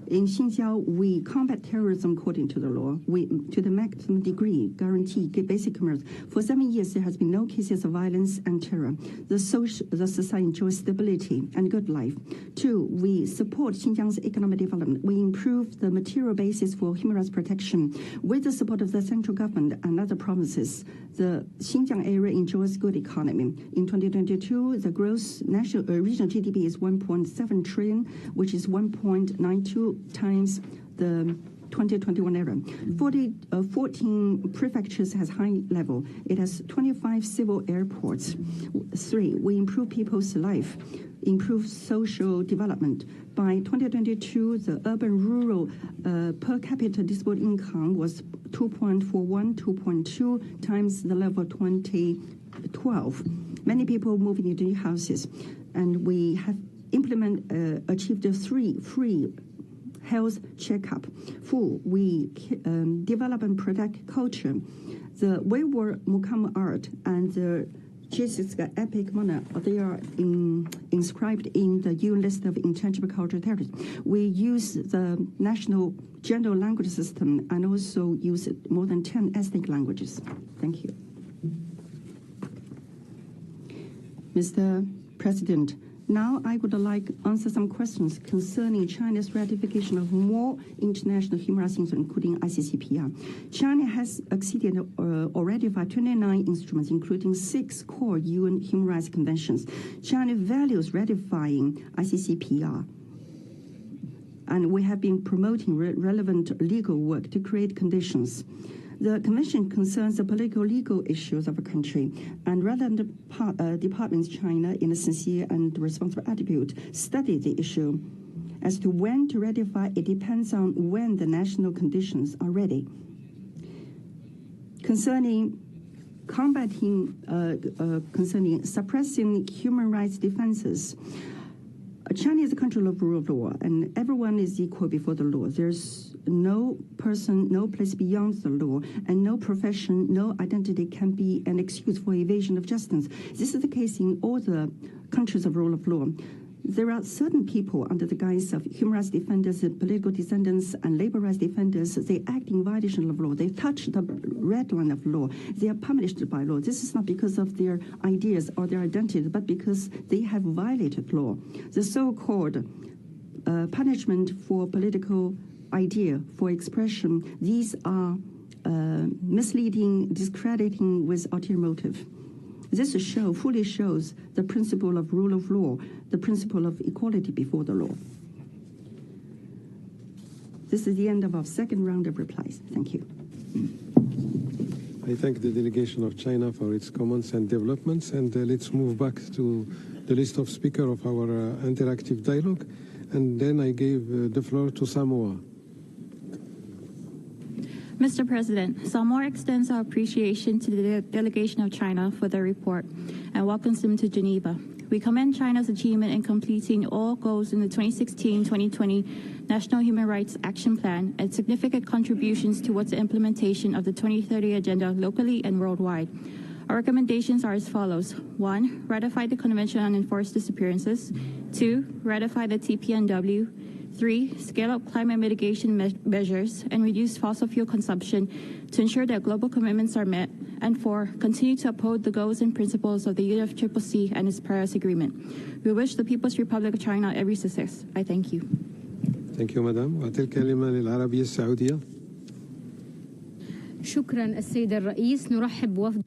In Xinjiang, we combat terrorism according to the law. We, to the maximum degree, guarantee basic human rights. For 7 years, there has been no cases of violence and terror. The society enjoys stability and good life. 2, we support Xinjiang's economic development. We improve the material basis for human rights protection. With the support of the central government and other provinces, the Xinjiang area enjoys good economy. In 2022, the gross national regional GDP is 1.7 trillion, which is 1.92 times the 2021 era. 14 prefectures has high level. It has 25 civil airports. 3, we improve people's life, improve social development. By 2022, the urban-rural per capita disposable income was 2.41, 2.2 times the level of 2012. Many people moving into new houses, and we have achieved 3 free health checkup. 4, we develop and protect culture. The Weiwar Mukam art and the Jesus epic manner, they are inscribed in the UN list of intangible cultural heritage. We use the national general language system and also use more than 10 ethnic languages. Thank you. Mr. President, now I would like to answer some questions concerning China's ratification of more international human rights instruments, including ICCPR. China has acceded or ratified 29 instruments, including 6 core UN human rights conventions. China values ratifying ICCPR, and we have been promoting relevant legal work to create conditions. The Convention concerns the political legal issues of a country, and relevant departments in China, in a sincere and responsible attitude, study the issue. As to when to ratify, it depends on when the national conditions are ready. Concerning suppressing human rights defenses, China is a country of rule of law, and everyone is equal before the law. There's no person, no place beyond the law, and no profession, no identity can be an excuse for evasion of justice. This is the case in all the countries of rule of law. There are certain people under the guise of human rights defenders, political descendants, and labor rights defenders. They act in violation of law. They touch the red line of law. They are punished by law. This is not because of their ideas or their identity, but because they have violated law. The so-called punishment for political idea, for expression, these are misleading, discrediting with ulterior motive. This fully shows the principle of rule of law, the principle of equality before the law. This is the end of our second round of replies. Thank you. I thank the delegation of China for its comments and developments, and let's move back to the list of speakers of our interactive dialogue, and then I gave the floor to Samoa. Mr. President, Samoa extends our appreciation to the delegation of China for their report and welcomes them to Geneva. We commend China's achievement in completing all goals in the 2016-2020 National Human Rights Action Plan and significant contributions towards the implementation of the 2030 Agenda locally and worldwide. Our recommendations are as follows. 1. Ratify the Convention on Enforced Disappearances. 2. Ratify the TPNW. 3. Scale up climate mitigation measures and reduce fossil fuel consumption to ensure that global commitments are met. And 4. Continue to uphold the goals and principles of the UNFCCC and its Paris Agreement. We wish the People's Republic of China every success. I thank you. Thank you, Madam. وأعطي الكلمة للعربية السعودية. شكرا السيد الرئيس. نرحب بوفد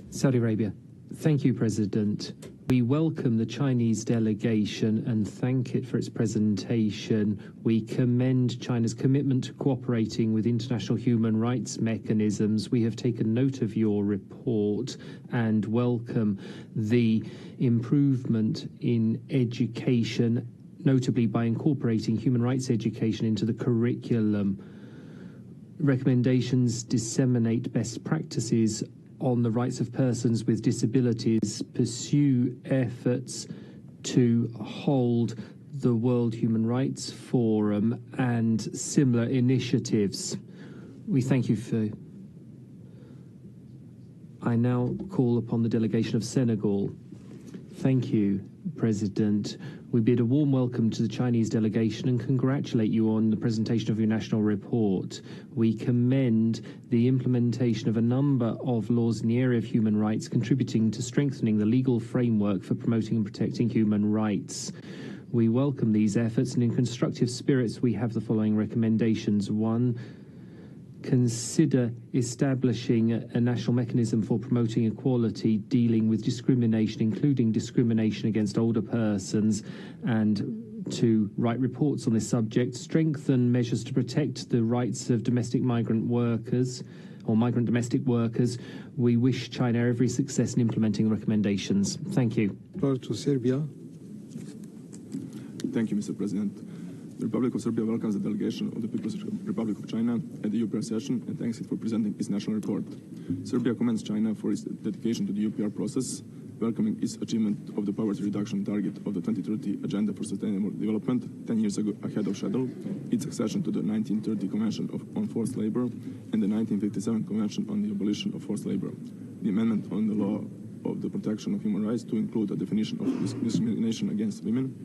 Saudi Arabia. Thank you, President. We welcome the Chinese delegation and thank it for its presentation. We commend China's commitment to cooperating with international human rights mechanisms. We have taken note of your report and welcome the improvement in education, notably by incorporating human rights education into the curriculum. Recommendations disseminate best practices on the rights of persons with disabilities, pursue efforts to hold the World Human Rights Forum and similar initiatives. We thank you for... I now call upon the delegation of Senegal. Thank you, President. We bid a warm welcome to the Chinese delegation and congratulate you on the presentation of your national report. We commend the implementation of a number of laws in the area of human rights, contributing to strengthening the legal framework for promoting and protecting human rights. We welcome these efforts, and in constructive spirits we have the following recommendations. 1. Consider establishing a national mechanism for promoting equality, dealing with discrimination, including discrimination against older persons, and to write reports on this subject. Strengthen measures to protect the rights of domestic migrant workers or migrant domestic workers. We wish China every success in implementing the recommendations. Thank you. Floor to Serbia. Thank you, Mr. President. The Republic of Serbia welcomes the delegation of the People's Republic of China at the UPR session and thanks it for presenting its national report. Serbia commends China for its dedication to the UPR process, welcoming its achievement of the poverty reduction target of the 2030 Agenda for Sustainable Development 10 years ago ahead of schedule, its accession to the 1930 Convention on Forced Labor and the 1957 Convention on the Abolition of Forced Labor, the amendment on the law of the protection of human rights to include a definition of discrimination against women,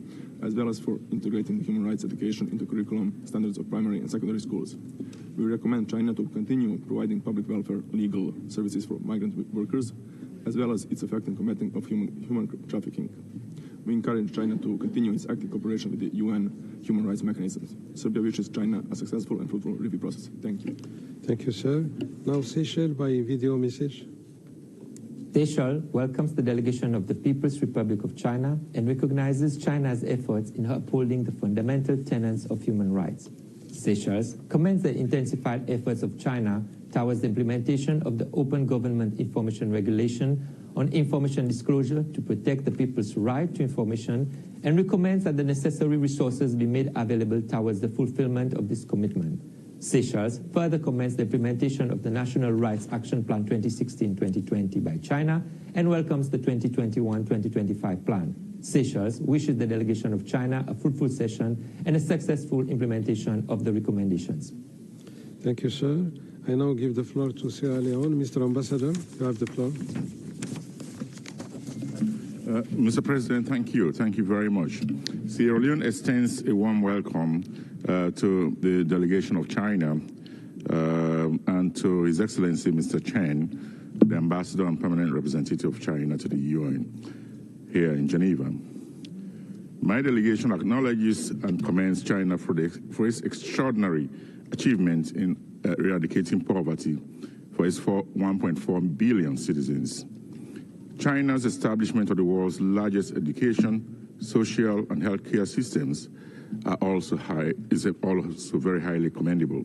as well as for integrating human rights education into curriculum standards of primary and secondary schools. We recommend China to continue providing public welfare legal services for migrant workers, as well as its effect in combating of human trafficking. We encourage China to continue its active cooperation with the UN human rights mechanisms. Serbia wishes China a successful and fruitful review process. Thank you. Thank you, sir. Now Seychelles by video message. Seychelles welcomes the delegation of the People's Republic of China and recognizes China's efforts in upholding the fundamental tenets of human rights. Seychelles commends the intensified efforts of China towards the implementation of the Open Government Information Regulation on information disclosure to protect the people's right to information and recommends that the necessary resources be made available towards the fulfillment of this commitment. Seychelles further commends the implementation of the National Rights Action Plan 2016-2020 by China and welcomes the 2021-2025 plan. Seychelles wishes the delegation of China a fruitful session and a successful implementation of the recommendations. Thank you, sir. I now give the floor to Sierra Leone. Mr. Ambassador, you have the floor. Mr. President, thank you. Thank you very much. Sierra Leone extends a warm welcome to the delegation of China and to His Excellency Mr. Chen, the Ambassador and Permanent Representative of China to the UN here in Geneva. My delegation acknowledges and commends China for its extraordinary achievement in eradicating poverty for its 1.4 billion citizens. China's establishment of the world's largest education, social, and healthcare systems are also very highly commendable.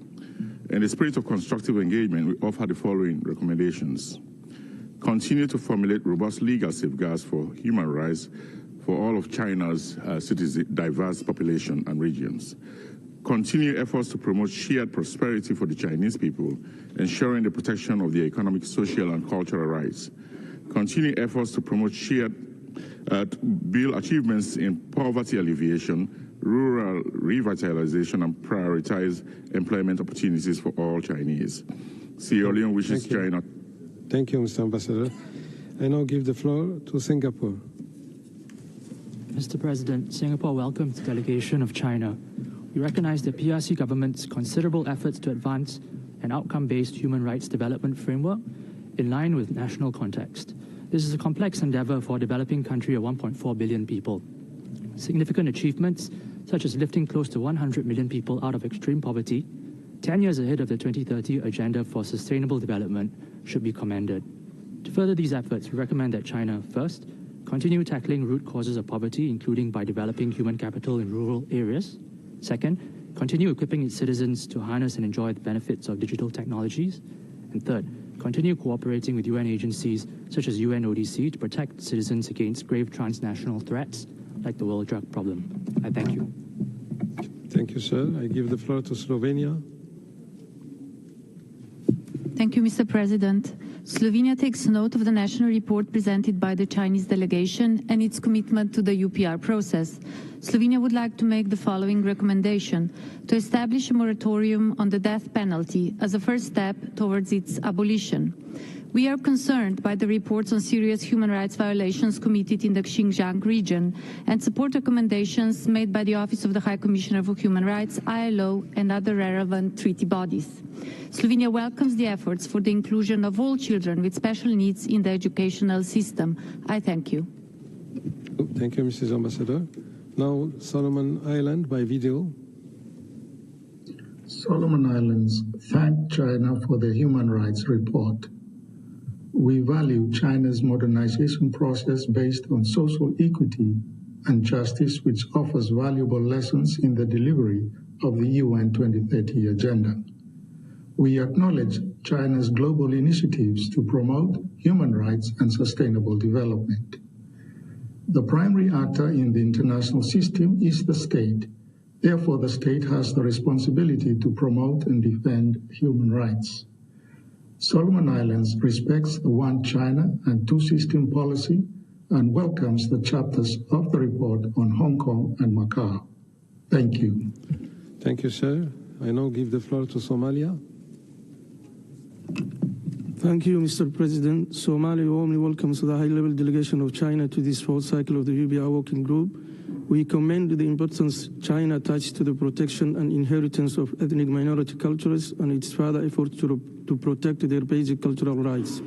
In the spirit of constructive engagement, we offer the following recommendations. Continue to formulate robust legal safeguards for human rights for all of China's diverse population and regions. Continue efforts to promote shared prosperity for the Chinese people, ensuring the protection of their economic, social, and cultural rights. Continue efforts to promote build achievements in poverty alleviation, rural revitalization, and prioritize employment opportunities for all Chinese. Sierra Leone wishes China. Thank you, Mr. Ambassador. I now give the floor to Singapore. Mr. President, Singapore welcomes the delegation of China. We recognize the PRC government's considerable efforts to advance an outcome-based human rights development framework in line with national context. This is a complex endeavor for a developing country of 1.4 billion people. Significant achievements, such as lifting close to 100 million people out of extreme poverty, 10 years ahead of the 2030 Agenda for Sustainable Development, should be commended. To further these efforts, we recommend that China, first, continue tackling root causes of poverty, including by developing human capital in rural areas. Second, continue equipping its citizens to harness and enjoy the benefits of digital technologies. And third, continue cooperating with UN agencies such as UNODC to protect citizens against grave transnational threats like the world drug problem. I thank you. Thank you, sir. I give the floor to Slovenia. Thank you, Mr. President. Slovenia takes note of the national report presented by the Chinese delegation and its commitment to the UPR process. Slovenia would like to make the following recommendation: to establish a moratorium on the death penalty as a first step towards its abolition. We are concerned by the reports on serious human rights violations committed in the Xinjiang region and support recommendations made by the Office of the High Commissioner for Human Rights, ILO, and other relevant treaty bodies. Slovenia welcomes the efforts for the inclusion of all children with special needs in the educational system. I thank you. Thank you, Mrs. Ambassador. Now, Solomon Island by video. Solomon Islands thank China for the human rights report. We value China's modernization process based on social equity and justice, which offers valuable lessons in the delivery of the UN 2030 agenda. We acknowledge China's global initiatives to promote human rights and sustainable development. The primary actor in the international system is the state. Therefore, the state has the responsibility to promote and defend human rights. Solomon Islands respects the One China and Two System policy and welcomes the chapters of the report on Hong Kong and Macau. Thank you. Thank you, sir. I now give the floor to Somalia. Thank you, Mr. President. Somalia warmly welcomes the high-level delegation of China to this fourth cycle of the UBR Working Group. We commend the importance China attaches to the protection and inheritance of ethnic minority cultures and its further efforts to protect their basic cultural rights.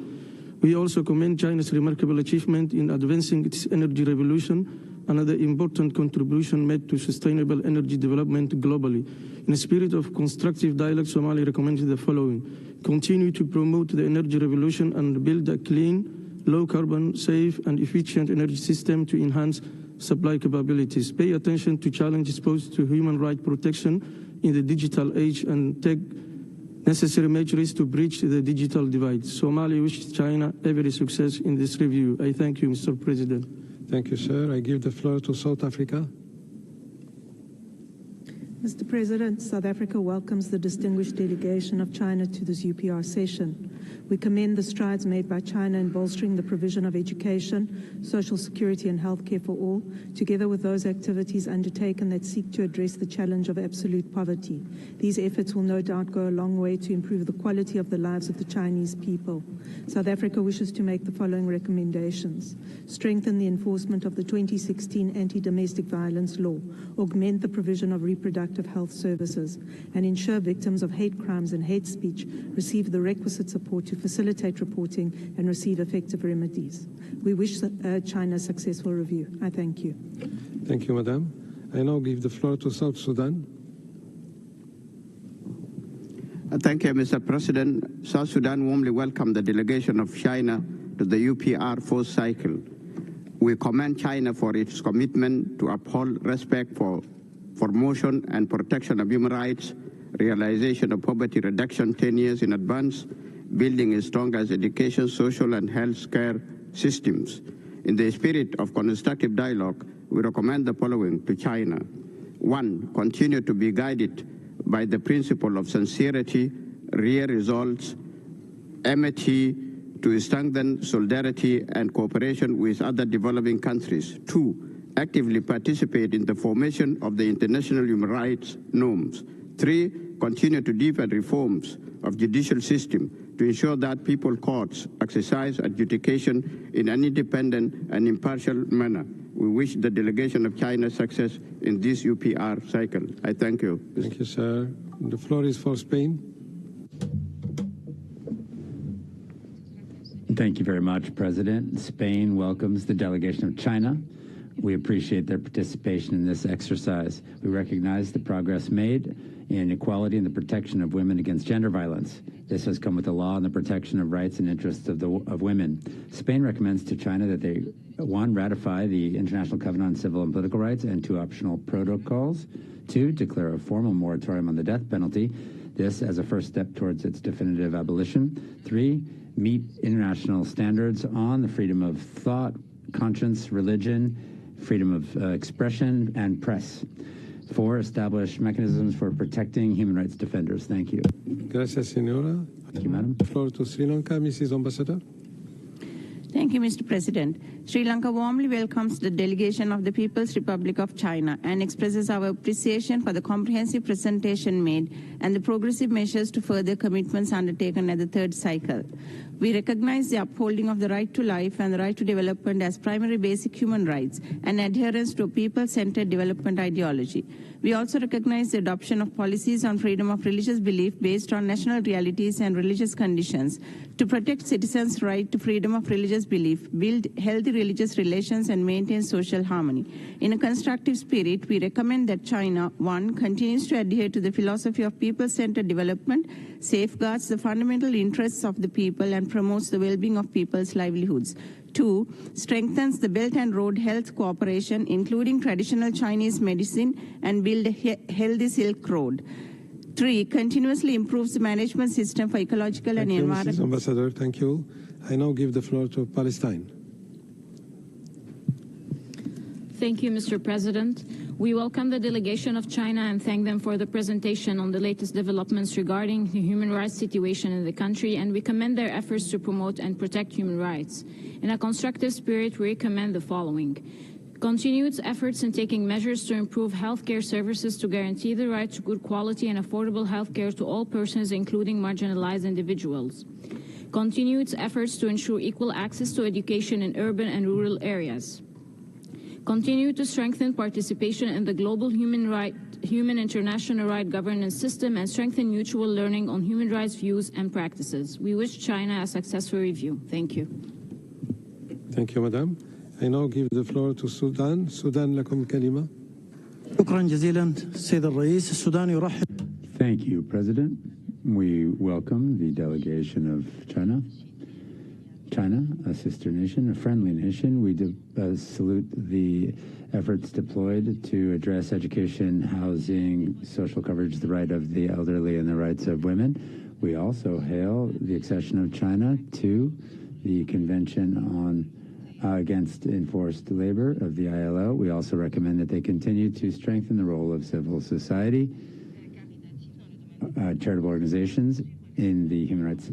We also commend China's remarkable achievement in advancing its energy revolution and the important contribution made to sustainable energy development globally. In a spirit of constructive dialogue, Somalia recommends the following: continue to promote the energy revolution and build a clean, low-carbon, safe, and efficient energy system to enhance supply capabilities. Pay attention to challenges posed to human rights protection in the digital age and take necessary measures to bridge the digital divide. Somalia wishes China every success in this review. I thank you, Mr. President. Thank you, sir. I give the floor to South Africa. Mr. President, South Africa welcomes the distinguished delegation of China to this UPR session. We commend the strides made by China in bolstering the provision of education, social security and healthcare for all, together with those activities undertaken that seek to address the challenge of absolute poverty. These efforts will no doubt go a long way to improve the quality of the lives of the Chinese people. South Africa wishes to make the following recommendations: strengthen the enforcement of the 2016 anti-domestic violence law, augment the provision of reproductive health services, and ensure victims of hate crimes and hate speech receive the requisite support to facilitate reporting and receive effective remedies. We wish China a successful review. I thank you. Thank you, Madam. I now give the floor to South Sudan. Thank you, Mr. President. South Sudan warmly welcomes the delegation of China to the UPR fourth cycle. We commend China for its commitment to uphold respect for promotion and protection of human rights, realization of poverty reduction 10 years in advance, building a stronger education, social and health care systems. In the spirit of constructive dialogue, we recommend the following to China. 1. Continue to be guided by the principle of sincerity, real results, amity, to strengthen solidarity and cooperation with other developing countries. 2. Actively participate in the formation of the international human rights norms. 3. Continue to deepen reforms of judicial system to ensure that people courts exercise adjudication in an independent and impartial manner. We wish the delegation of China success in this UPR cycle. I thank you. Thank you, sir. The floor is for Spain. Thank you very much, President. Spain welcomes the delegation of China. We appreciate their participation in this exercise. We recognize the progress made in equality and the protection of women against gender violence. This has come with the law and the protection of rights and interests of women. Spain recommends to China that they, 1, ratify the International Covenant on Civil and Political Rights and 2 optional protocols. 2, declare a formal moratorium on the death penalty, this as a first step towards its definitive abolition. 3, meet international standards on the freedom of thought, conscience, religion, freedom of expression, and press. 4, establish mechanisms for protecting human rights defenders. Thank you. Gracias, Senora. Thank you, Madam. The floor to Sri Lanka, Mrs. Ambassador. Thank you, Mr. President. Sri Lanka warmly welcomes the delegation of the People's Republic of China and expresses our appreciation for the comprehensive presentation made and the progressive measures to further commitments undertaken at the third cycle. We recognize the upholding of the right to life and the right to development as primary basic human rights and adherence to a people-centered development ideology. We also recognize the adoption of policies on freedom of religious belief based on national realities and religious conditions to protect citizens' right to freedom of religious belief, build healthy religious relations, and maintain social harmony. In a constructive spirit, we recommend that China, 1, continues to adhere to the philosophy of people-centered development, safeguards the fundamental interests of the people, and promotes the well-being of people's livelihoods. 2, strengthens the Belt and Road Health Cooperation, including traditional Chinese medicine, and build a healthy Silk Road. 3, continuously improves the management system for ecological and environmental... Mrs. Ambassador, thank you. I now give the floor to Palestine. Thank you, Mr. President. We welcome the delegation of China and thank them for the presentation on the latest developments regarding the human rights situation in the country, and we commend their efforts to promote and protect human rights. In a constructive spirit, we recommend the following. Continued efforts in taking measures to improve healthcare services to guarantee the right to good quality and affordable healthcare to all persons, including marginalized individuals. Continued efforts to ensure equal access to education in urban and rural areas. Continue to strengthen participation in the global human international right governance system and strengthen mutual learning on human rights views and practices. We wish China a successful review. Thank you. Thank you, Madam. I now give the floor to Sudan. Sudan, lakum kalima. شكرا جزيلا سيد الرئيس. السودان يرحب. Thank you, President. We welcome the delegation of China. China, a sister nation, a friendly nation. We salute the efforts deployed to address education, housing, social coverage, the right of the elderly, and the rights of women. We also hail the accession of China to the Convention on against enforced labor of the ILO. We also recommend that they continue to strengthen the role of civil society, charitable organizations in the human rights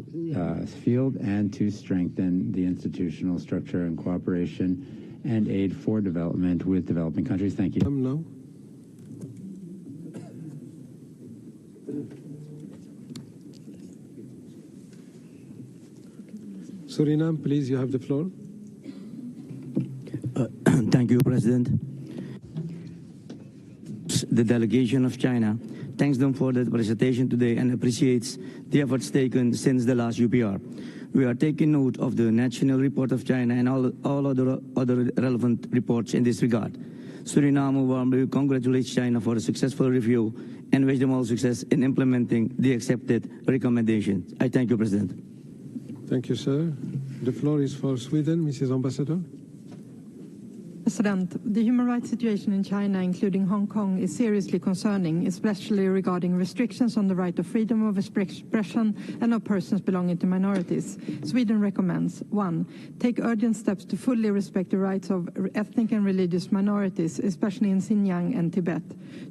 field, and to strengthen the institutional structure and cooperation and aid for development with developing countries. Thank you. No. Suriname, please, you have the floor. Thank you, President. The delegation of China thanks them for the presentation today and appreciates the efforts taken since the last UPR. We are taking note of the national report of China and all other relevant reports in this regard. Suriname warmly congratulates China for a successful review and wish them all success in implementing the accepted recommendations. I thank you, President. Thank you, sir. The floor is for Sweden. Mrs. Ambassador. President, the human rights situation in China, including Hong Kong, is seriously concerning, especially regarding restrictions on the right of freedom of expression and of persons belonging to minorities. Sweden recommends 1. Take urgent steps to fully respect the rights of ethnic and religious minorities, especially in Xinjiang and Tibet.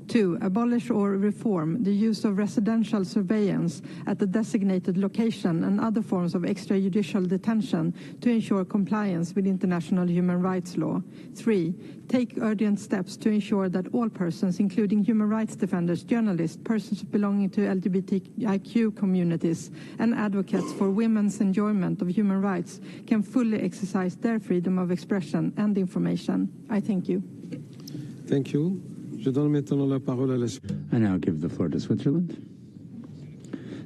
2. Abolish or reform the use of residential surveillance at the designated location and other forms of extrajudicial detention to ensure compliance with international human rights law. 3. Take urgent steps to ensure that all persons, including human rights defenders, journalists, persons belonging to LGBTIQ communities, and advocates for women's enjoyment of human rights, can fully exercise their freedom of expression and information. I thank you. Thank you. Je donne maintenant la parole à la... I now give the floor to Switzerland.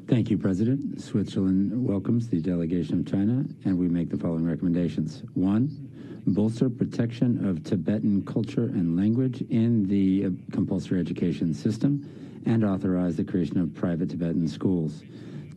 Thank you, President. Switzerland welcomes the delegation of China, and we make the following recommendations. 1. Bolster protection of Tibetan culture and language in the compulsory education system and authorize the creation of private Tibetan schools.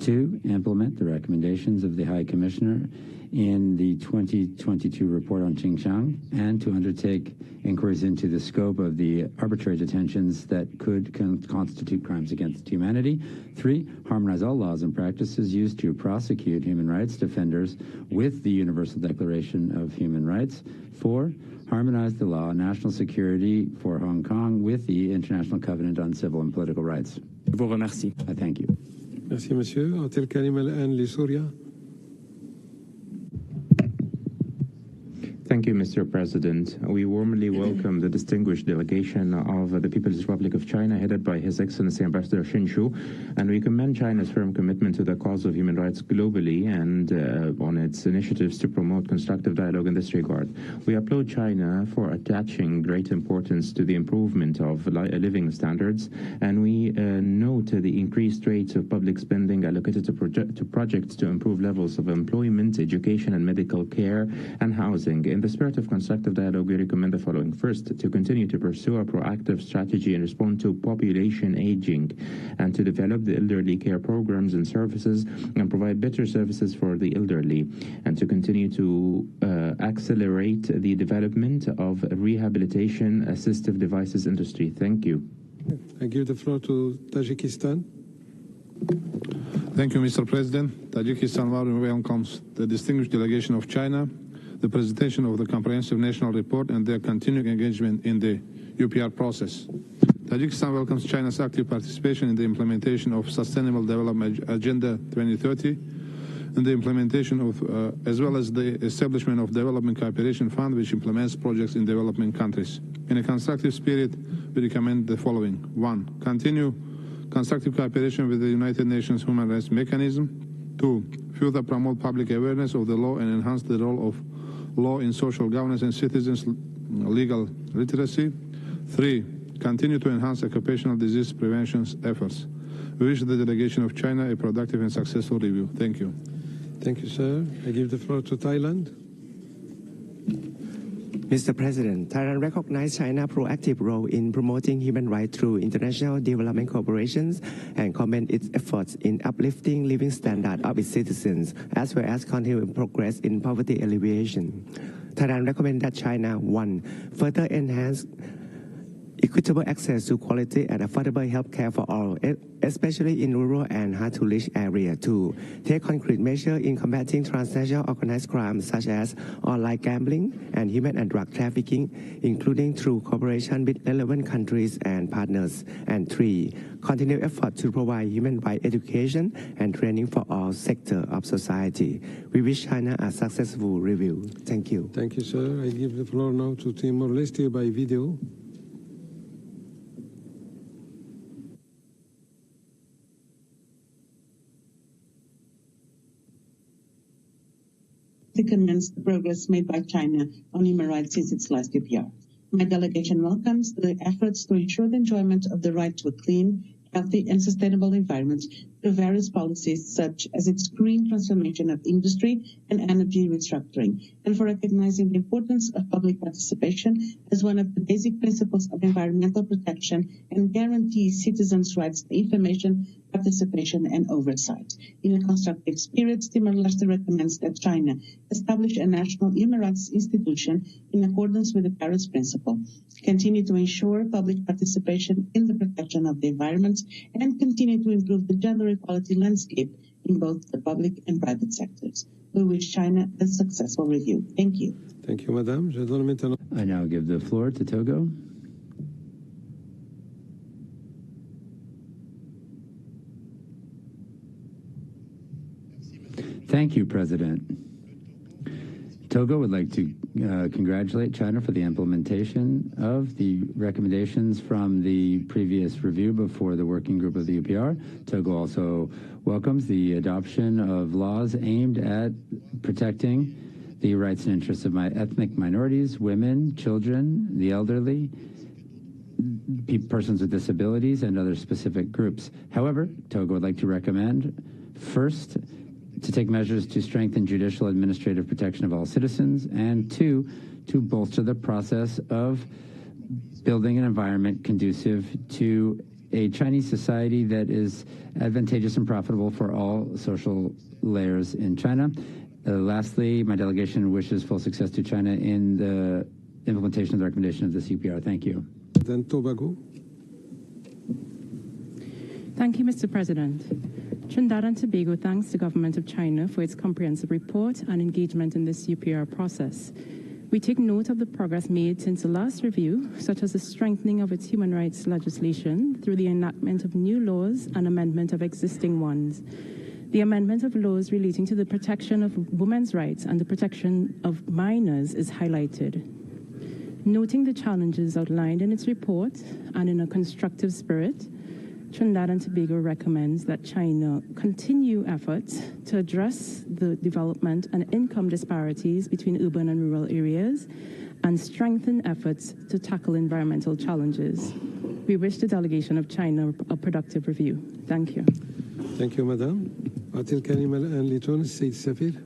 2, implement the recommendations of the High Commissioner in the 2022 report on Xinjiang, and to undertake inquiries into the scope of the arbitrary detentions that could constitute crimes against humanity. 3, harmonize all laws and practices used to prosecute human rights defenders with the Universal Declaration of Human Rights. 4, harmonize the law on national security for Hong Kong with the International Covenant on Civil and Political Rights. I thank you. Merci, monsieur. أعطي الكلمة الآن لسوريا. Thank you, Mr. President. We warmly welcome the distinguished delegation of the People's Republic of China, headed by His Excellency Ambassador Shen Yun, and we commend China's firm commitment to the cause of human rights globally and on its initiatives to promote constructive dialogue in this regard. We applaud China for attaching great importance to the improvement of living standards, and we note the increased rates of public spending allocated to projects to improve levels of employment, education, and medical care and housing. In the spirit of constructive dialogue, we recommend the following. First, to continue to pursue a proactive strategy and respond to population aging, and to develop the elderly care programs and services and provide better services for the elderly, and to continue to accelerate the development of rehabilitation assistive devices industry. Thank you. I give the floor to Tajikistan. Thank you, Mr. President. Tajikistan warmly welcomes the distinguished delegation of China, the presentation of the comprehensive national report, and their continuing engagement in the UPR process. Tajikistan welcomes China's active participation in the implementation of Sustainable Development Agenda 2030 and the implementation of, as well as the establishment of Development Cooperation Fund, which implements projects in developing countries. In a constructive spirit, we recommend the following. 1. Continue constructive cooperation with the United Nations Human Rights Mechanism. 2. Further promote public awareness of the law and enhance the role of law in social governance and citizens' legal literacy. 3. Continue to enhance occupational disease prevention efforts. We wish the delegation of China a productive and successful review. Thank you. Thank you, sir. I give the floor to Thailand. Mr. President, Thailand recognizes China's proactive role in promoting human rights through international development cooperations and commend its efforts in uplifting living standards of its citizens, as well as continuing progress in poverty alleviation. Thailand recommends that China, 1. Further enhance equitable access to quality and affordable health care for all, especially in rural and hard-to-reach areas. 2. Take concrete measures in combating transnational organized crime such as online gambling and human and drug trafficking, including through cooperation with relevant countries and partners. And 3. Continue efforts to provide human rights education and training for all sectors of society. We wish China a successful review. Thank you. Thank you, sir. I give the floor now to Timor-Leste by video. Commends the progress made by China on human rights since its last UPR. My delegation welcomes the efforts to ensure the enjoyment of the right to a clean, healthy, and sustainable environment through various policies such as its green transformation of industry and energy restructuring, and for recognizing the importance of public participation as one of the basic principles of environmental protection and guarantees citizens' rights to information, participation, and oversight. In a constructive spirit, Timor-Leste recommends that China establish a national human rights institution in accordance with the Paris Principle, continue to ensure public participation in the protection of the environment, and continue to improve the gender equality landscape in both the public and private sectors. We wish China a successful review. Thank you. Thank you, Madam. I now give the floor to Togo. Thank you, President. Togo would like to congratulate China for the implementation of the recommendations from the previous review before the working group of the UPR. Togo also welcomes the adoption of laws aimed at protecting the rights and interests of ethnic minorities, women, children, the elderly, persons with disabilities, and other specific groups. However, Togo would like to recommend, first, to take measures to strengthen judicial administrative protection of all citizens, and 2, to bolster the process of building an environment conducive to a Chinese society that is advantageous and profitable for all social layers in China. Lastly, my delegation wishes full success to China in the implementation of the recommendation of this UPR. Thank you. Then Tobago. Thank you, Mr. President. Trinidad and Tobago thanks the government of China for its comprehensive report and engagement in this UPR process. We take note of the progress made since the last review, such as the strengthening of its human rights legislation through the enactment of new laws and amendment of existing ones. The amendment of laws relating to the protection of women's rights and the protection of minors is highlighted. Noting the challenges outlined in its report and in a constructive spirit, Trinidad and Tobago recommends that China continue efforts to address the development and income disparities between urban and rural areas and strengthen efforts to tackle environmental challenges. We wish the delegation of China a productive review. Thank you. Thank you, Madam. Atil Karim and Tunis, Said Safir.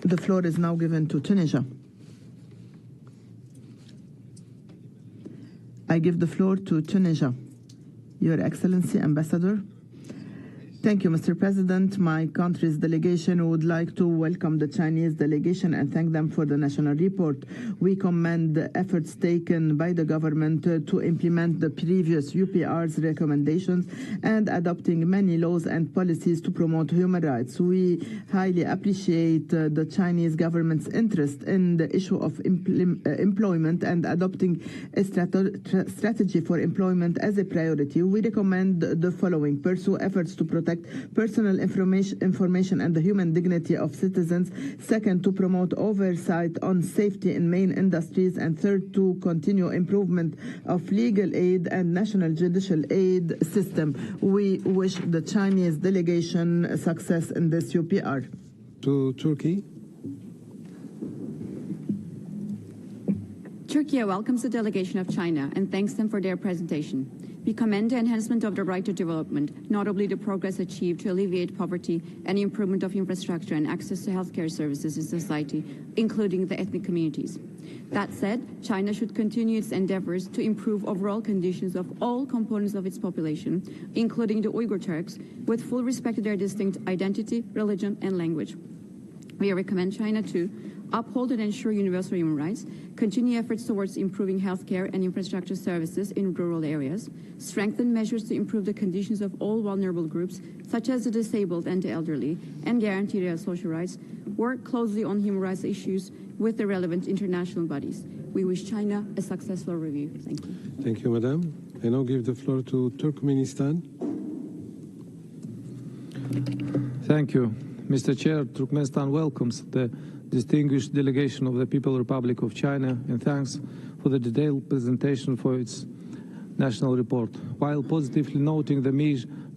The floor is now given to Tunisia. I give the floor to Tunisia. Your Excellency, Ambassador. Thank you, Mr. President. My country's delegation would like to welcome the Chinese delegation and thank them for the national report. We commend the efforts taken by the government to implement the previous UPR's recommendations and adopting many laws and policies to promote human rights. We highly appreciate the Chinese government's interest in the issue of employment and adopting a strategy for employment as a priority. We recommend the following: pursue efforts to protect personal information and the human dignity of citizens. Second, to promote oversight on safety in main industries. And third, to continue improvement of legal aid and national judicial aid system. We wish the Chinese delegation success in this UPR. To Turkey. Turkey welcomes the delegation of China and thanks them for their presentation. We commend the enhancement of the right to development, notably the progress achieved to alleviate poverty and improvement of infrastructure and access to healthcare services in society, including the ethnic communities. That said, China should continue its endeavors to improve overall conditions of all components of its population, including the Uyghur Turks, with full respect to their distinct identity, religion, and language. We recommend China to uphold and ensure universal human rights, continue efforts towards improving healthcare and infrastructure services in rural areas, strengthen measures to improve the conditions of all vulnerable groups, such as the disabled and the elderly, and guarantee their social rights, work closely on human rights issues with the relevant international bodies. We wish China a successful review. Thank you. Thank you, Madam. I now give the floor to Turkmenistan. Thank you. Mr. Chair, Turkmenistan welcomes the distinguished delegation of the People's Republic of China and thanks for the detailed presentation for its national report. While positively noting the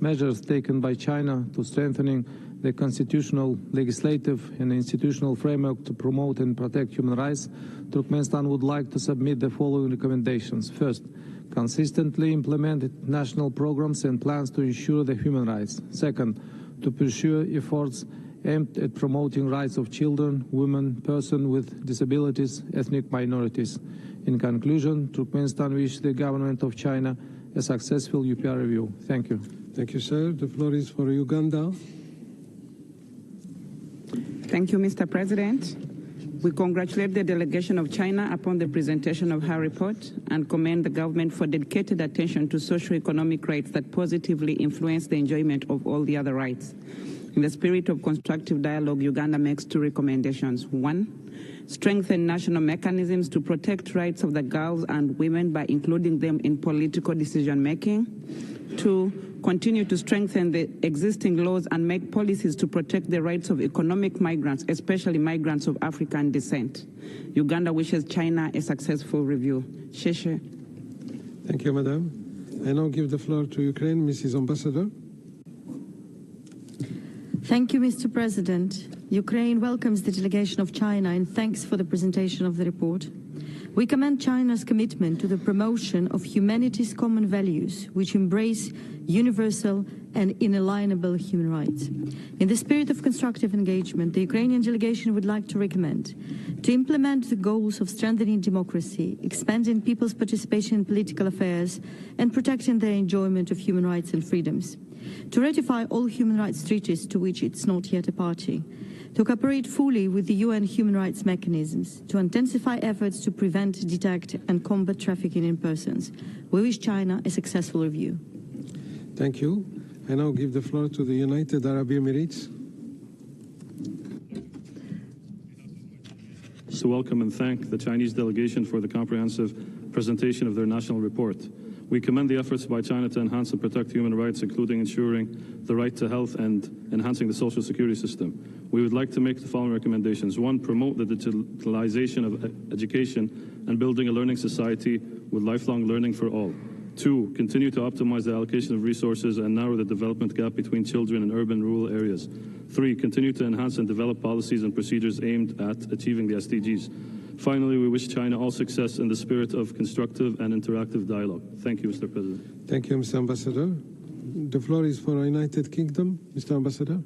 measures taken by China to strengthening the constitutional, legislative and institutional framework to promote and protect human rights, Turkmenistan would like to submit the following recommendations. First, consistently implement national programs and plans to ensure the human rights. Second, to pursue efforts aimed at promoting rights of children, women, persons with disabilities, ethnic minorities. In conclusion, Turkmenistan wishes the government of China a successful UPR review. Thank you. Thank you, sir. The floor is for Uganda. Thank you, Mr. President. We congratulate the delegation of China upon the presentation of her report and commend the government for dedicated attention to socio-economic rights that positively influence the enjoyment of all the other rights. In the spirit of constructive dialogue, Uganda makes two recommendations. One, strengthen national mechanisms to protect rights of the girls and women by including them in political decision-making. Two, continue to strengthen the existing laws and make policies to protect the rights of economic migrants, especially migrants of African descent. Uganda wishes China a successful review. Sheshe. Thank you, Madam. I now give the floor to Ukraine, Mrs. Ambassador. Thank you, Mr. President. Ukraine welcomes the delegation of China and thanks for the presentation of the report. We commend China's commitment to the promotion of humanity's common values, which embrace universal and inalienable human rights. In the spirit of constructive engagement, the Ukrainian delegation would like to recommend to implement the goals of strengthening democracy, expanding people's participation in political affairs, and protecting their enjoyment of human rights and freedoms, to ratify all human rights treaties to which it's not yet a party, to cooperate fully with the UN human rights mechanisms, to intensify efforts to prevent, detect, and combat trafficking in persons. We wish China a successful review. Thank you. I now give the floor to the United Arab Emirates. To welcome and thank the Chinese delegation for the comprehensive presentation of their national report. We commend the efforts by China to enhance and protect human rights, including ensuring the right to health and enhancing the social security system. We would like to make the following recommendations. 1, promote the digitalization of education and building a learning society with lifelong learning for all. 2, continue to optimize the allocation of resources and narrow the development gap between children in urban and rural areas. 3, continue to enhance and develop policies and procedures aimed at achieving the SDGs. Finally, we wish China all success in the spirit of constructive and interactive dialogue. Thank you, Mr. President. Thank you, Mr. Ambassador. The floor is for United Kingdom. Mr. Ambassador.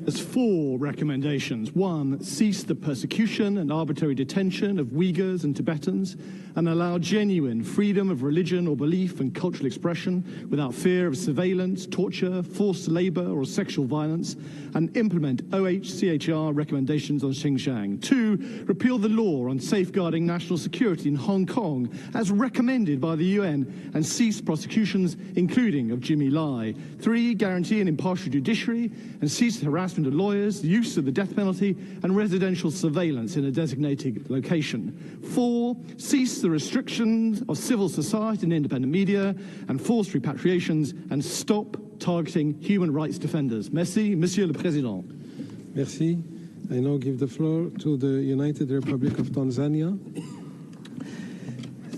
There's 4 recommendations. 1, cease the persecution and arbitrary detention of Uyghurs and Tibetans and allow genuine freedom of religion or belief and cultural expression without fear of surveillance, torture, forced labor or sexual violence, and implement OHCHR recommendations on Xinjiang. 2, repeal the law on safeguarding national security in Hong Kong as recommended by the UN and cease prosecutions, including of Jimmy Lai. 3, guarantee an impartial judiciary and cease harassment of lawyers, the use of the death penalty, and residential surveillance in a designated location. 4, cease the restrictions of civil society and independent media and forced repatriations, and stop targeting human rights defenders. Merci, Monsieur le Président. Merci. I now give the floor to the United Republic of Tanzania.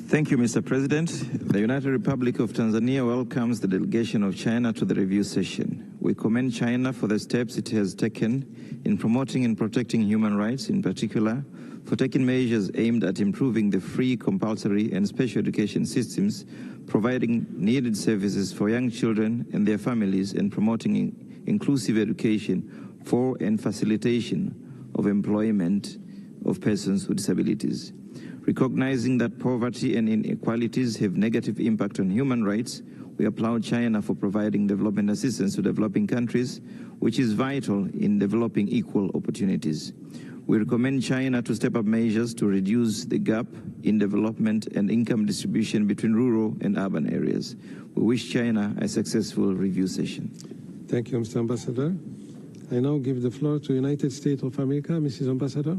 Thank you, Mr. President. The United Republic of Tanzania welcomes the delegation of China to the review session. We commend China for the steps it has taken in promoting and protecting human rights, in particular, for taking measures aimed at improving the free, compulsory, and special education systems, providing needed services for young children and their families, and promoting inclusive education for and facilitation of employment of persons with disabilities. Recognizing that poverty and inequalities have negative impact on human rights, we applaud China for providing development assistance to developing countries, which is vital in developing equal opportunities. We recommend China to step up measures to reduce the gap in development and income distribution between rural and urban areas. We wish China a successful review session. Thank you, Mr. Ambassador. I now give the floor to United States of America. Mrs. Ambassador.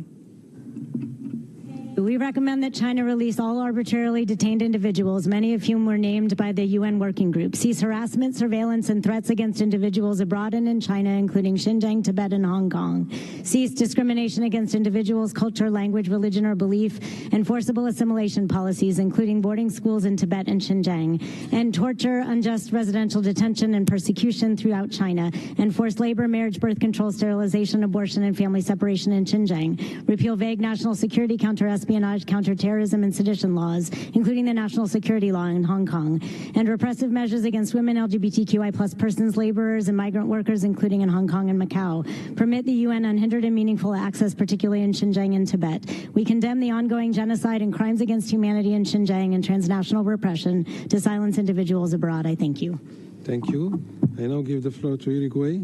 We recommend that China release all arbitrarily detained individuals, many of whom were named by the UN Working Group, cease harassment, surveillance, and threats against individuals abroad and in China, including Xinjiang, Tibet, and Hong Kong, cease discrimination against individuals' culture, language, religion, or belief, and forcible assimilation policies, including boarding schools in Tibet and Xinjiang, and torture, unjust residential detention, and persecution throughout China, and forced labor, marriage, birth control, sterilization, abortion, and family separation in Xinjiang, repeal vague national security, counter-espionage, counterterrorism, and sedition laws, including the national security law in Hong Kong, and repressive measures against women, LGBTQI+ persons, laborers, and migrant workers, including in Hong Kong and Macau. Permit the UN unhindered and meaningful access, particularly in Xinjiang and Tibet. We condemn the ongoing genocide and crimes against humanity in Xinjiang and transnational repression to silence individuals abroad. I thank you. Thank you. I now give the floor to Uruguay.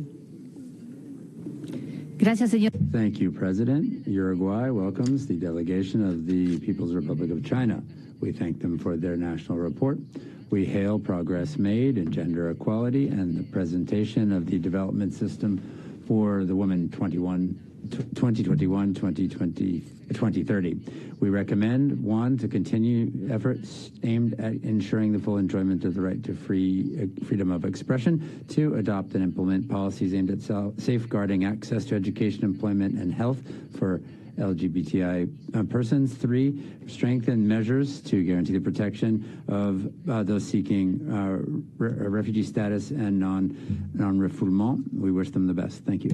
Thank you, President. Uruguay welcomes the delegation of the People's Republic of China. We thank them for their national report. We hail progress made in gender equality and the presentation of the development system for the women 2021-2030. We recommend, 1, to continue efforts aimed at ensuring the full enjoyment of the right to freedom of expression, 2, adopt and implement policies aimed at safeguarding access to education, employment, and health for LGBTI persons, 3, strengthen measures to guarantee the protection of those seeking refugee status and non-refoulement. We wish them the best. Thank you.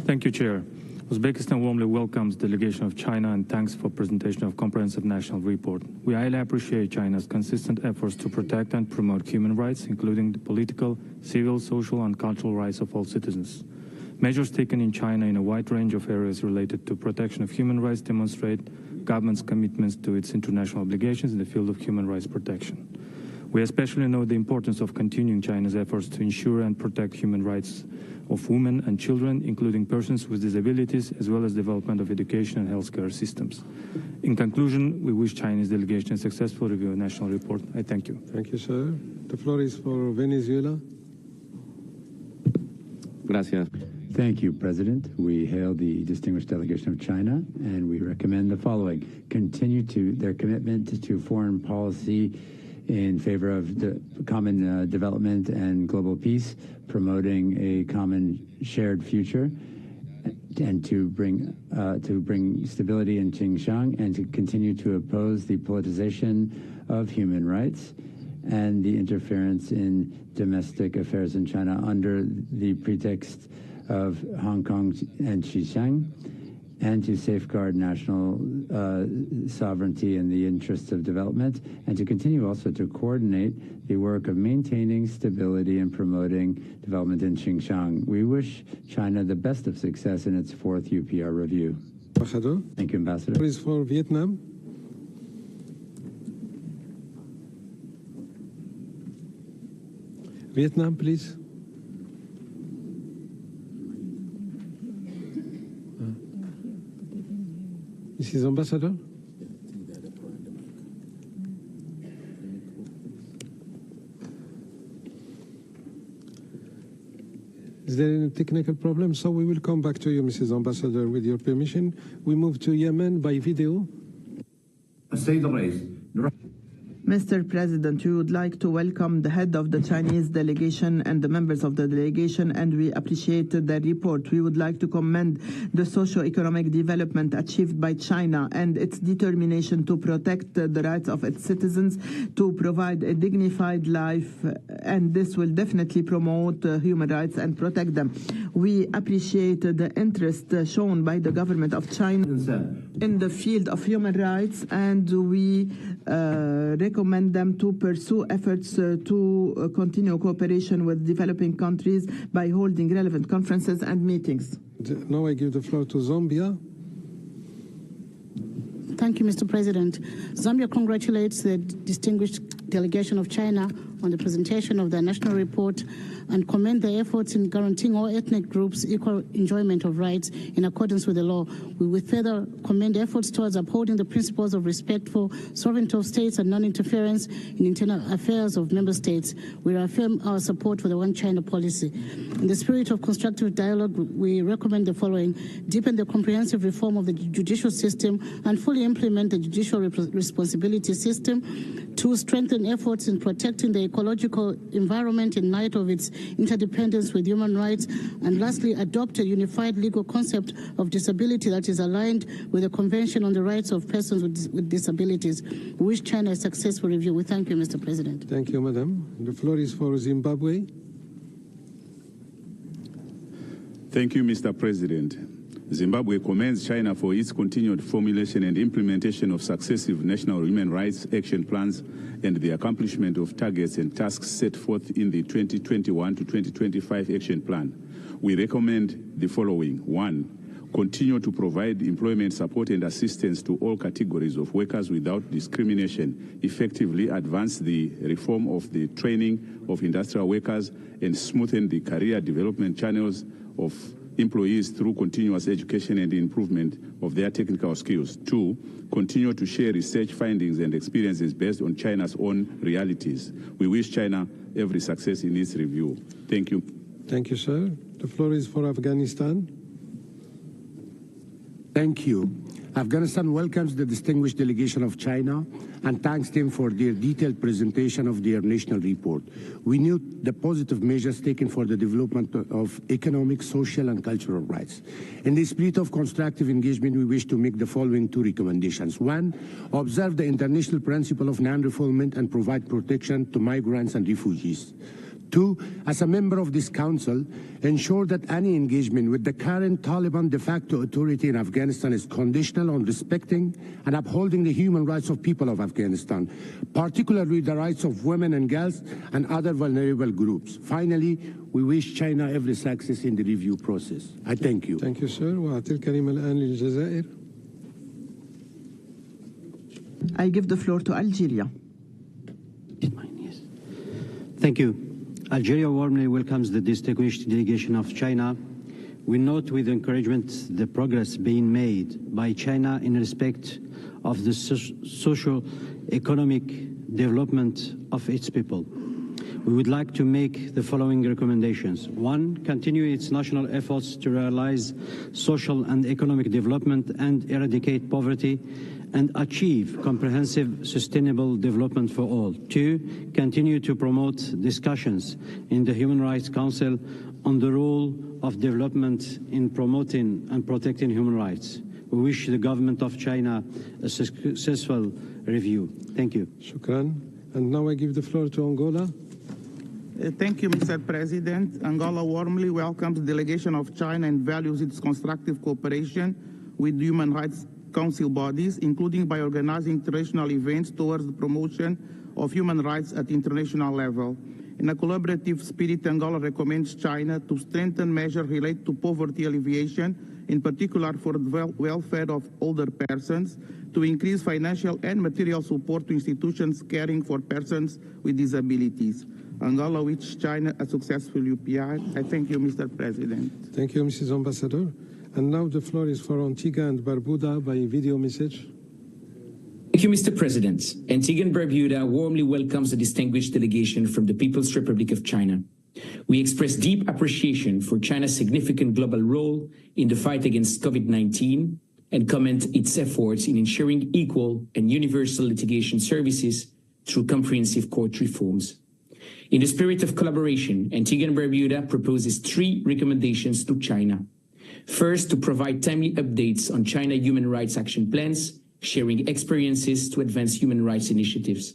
Thank you, Chair. Uzbekistan warmly welcomes the delegation of China and thanks for presentation of comprehensive national report. We highly appreciate China's consistent efforts to protect and promote human rights, including the political, civil, social, and cultural rights of all citizens. Measures taken in China in a wide range of areas related to protection of human rights demonstrate government's commitments to its international obligations in the field of human rights protection. We especially know the importance of continuing China's efforts to ensure and protect human rights of women and children, including persons with disabilities, as well as development of education and healthcare systems. In conclusion, we wish Chinese delegation a successful review of the national report. I thank you. Thank you, sir. The floor is for Venezuela. Gracias. Thank you, President. We hail the distinguished delegation of China, and we recommend the following. Continue to their commitment to foreign policy in favor of the common development and global peace, promoting a common shared future, and to bring stability in Xinjiang, and to continue to oppose the politicization of human rights and the interference in domestic affairs in China under the pretext of Hong Kong and Xinjiang, and to safeguard national sovereignty in the interests of development, and to continue also to coordinate the work of maintaining stability and promoting development in Xinjiang. We wish China the best of success in its 4th UPR review. Ambassador. Thank you, Ambassador. Is for Vietnam. Vietnam, please. Mrs. Ambassador? Is there any technical problem? So we will come back to you, Mrs. Ambassador, with your permission. We move to Yemen by video. Mr. President, we would like to welcome the head of the Chinese delegation and the members of the delegation, and we appreciate the report. We would like to commend the socio-economic development achieved by China and its determination to protect the rights of its citizens, to provide a dignified life, and this will definitely promote human rights and protect them. We appreciate the interest shown by the government of China in the field of human rights, and we recommend them to pursue efforts to continue cooperation with developing countries by holding relevant conferences and meetings. Now I give the floor to Zambia. Thank you, Mr. President. Zambia congratulates the distinguished delegation of China on the presentation of their national report and commend their efforts in guaranteeing all ethnic groups equal enjoyment of rights in accordance with the law. We will further commend efforts towards upholding the principles of respect for sovereignty of states and non-interference in internal affairs of member states. We reaffirm our support for the One China policy. In the spirit of constructive dialogue, we recommend the following: deepen the comprehensive reform of the judicial system and fully implement the judicial responsibility system. 2, strengthen efforts in protecting the ecological environment in light of its interdependence with human rights. And lastly, adopt a unified legal concept of disability that is aligned with the Convention on the Rights of Persons with Disabilities. We wish China a successful review. We thank you, Mr. President. Thank you, Madam. The floor is for Zimbabwe. Thank you, Mr. President. Zimbabwe commends China for its continued formulation and implementation of successive national human rights action plans and the accomplishment of targets and tasks set forth in the 2021 to 2025 action plan. We recommend the following. 1, continue to provide employment support and assistance to all categories of workers without discrimination, effectively advance the reform of the training of industrial workers, and smoothen the career development channels of employees through continuous education and improvement of their technical skills. 2, continue to share research findings and experiences based on China's own realities. We wish China every success in its review. Thank you. Thank you, sir. The floor is for Afghanistan. Thank you. Afghanistan welcomes the distinguished delegation of China and thanks them for their detailed presentation of their national report. We note the positive measures taken for the development of economic, social, and cultural rights. In the spirit of constructive engagement, we wish to make the following 2 recommendations. 1, observe the international principle of non-refoulement and provide protection to migrants and refugees. 2, as a member of this council, ensure that any engagement with the current Taliban de facto authority in Afghanistan is conditional on respecting and upholding the human rights of people of Afghanistan, particularly the rights of women and girls and other vulnerable groups. Finally, we wish China every success in the review process. I thank you. Thank you, sir. وأعطي الكلمة الآن للجزائر. I give the floor to Algeria. Thank you. Algeria warmly welcomes the distinguished delegation of China. We note with encouragement the progress being made by China in respect of the socio-economic development of its people. We would like to make the following recommendations. 1, continue its national efforts to realize social and economic development and eradicate poverty and achieve comprehensive, sustainable development for all. 2, continue to promote discussions in the Human Rights Council on the role of development in promoting and protecting human rights. We wish the government of China a successful review. Thank you. Shukran. And now I give the floor to Angola. Thank you, Mr. President. Angola warmly welcomes the delegation of China and values its constructive cooperation with human rights council bodies, including by organizing international events towards the promotion of human rights at international level. In a collaborative spirit, Angola recommends China to strengthen measures related to poverty alleviation, in particular for the welfare of older persons, to increase financial and material support to institutions caring for persons with disabilities. Angola wishes China a successful UPR. I thank you, Mr. President. Thank you, Mrs. Ambassador. And now the floor is for Antigua and Barbuda by video message. Thank you, Mr. President. Antigua and Barbuda warmly welcomes the distinguished delegation from the People's Republic of China. We express deep appreciation for China's significant global role in the fight against COVID-19 and commend its efforts in ensuring equal and universal litigation services through comprehensive court reforms. In the spirit of collaboration, Antigua and Barbuda proposes 3 recommendations to China. First, to provide timely updates on China human rights action plans, sharing experiences to advance human rights initiatives.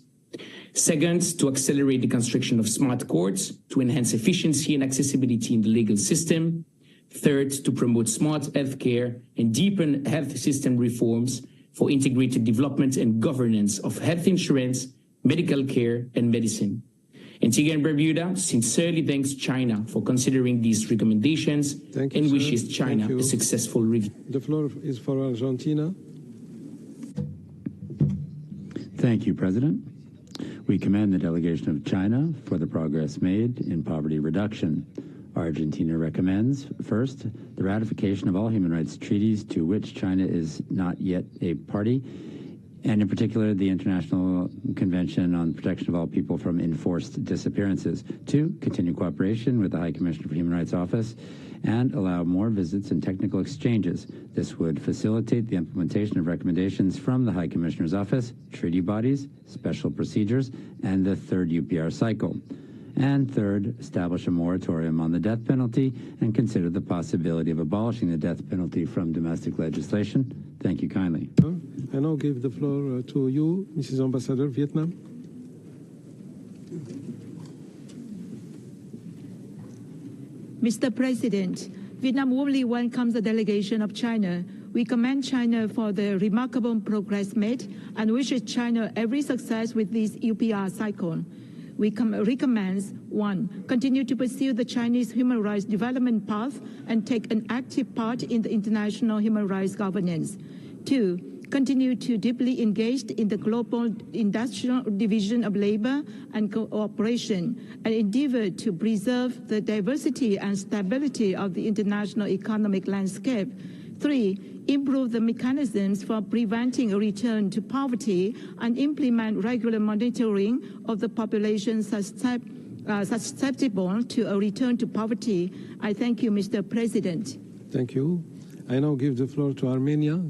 Second, to accelerate the construction of smart courts to enhance efficiency and accessibility in the legal system. Third, to promote smart healthcare and deepen health system reforms for integrated development and governance of health insurance, medical care, and medicine. Antigua and Barbuda sincerely thanks China for considering these recommendations and wishes China a successful review. The floor is for Argentina. Thank you, President. We commend the delegation of China for the progress made in poverty reduction. Argentina recommends, first, the ratification of all human rights treaties to which China is not yet a party, and in particular, the International Convention on Protection of All People from Enforced Disappearances. 2, continue cooperation with the High Commissioner for Human Rights Office and allow more visits and technical exchanges. This would facilitate the implementation of recommendations from the High Commissioner's Office, treaty bodies, special procedures, and the 3rd UPR cycle. And 3rd, establish a moratorium on the death penalty and consider the possibility of abolishing the death penalty from domestic legislation. Thank you kindly. I now give the floor to you, Mrs. Ambassador, Vietnam. Mr. President, Vietnam warmly welcomes the delegation of China. We commend China for the remarkable progress made and wishes China every success with this UPR cycle. We recommend 1, continue to pursue the Chinese human rights development path and take an active part in the international human rights governance. 2, continue to deeply engage in the global industrial division of labor and cooperation and endeavor to preserve the diversity and stability of the international economic landscape. 3, improve the mechanisms for preventing a return to poverty and implement regular monitoring of the population susceptible to a return to poverty. I thank you, Mr. President. Thank you. I now give the floor to Armenia.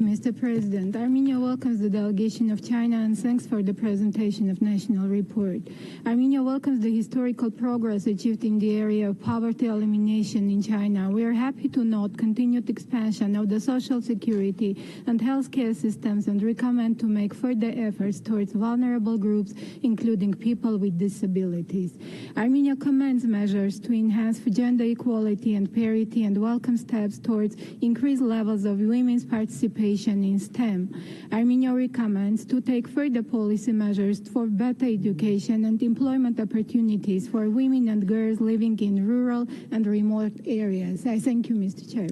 Mr. President, Armenia welcomes the delegation of China and thanks for the presentation of national report. Armenia welcomes the historical progress achieved in the area of poverty elimination in China. We are happy to note continued expansion of the social security and healthcare systems and recommend to make further efforts towards vulnerable groups, including people with disabilities. Armenia commends measures to enhance gender equality and parity and welcomes steps towards increased levels of women's participation in STEM. Armenia recommends to take further policy measures for better education and employment opportunities for women and girls living in rural and remote areas. I thank you, Mr. Chair.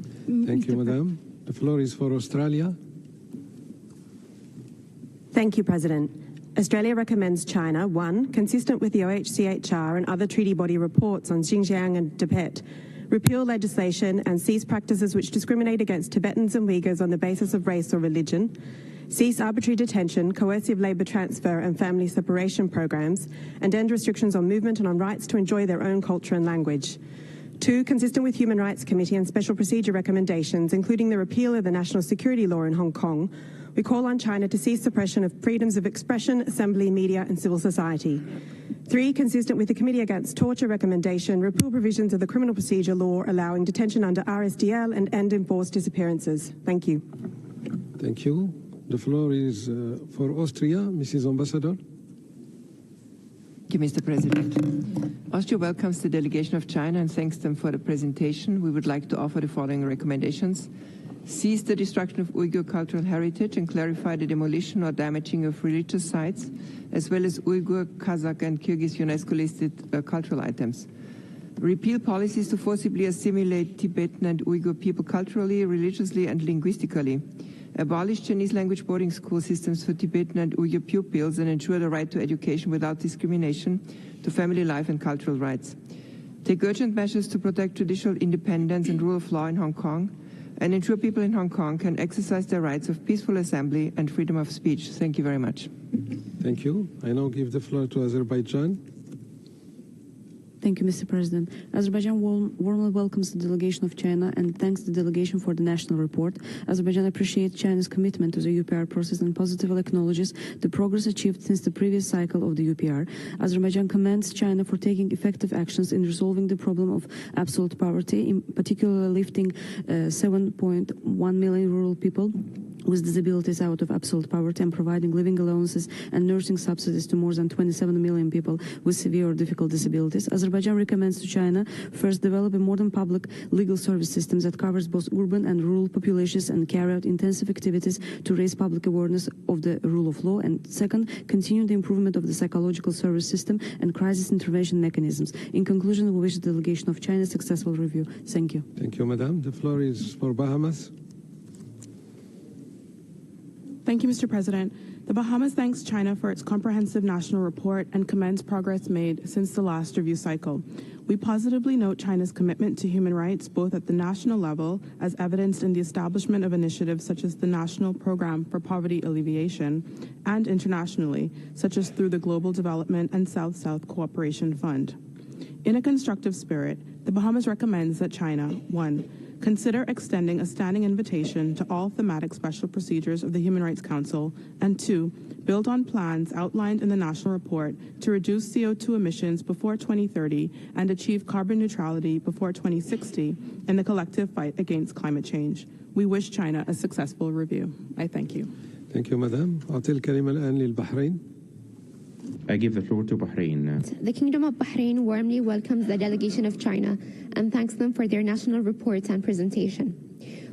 Thank you, Madam. The floor is for Australia. Thank you, President. Australia recommends China, 1, consistent with the OHCHR and other treaty body reports on Xinjiang and Tibet, repeal legislation and cease practices which discriminate against Tibetans and Uyghurs on the basis of race or religion, cease arbitrary detention, coercive labour transfer and family separation programs, and end restrictions on movement and on rights to enjoy their own culture and language. 2, consistent with Human Rights Committee and Special Procedure recommendations, including the repeal of the national security law in Hong Kong, we call on China to cease suppression of freedoms of expression, assembly, media and civil society. 3, consistent with the Committee Against Torture recommendation, repeal provisions of the criminal procedure law allowing detention under RSDL and end enforced disappearances. Thank you. Thank you. The floor is for Austria. Mrs. Ambassador. Thank you, Mr. President. Austria welcomes the delegation of China and thanks them for the presentation. We would like to offer the following recommendations. Cease the destruction of Uyghur cultural heritage and clarify the demolition or damaging of religious sites, as well as Uyghur, Kazakh and Kyrgyz UNESCO-listed cultural items. Repeal policies to forcibly assimilate Tibetan and Uyghur people culturally, religiously and linguistically. Abolish Chinese language boarding school systems for Tibetan and Uyghur pupils and ensure the right to education without discrimination, to family life and cultural rights. Take urgent measures to protect judicial independence and rule of law in Hong Kong, and ensure people in Hong Kong can exercise their rights of peaceful assembly and freedom of speech. Thank you very much. Thank you. I now give the floor to Azerbaijan. Thank you, Mr. President. Azerbaijan warmly welcomes the delegation of China and thanks the delegation for the national report. Azerbaijan appreciates China's commitment to the UPR process and positively acknowledges the progress achieved since the previous cycle of the UPR. Azerbaijan commends China for taking effective actions in resolving the problem of absolute poverty, in particular lifting 7.1 million rural people with disabilities out of absolute poverty and providing living allowances and nursing subsidies to more than 27 million people with severe or difficult disabilities. Azerbaijan recommends to China first develop a modern public legal service system that covers both urban and rural populations and carry out intensive activities to raise public awareness of the rule of law, and second, continue the improvement of the psychological service system and crisis intervention mechanisms. In conclusion, we wish the delegation of China a successful review. Thank you. Thank you, Madam. The floor is for Bahamas. Thank you, Mr. President. The Bahamas thanks China for its comprehensive national report and commends progress made since the last review cycle. We positively note China's commitment to human rights both at the national level, as evidenced in the establishment of initiatives such as the National Program for Poverty Alleviation, and internationally, such as through the Global Development and South-South Cooperation Fund. In a constructive spirit, the Bahamas recommends that China, 1, consider extending a standing invitation to all thematic special procedures of the Human Rights Council, and 2, build on plans outlined in the national report to reduce CO2 emissions before 2030 and achieve carbon neutrality before 2060 in the collective fight against climate change. We wish China a successful review. I thank you. Thank you, Madam. أعطي الكلمة الآن للبحرين. I give the floor to Bahrain. The Kingdom of Bahrain warmly welcomes the delegation of China and thanks them for their national reports and presentation.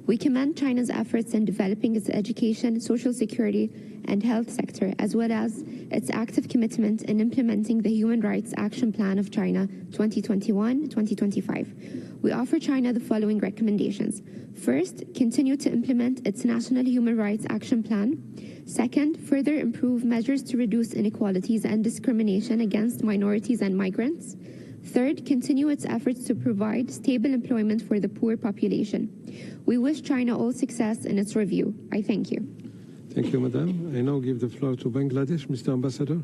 We commend China's efforts in developing its education, social security, and health sector, as well as its active commitment in implementing the Human Rights Action Plan of China 2021-2025. We offer China the following recommendations. First, continue to implement its National Human Rights Action Plan. Second, further improve measures to reduce inequalities and discrimination against minorities and migrants. Third, continue its efforts to provide stable employment for the poor population. We wish China all success in its review. I thank you. Thank you, Madam. I now give the floor to Bangladesh. Mr. Ambassador.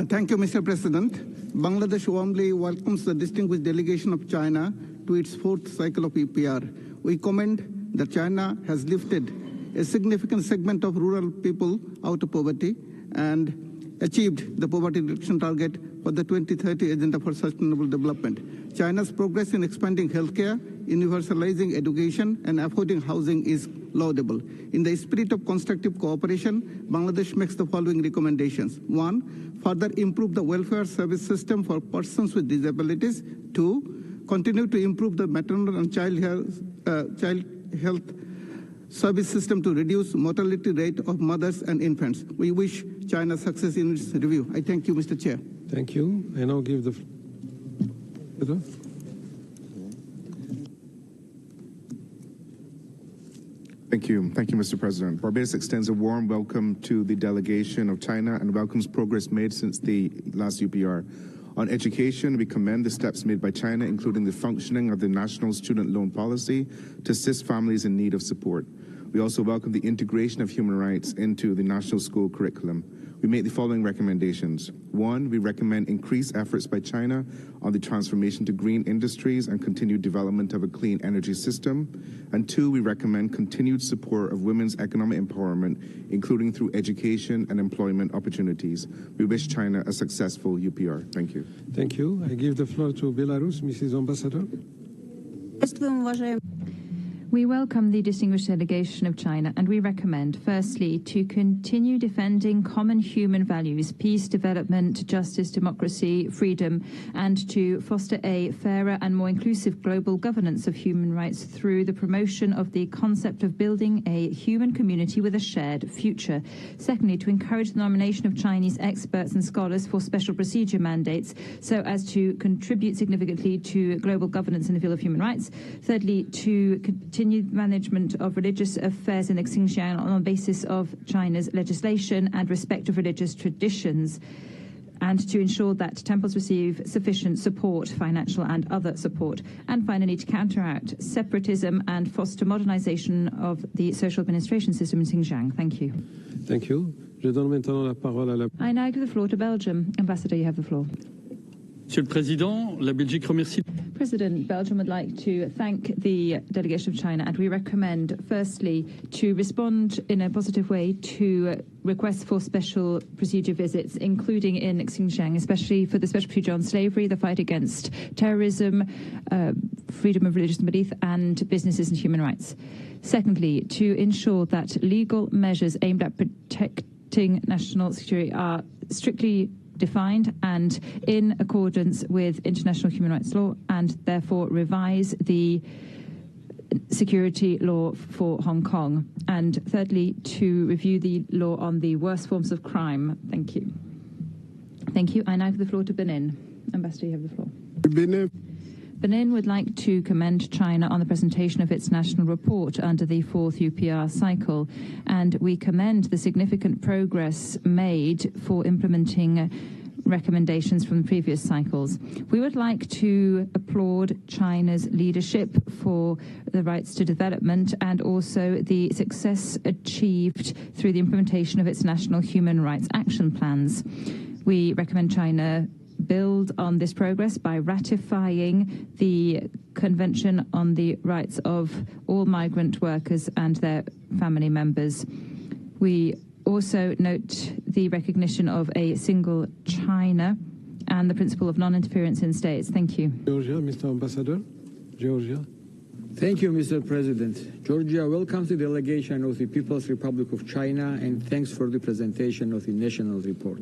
Thank you, Mr. President. Bangladesh warmly welcomes the distinguished delegation of China to its fourth cycle of EPR. We commend that China has lifted a significant segment of rural people out of poverty and achieved the poverty reduction target for the 2030 Agenda for Sustainable Development. China's progress in expanding healthcare, universalizing education, and affording housing is laudable. In the spirit of constructive cooperation, Bangladesh makes the following recommendations. 1. Further improve the welfare service system for persons with disabilities. 2. Continue to improve the maternal and child health service system to reduce mortality rate of mothers and infants. We wish China success in its review. I thank you, Mr. Chair. Thank you. I now give the floor. Thank you, Mr. President. Barbados extends a warm welcome to the delegation of China and welcomes progress made since the last UPR. On education, we commend the steps made by China, including the functioning of the national student loan policy to assist families in need of support. We also welcome the integration of human rights into the national school curriculum. We make the following recommendations. 1, we recommend increased efforts by China on the transformation to green industries and continued development of a clean energy system. And 2, we recommend continued support of women's economic empowerment, including through education and employment opportunities. We wish China a successful UPR. Thank you. Thank you. I give the floor to Belarus, Mrs. Ambassador. We welcome the distinguished delegation of China, and we recommend, firstly, to continue defending common human values, peace, development, justice, democracy, freedom, and to foster a fairer and more inclusive global governance of human rights through the promotion of the concept of building a human community with a shared future. Secondly, to encourage the nomination of Chinese experts and scholars for special procedure mandates so as to contribute significantly to global governance in the field of human rights. Thirdly, to continue management of religious affairs in the Xinjiang on the basis of China's legislation and respect of religious traditions, and to ensure that temples receive sufficient support, financial and other support. And finally, to counteract separatism and foster modernization of the social administration system in Xinjiang. Thank you. Thank you. Je donne maintenant la parole à la... I now give the floor to Belgium. Ambassador, you have the floor. Monsieur le Président, la Belgique remercie... President, Belgium would like to thank the delegation of China, and we recommend, firstly, to respond in a positive way to requests for special procedure visits, including in Xinjiang, especially for the special procedure on slavery, the fight against terrorism, freedom of religious belief, and businesses and human rights. Secondly, to ensure that legal measures aimed at protecting national security are strictly defined and in accordance with international human rights law, and therefore revise the security law for Hong Kong. And thirdly, to review the law on the worst forms of crime. Thank you. Thank you. I now give the floor to Benin. Ambassador, you have the floor. Benin would like to commend China on the presentation of its national report under the fourth UPR cycle, and we commend the significant progress made for implementing recommendations from previous cycles. We would like to applaud China's leadership for the rights to development and also the success achieved through the implementation of its national human rights action plans. We recommend China build on this progress by ratifying the Convention on the Rights of All Migrant Workers and their family members. We also note the recognition of a single China and the principle of non-interference in states. Thank you. Georgia, Mr. Ambassador. Georgia. Thank you, Mr. President. Georgia welcomes the delegation of the People's Republic of China and thanks for the presentation of the national report.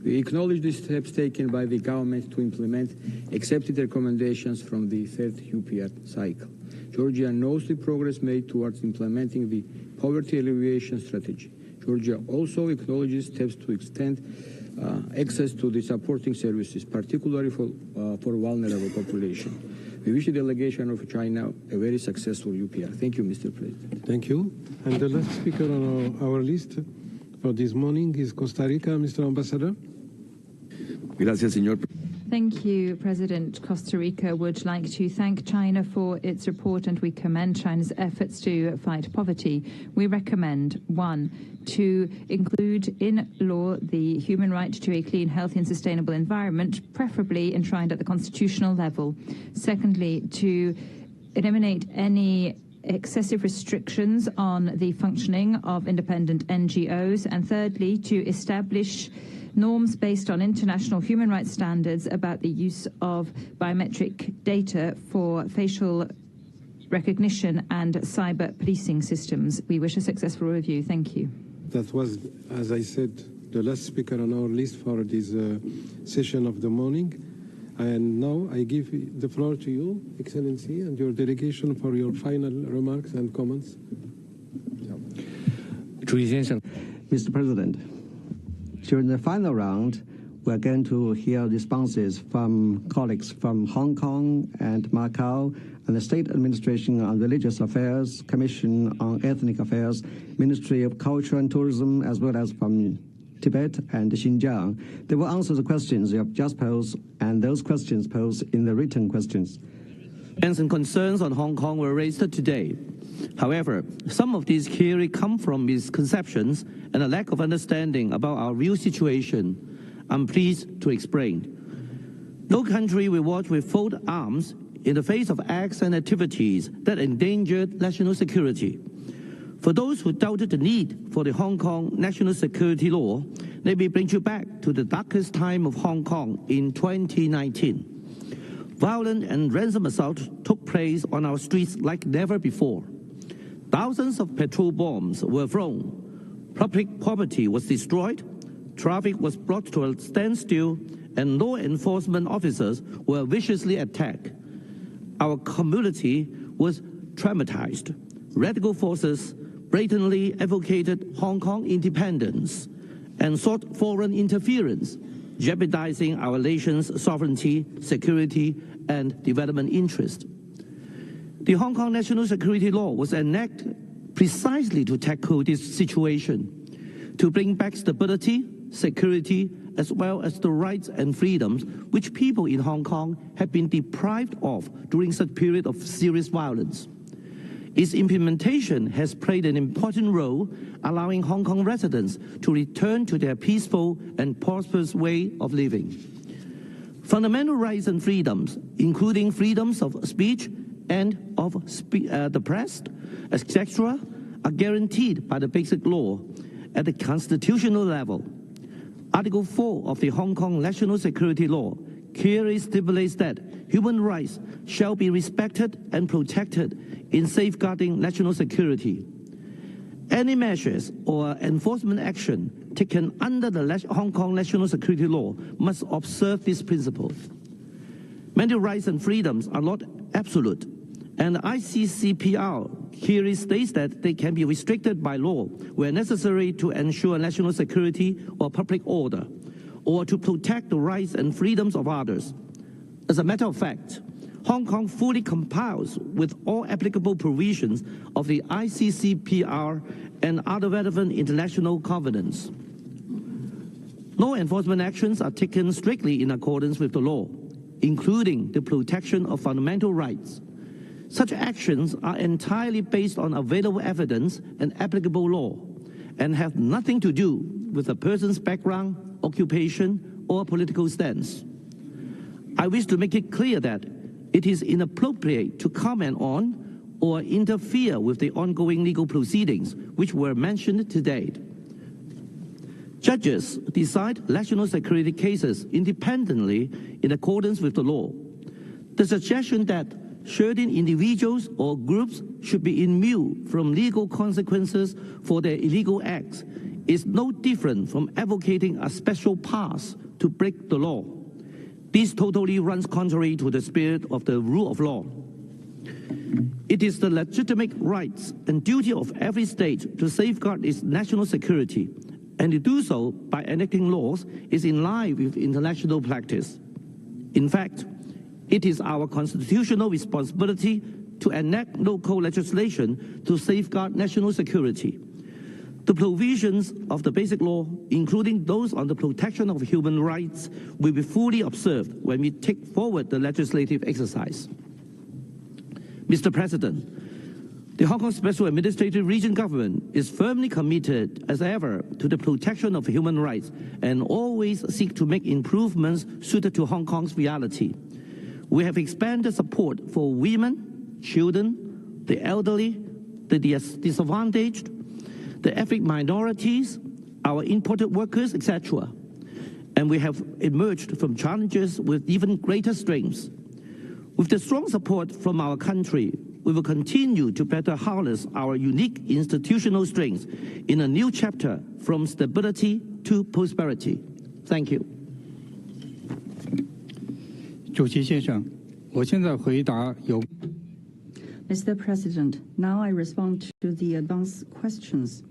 We acknowledge the steps taken by the government to implement accepted recommendations from the third UPR cycle. Georgia knows the progress made towards implementing the poverty alleviation strategy. Georgia also acknowledges steps to extend access to the supporting services, particularly for vulnerable population. We wish the delegation of China a very successful UPR. Thank you, Mr. President. Thank you. And the last speaker on our list for this morning is Costa Rica, Mr. Ambassador. Gracias, señor. Thank you, President. Costa Rica would like to thank China for its report, and we commend China's efforts to fight poverty. We recommend, 1, to include in law the human right to a clean, healthy and sustainable environment, preferably enshrined at the constitutional level. Secondly, to eliminate any excessive restrictions on the functioning of independent NGOs. And thirdly, to establish norms based on international human rights standards about the use of biometric data for facial recognition and cyber policing systems. We wish a successful review. Thank you. That was, as I said, the last speaker on our list for this session of the morning. And now I give the floor to you, Excellency, and your delegation for your final remarks and comments. Mr. President, during the final round, we are going to hear responses from colleagues from Hong Kong and Macau and the State Administration on Religious Affairs, Commission on Ethnic Affairs, Ministry of Culture and Tourism, as well as from Tibet and Xinjiang. They will answer the questions you have just posed, and those questions posed in the written questions. And concerns on Hong Kong were raised today. However, some of these clearly come from misconceptions and a lack of understanding about our real situation. I'm pleased to explain. No country will watch with folded arms in the face of acts and activities that endangered national security. For those who doubted the need for the Hong Kong national security law, let me bring you back to the darkest time of Hong Kong in 2019. Violent and ransom assaults took place on our streets like never before. Thousands of petrol bombs were thrown. Public property was destroyed. Traffic was brought to a standstill, and law enforcement officers were viciously attacked. Our community was traumatized. Radical forces blatantly advocated Hong Kong independence and sought foreign interference, jeopardizing our nation's sovereignty, security, and development interest. The Hong Kong National Security Law was enacted precisely to tackle this situation, to bring back stability, security, as well as the rights and freedoms which people in Hong Kong have been deprived of during such period of serious violence. Its implementation has played an important role, allowing Hong Kong residents to return to their peaceful and prosperous way of living. Fundamental rights and freedoms, including freedoms of speech and of the press, etc., are guaranteed by the Basic Law at the constitutional level. Article 4 of the Hong Kong National Security Law clearly stipulates that human rights shall be respected and protected in safeguarding national security. Any measures or enforcement action taken under the Hong Kong National Security Law must observe this principle. Many rights and freedoms are not absolute, and the ICCPR clearly states that they can be restricted by law where necessary to ensure national security or public order, or to protect the rights and freedoms of others. As a matter of fact, Hong Kong fully complies with all applicable provisions of the ICCPR and other relevant international covenants. Law enforcement actions are taken strictly in accordance with the law, including the protection of fundamental rights. Such actions are entirely based on available evidence and applicable law, and have nothing to do with a person's background, occupation, or political stance. I wish to make it clear that it is inappropriate to comment on or interfere with the ongoing legal proceedings which were mentioned today. Judges decide national security cases independently in accordance with the law. The suggestion that certain individuals or groups should be immune from legal consequences for their illegal acts is no different from advocating a special pass to break the law. This totally runs contrary to the spirit of the rule of law. It is the legitimate rights and duty of every state to safeguard its national security, and to do so by enacting laws is in line with international practice. In fact, it is our constitutional responsibility to enact local legislation to safeguard national security. The provisions of the basic law, including those on the protection of human rights, will be fully observed when we take forward the legislative exercise. Mr. President, the Hong Kong Special Administrative Region Government is firmly committed as ever to the protection of human rights and always seek to make improvements suited to Hong Kong's reality. We have expanded support for women, children, the elderly, the disadvantaged, the ethnic minorities, our imported workers, etc. And we have emerged from challenges with even greater strengths. With the strong support from our country, we will continue to better harness our unique institutional strengths in a new chapter from stability to prosperity. Thank you. 主席先生，我现在回答有。Mr. President, now I respond to the advanced questions.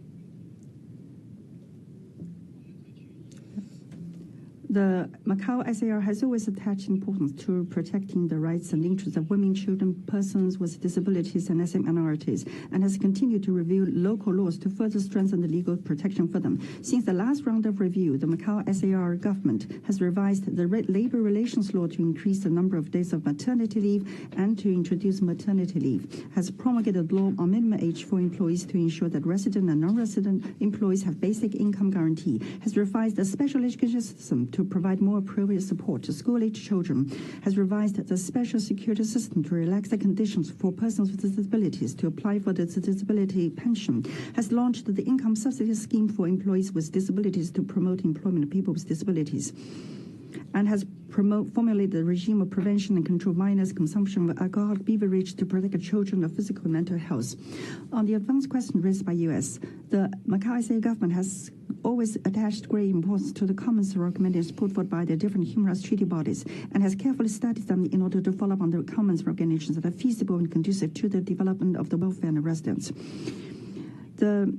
The Macau SAR has always attached importance to protecting the rights and interests of women, children, persons with disabilities, and ethnic minorities, and has continued to review local laws to further strengthen the legal protection for them. Since the last round of review, the Macau SAR government has revised the labor relations law to increase the number of days of maternity leave and to introduce maternity leave, has promulgated law on minimum age for employees to ensure that resident and non-resident employees have basic income guarantee, has revised the special education system to provide more appropriate support to school-age children, has revised the special security system to relax the conditions for persons with disabilities to apply for the disability pension, has launched the income subsidy scheme for employees with disabilities to promote employment of people with disabilities, and has formulated the regime of prevention and control minors' consumption of alcoholic beverage to protect children of physical and mental health. On the advanced question raised by U.S., the Macau SAR government has always attached great importance to the comments and recommendations put forward by the different human rights treaty bodies and has carefully studied them in order to follow up on the comments and recommendations that are feasible and conducive to the development of the welfare and the residents. The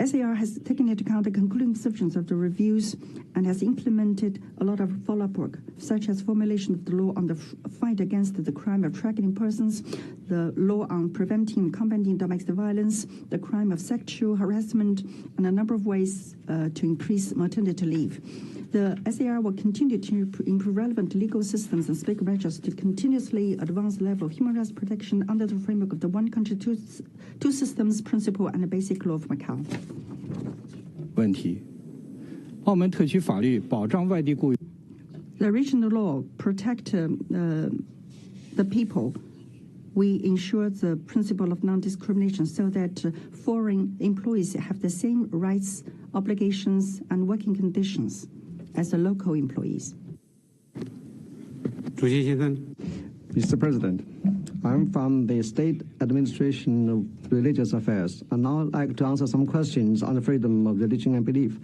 SAR has taken into account the concluding decisions of the reviews and has implemented a lot of follow-up work, such as formulation of the law on the fight against the crime of trafficking persons, the law on preventing and combating domestic violence, the crime of sexual harassment, and a number of ways to increase maternity leave. The SAR will continue to improve relevant legal systems and specific measures to continuously advance the level of human rights protection under the framework of the one country, two systems principle and the basic law of Macau. 问题，澳门特区法律保障外地雇员。The regional law protect the people. We ensure the principle of non-discrimination so that foreign employees have the same rights, obligations, and working conditions as the local employees. 主席先生。Mr. President, I'm from the State Administration of Religious Affairs, and now I'd like to answer some questions on the freedom of religion and belief.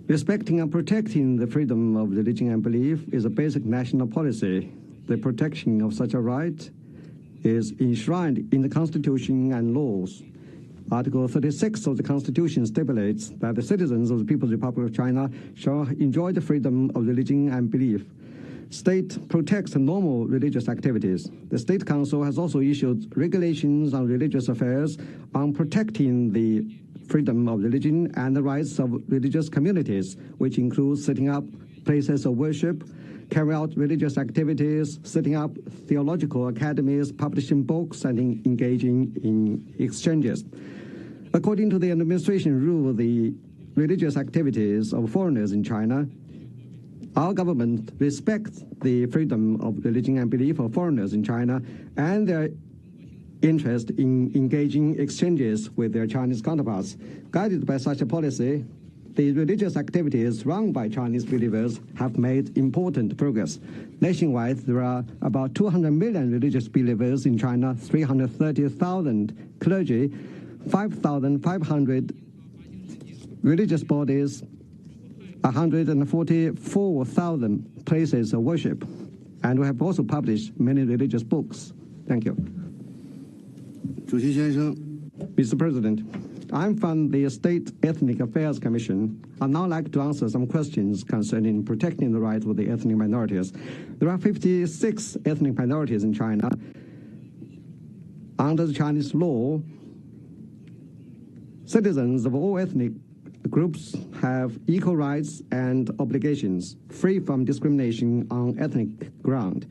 Respecting and protecting the freedom of religion and belief is a basic national policy. The protection of such a right is enshrined in the Constitution and laws. Article 36 of the Constitution stipulates that the citizens of the People's Republic of China shall enjoy the freedom of religion and belief. State protects normal religious activities. The State Council has also issued regulations on religious affairs on protecting the freedom of religion and the rights of religious communities, which includes setting up places of worship, carry out religious activities, setting up theological academies, publishing books, and engaging in exchanges. According to the administration rule, the religious activities of foreigners in China, our government respects the freedom of religion and belief of foreigners in China and their interest in engaging exchanges with their Chinese counterparts. Guided by such a policy, the religious activities run by Chinese believers have made important progress. Nationwide, there are about 200 million religious believers in China, 330,000 clergy, 5,500 religious bodies, 144,000 places of worship, and we have also published many religious books. Thank you. Mr. President, I'm from the State Ethnic Affairs Commission. I'd now like to answer some questions concerning protecting the rights of the ethnic minorities. There are 56 ethnic minorities in China. Under the Chinese law, Citizens of all ethnic groups have equal rights and obligations, free from discrimination on ethnic ground.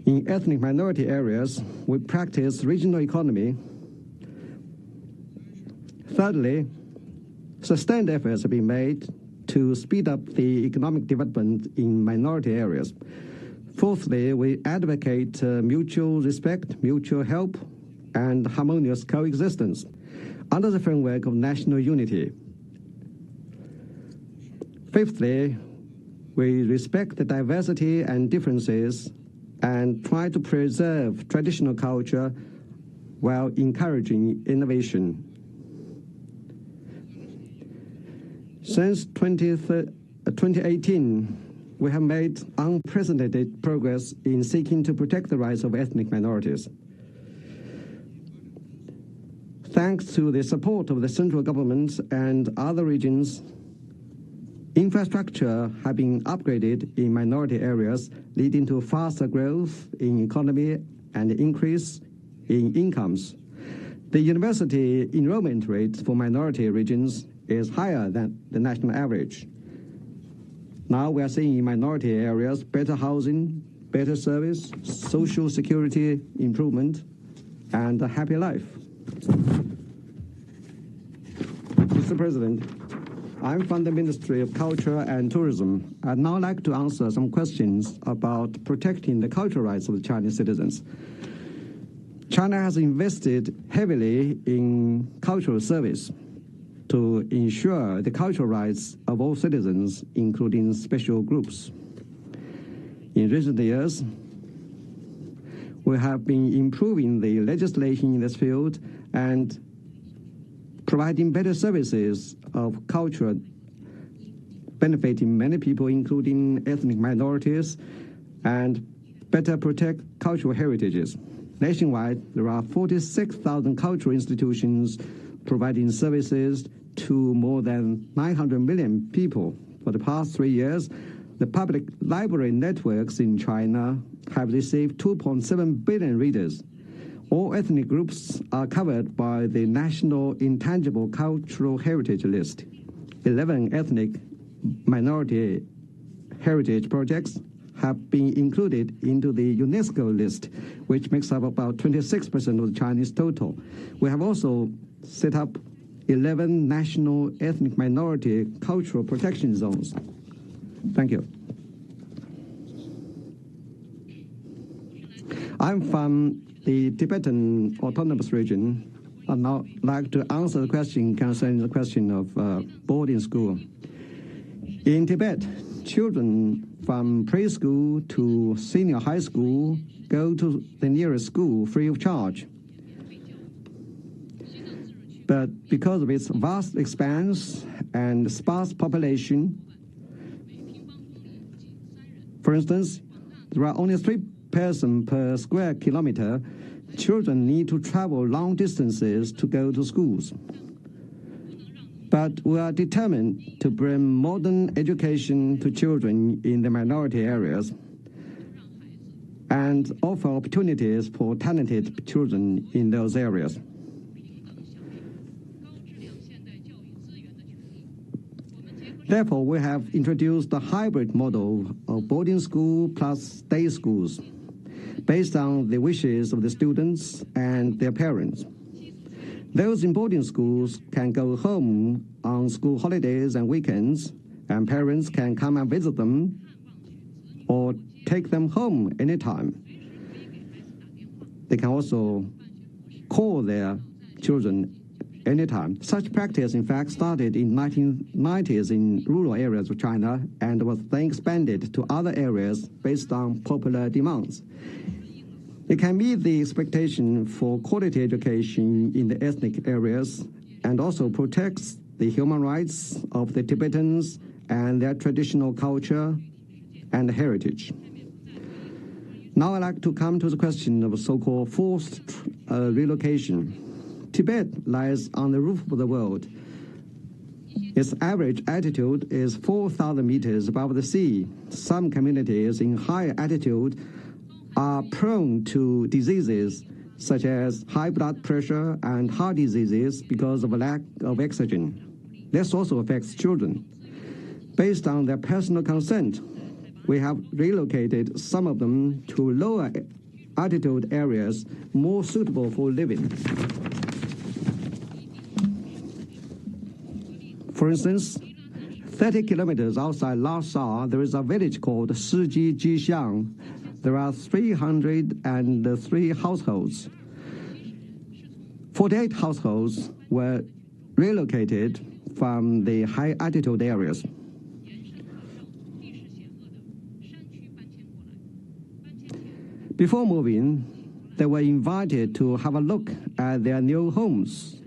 In ethnic minority areas, we practice regional economy. Thirdly, sustained efforts have been made to speed up the economic development in minority areas. Fourthly, we advocate mutual respect, mutual help, and harmonious coexistence under the framework of national unity. Fifthly, we respect the diversity and differences and try to preserve traditional culture while encouraging innovation. Since 2018, we have made unprecedented progress in seeking to protect the rights of ethnic minorities. Thanks to the support of the central government and other regions, infrastructure has been upgraded in minority areas, leading to faster growth in economy and increase in incomes. The university enrollment rate for minority regions is higher than the national average. Now we are seeing in minority areas better housing, better service, social security improvement, and a happy life. Mr. President, I'm from the Ministry of Culture and Tourism. I'd now like to answer some questions about protecting the cultural rights of the Chinese citizens. China has invested heavily in cultural service to ensure the cultural rights of all citizens, including special groups. In recent years, we have been improving the legislation in this field and providing better services of culture, benefiting many people, including ethnic minorities, and better protect cultural heritages. Nationwide, there are 46,000 cultural institutions providing services to more than 900 million people. For the past 3 years, the public library networks in China have received 2.7 billion readers. All ethnic groups are covered by the National Intangible Cultural Heritage List. 11 ethnic minority heritage projects have been included into the UNESCO list, which makes up about 26% of the Chinese total. We have also set up 11 national ethnic minority cultural protection zones. Thank you. I'm from the Tibetan Autonomous Region. I'd now like to answer the question concerning the question of boarding school. In Tibet, children from preschool to senior high school go to the nearest school free of charge. But because of its vast expanse and sparse population, for instance, there are only 3 persons per square kilometer. Children need to travel long distances to go to schools. But we are determined to bring modern education to children in the minority areas and offer opportunities for talented children in those areas. Therefore, we have introduced a hybrid model of boarding school plus day schools based on the wishes of the students and their parents. Those in boarding schools can go home on school holidays and weekends, and parents can come and visit them or take them home anytime. They can also call their children anytime. Such practice, in fact, started in 1990s in rural areas of China and was then expanded to other areas based on popular demands. It can meet the expectation for quality education in the ethnic areas and also protects the human rights of the Tibetans and their traditional culture and heritage. Now I'd like to come to the question of so-called forced relocation. Tibet lies on the roof of the world. Its average altitude is 4,000 meters above the sea. Some communities in higher altitude are prone to diseases such as high blood pressure and heart diseases because of a lack of oxygen. This also affects children. Based on their personal consent, we have relocated some of them to lower altitude areas more suitable for living. For instance, 30 kilometers outside Lhasa, there is a village called Shiji Jixiang. There are 303 households. 48 households were relocated from the high altitude areas. Before moving, they were invited to have a look at their new homes.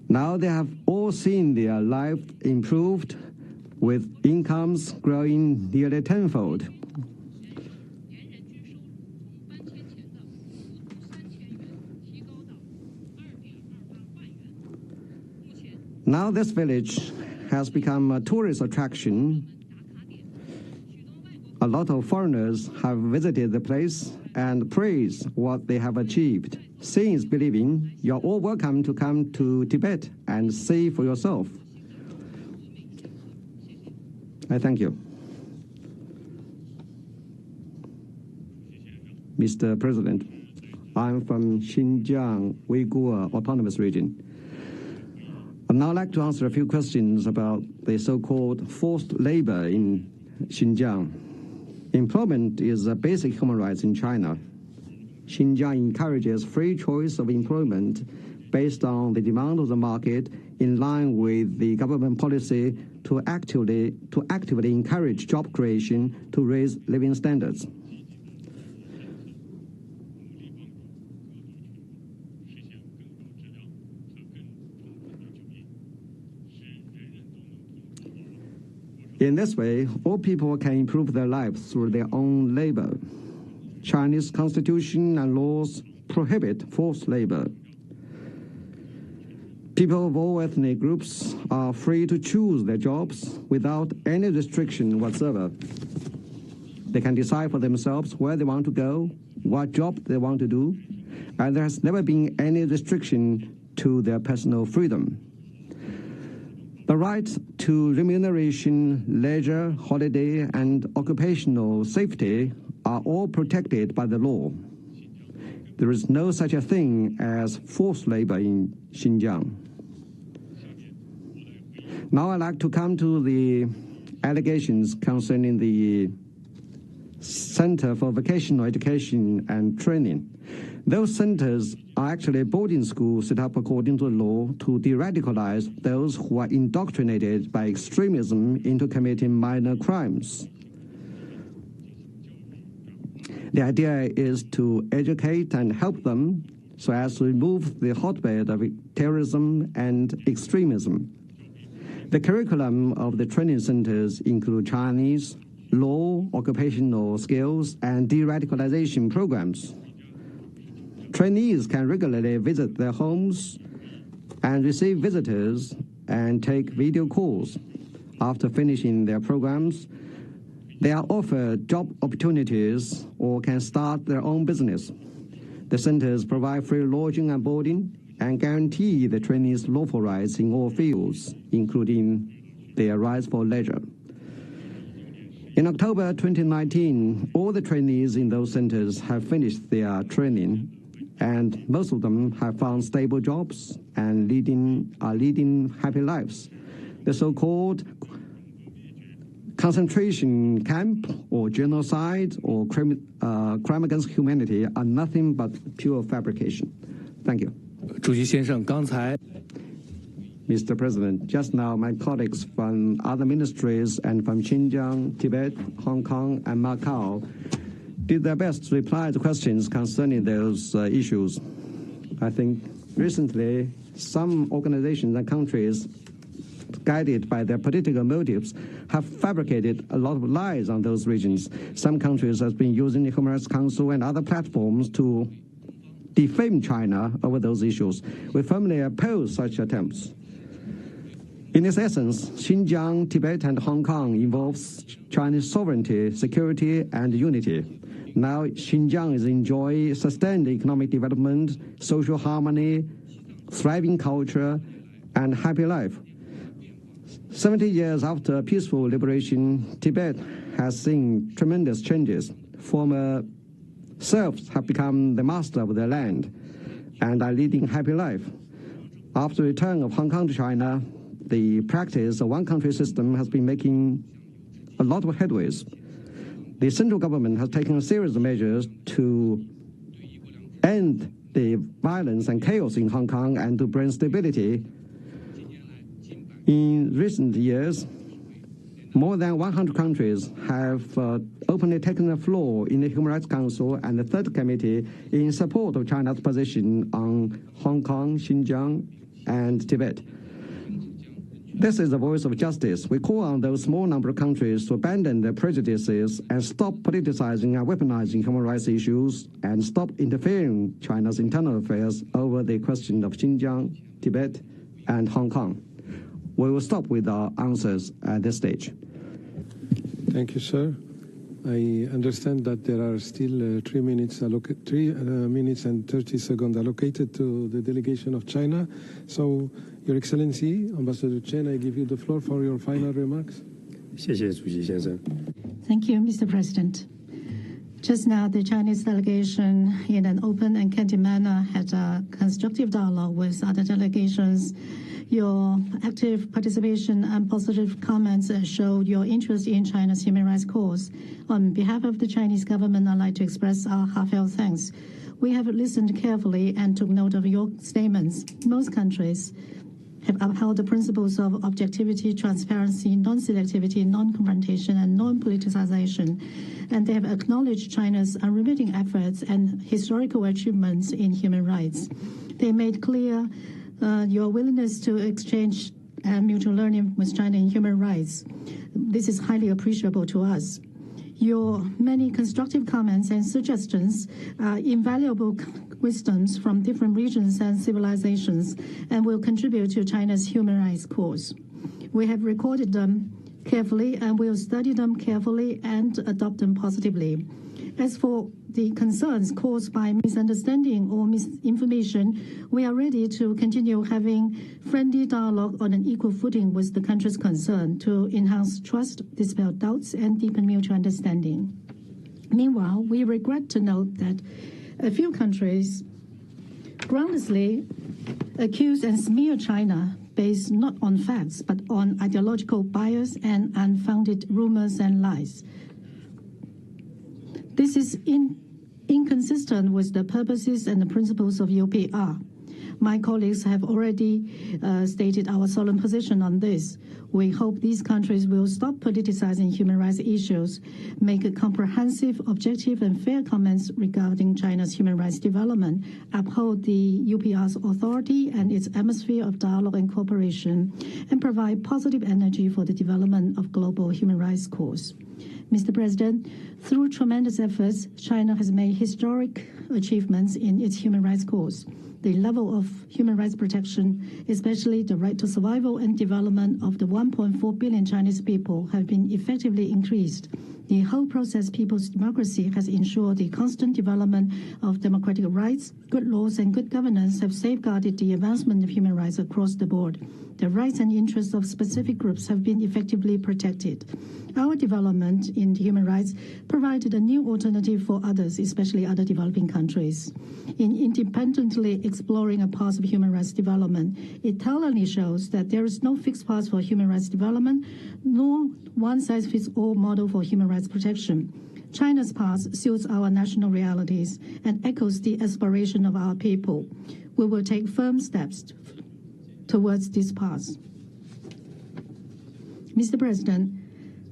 Now they have all seen their life improved, with incomes growing nearly tenfold. Now this village has become a tourist attraction. A lot of foreigners have visited the place and praise what they have achieved. Seeing is believing. You're all welcome to come to Tibet and see for yourself. I thank you. Mr. President, I'm from Xinjiang Uyghur Autonomous Region. I'd now like to answer a few questions about the so-called forced labor in Xinjiang. Employment is a basic human right in China. Xinjiang encourages free choice of employment based on the demand of the market, in line with the government policy to actively encourage job creation to raise living standards. In this way, all people can improve their lives through their own labor. Chinese constitution and laws prohibit forced labor. People of all ethnic groups are free to choose their jobs without any restriction whatsoever. They can decide for themselves where they want to go, what job they want to do, and there has never been any restriction to their personal freedom. The right to remuneration, leisure, holiday, and occupational safety are all protected by the law. There is no such a thing as forced labor in Xinjiang. Now I'd like to come to the allegations concerning the Center for Vocational Education and Training. Those centers are actually boarding schools set up according to the law to de-radicalize those who are indoctrinated by extremism into committing minor crimes. The idea is to educate and help them so as to remove the hotbed of terrorism and extremism. The curriculum of the training centers include Chinese, law, occupational skills, and de-radicalization programs. Trainees can regularly visit their homes and receive visitors and take video calls. After finishing their programs, they are offered job opportunities or can start their own business. The centers provide free lodging and boarding and guarantee the trainees lawful rights in all fields, including their rights for leisure. In October 2019, all the trainees in those centers have finished their training, and most of them have found stable jobs and are leading happy lives. The so-called concentration camp or genocide or crime against humanity are nothing but pure fabrication. Thank you. 主席先生，刚才 Mr. President, just now my colleagues from other ministries and from Xinjiang, Tibet, Hong Kong, and Macau did their best to reply to questions concerning those issues. I think recently some organizations and countries, guided by their political motives, have fabricated a lot of lies on those regions. Some countries have been using the Human Rights Council and other platforms to defame China over those issues. We firmly oppose such attempts. In its essence, Xinjiang, Tibet, and Hong Kong involves Chinese sovereignty, security, and unity. Now Xinjiang is enjoying sustained economic development, social harmony, thriving culture, and happy life. 70 years after peaceful liberation, Tibet has seen tremendous changes. Former serfs have become the master of their land and are leading happy life. After the return of Hong Kong to China, the practice of one-country system has been making a lot of headways. The central government has taken a series of measures to end the violence and chaos in Hong Kong and to bring stability. In recent years, more than 100 countries have openly taken the floor in the Human Rights Council and the Third Committee in support of China's position on Hong Kong, Xinjiang, and Tibet. This is the voice of justice. We call on those small number of countries to abandon their prejudices and stop politicizing and weaponizing human rights issues and stop interfering in China's internal affairs over the question of Xinjiang, Tibet, and Hong Kong. We will stop with our answers at this stage. Thank you, sir. I understand that there are still 3 minutes and 30 seconds allocated to the delegation of China. So, Your Excellency, Ambassador Chen, I give you the floor for your final remarks. Thank you, Mr. President. Just now, the Chinese delegation, in an open and candid manner, had a constructive dialogue with other delegations. Your active participation and positive comments show your interest in China's human rights cause. On behalf of the Chinese government, I'd like to express our heartfelt thanks. We have listened carefully and took note of your statements. Most countries have upheld the principles of objectivity, transparency, non-selectivity, non-confrontation, and non-politicization, and they have acknowledged China's unremitting efforts and historical achievements in human rights. They made clear your willingness to exchange and mutual learning with China in human rights. This is highly appreciable to us. Your many constructive comments and suggestions are invaluable wisdoms from different regions and civilizations and will contribute to China's human rights cause. We have recorded them carefully and will study them carefully and adopt them positively. As for the concerns caused by misunderstanding or misinformation, we are ready to continue having friendly dialogue on an equal footing with the countries concerned to enhance trust, dispel doubts, and deepen mutual understanding. Meanwhile, we regret to note that a few countries groundlessly accuse and smear China based not on facts but on ideological bias and unfounded rumors and lies. This is inconsistent with the purposes and the principles of UPR. My colleagues have already stated our solemn position on this. We hope these countries will stop politicizing human rights issues, make comprehensive, objective, and fair comments regarding China's human rights development, uphold the UPR's authority and its atmosphere of dialogue and cooperation, and provide positive energy for the development of global human rights cause. Mr. President, through tremendous efforts, China has made historic achievements in its human rights cause. The level of human rights protection, especially the right to survival and development of the 1.4 billion Chinese people, have been effectively increased. The whole process people's democracy has ensured the constant development of democratic rights, good laws, and good governance have safeguarded the advancement of human rights across the board. The rights and interests of specific groups have been effectively protected. Our development in human rights provided a new alternative for others, especially other developing countries. In independently exploring a path of human rights development, it tellingly shows that there is no fixed path for human rights development, nor one-size-fits-all model for human rights protection. China's path suits our national realities and echoes the aspiration of our people. We will take firm steps towards this path. Mr. President,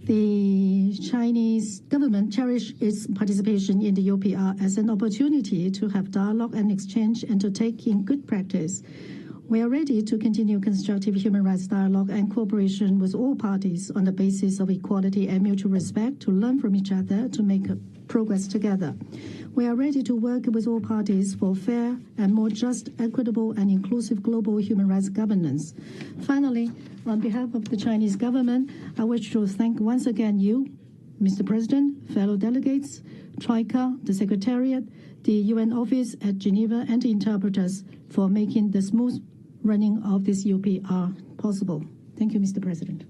the Chinese government cherishes its participation in the UPR as an opportunity to have dialogue and exchange and to take in good practice. We are ready to continue constructive human rights dialogue and cooperation with all parties on the basis of equality and mutual respect to learn from each other to make progress together. We are ready to work with all parties for fair and more just, equitable, and inclusive global human rights governance. Finally, on behalf of the Chinese government, I wish to thank once again you, Mr. President, fellow delegates, Troika, the Secretariat, the UN office at Geneva, and interpreters for making the smooth running of this UPR possible. Thank you, Mr. President.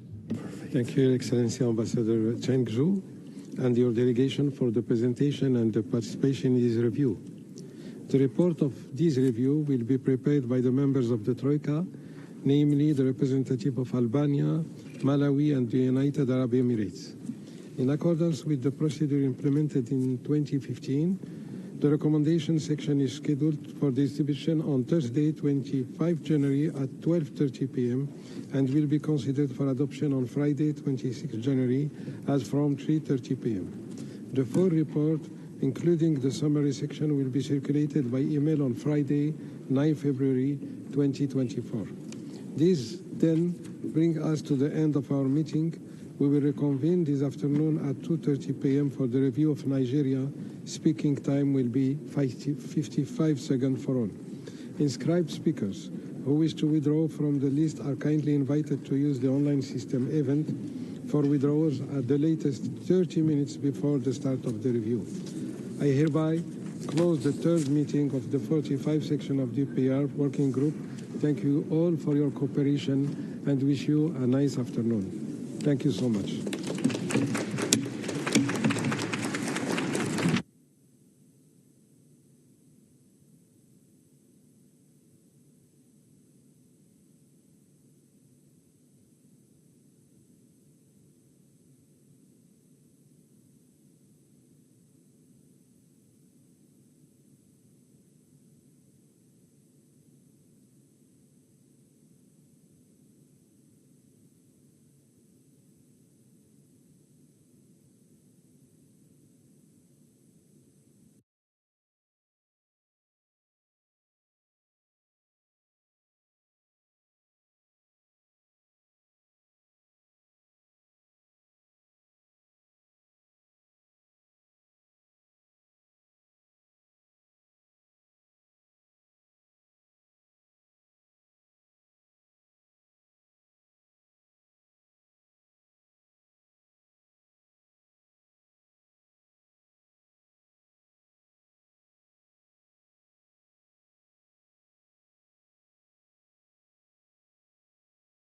Thank you, Your Excellency Ambassador Cheng Zhu, and your delegation for the presentation and the participation in this review. The report of this review will be prepared by the members of the Troika, namely the representative of Albania, Malawi, and the United Arab Emirates. In accordance with the procedure implemented in 2015, the recommendation section is scheduled for distribution on Thursday, 25 January at 12:30 p.m. and will be considered for adoption on Friday, 26 January as from 3:30 p.m. The full report, including the summary section, will be circulated by email on Friday, 9 February 2024. This then brings us to the end of our meeting. We will reconvene this afternoon at 2:30 p.m. for the review of Nigeria. Speaking time will be 55 seconds for all. Inscribed speakers who wish to withdraw from the list are kindly invited to use the online system event for withdrawals at the latest 30 minutes before the start of the review. I hereby close the third meeting of the 45 section of the UPR working group. Thank you all for your cooperation and wish you a nice afternoon. Thank you so much.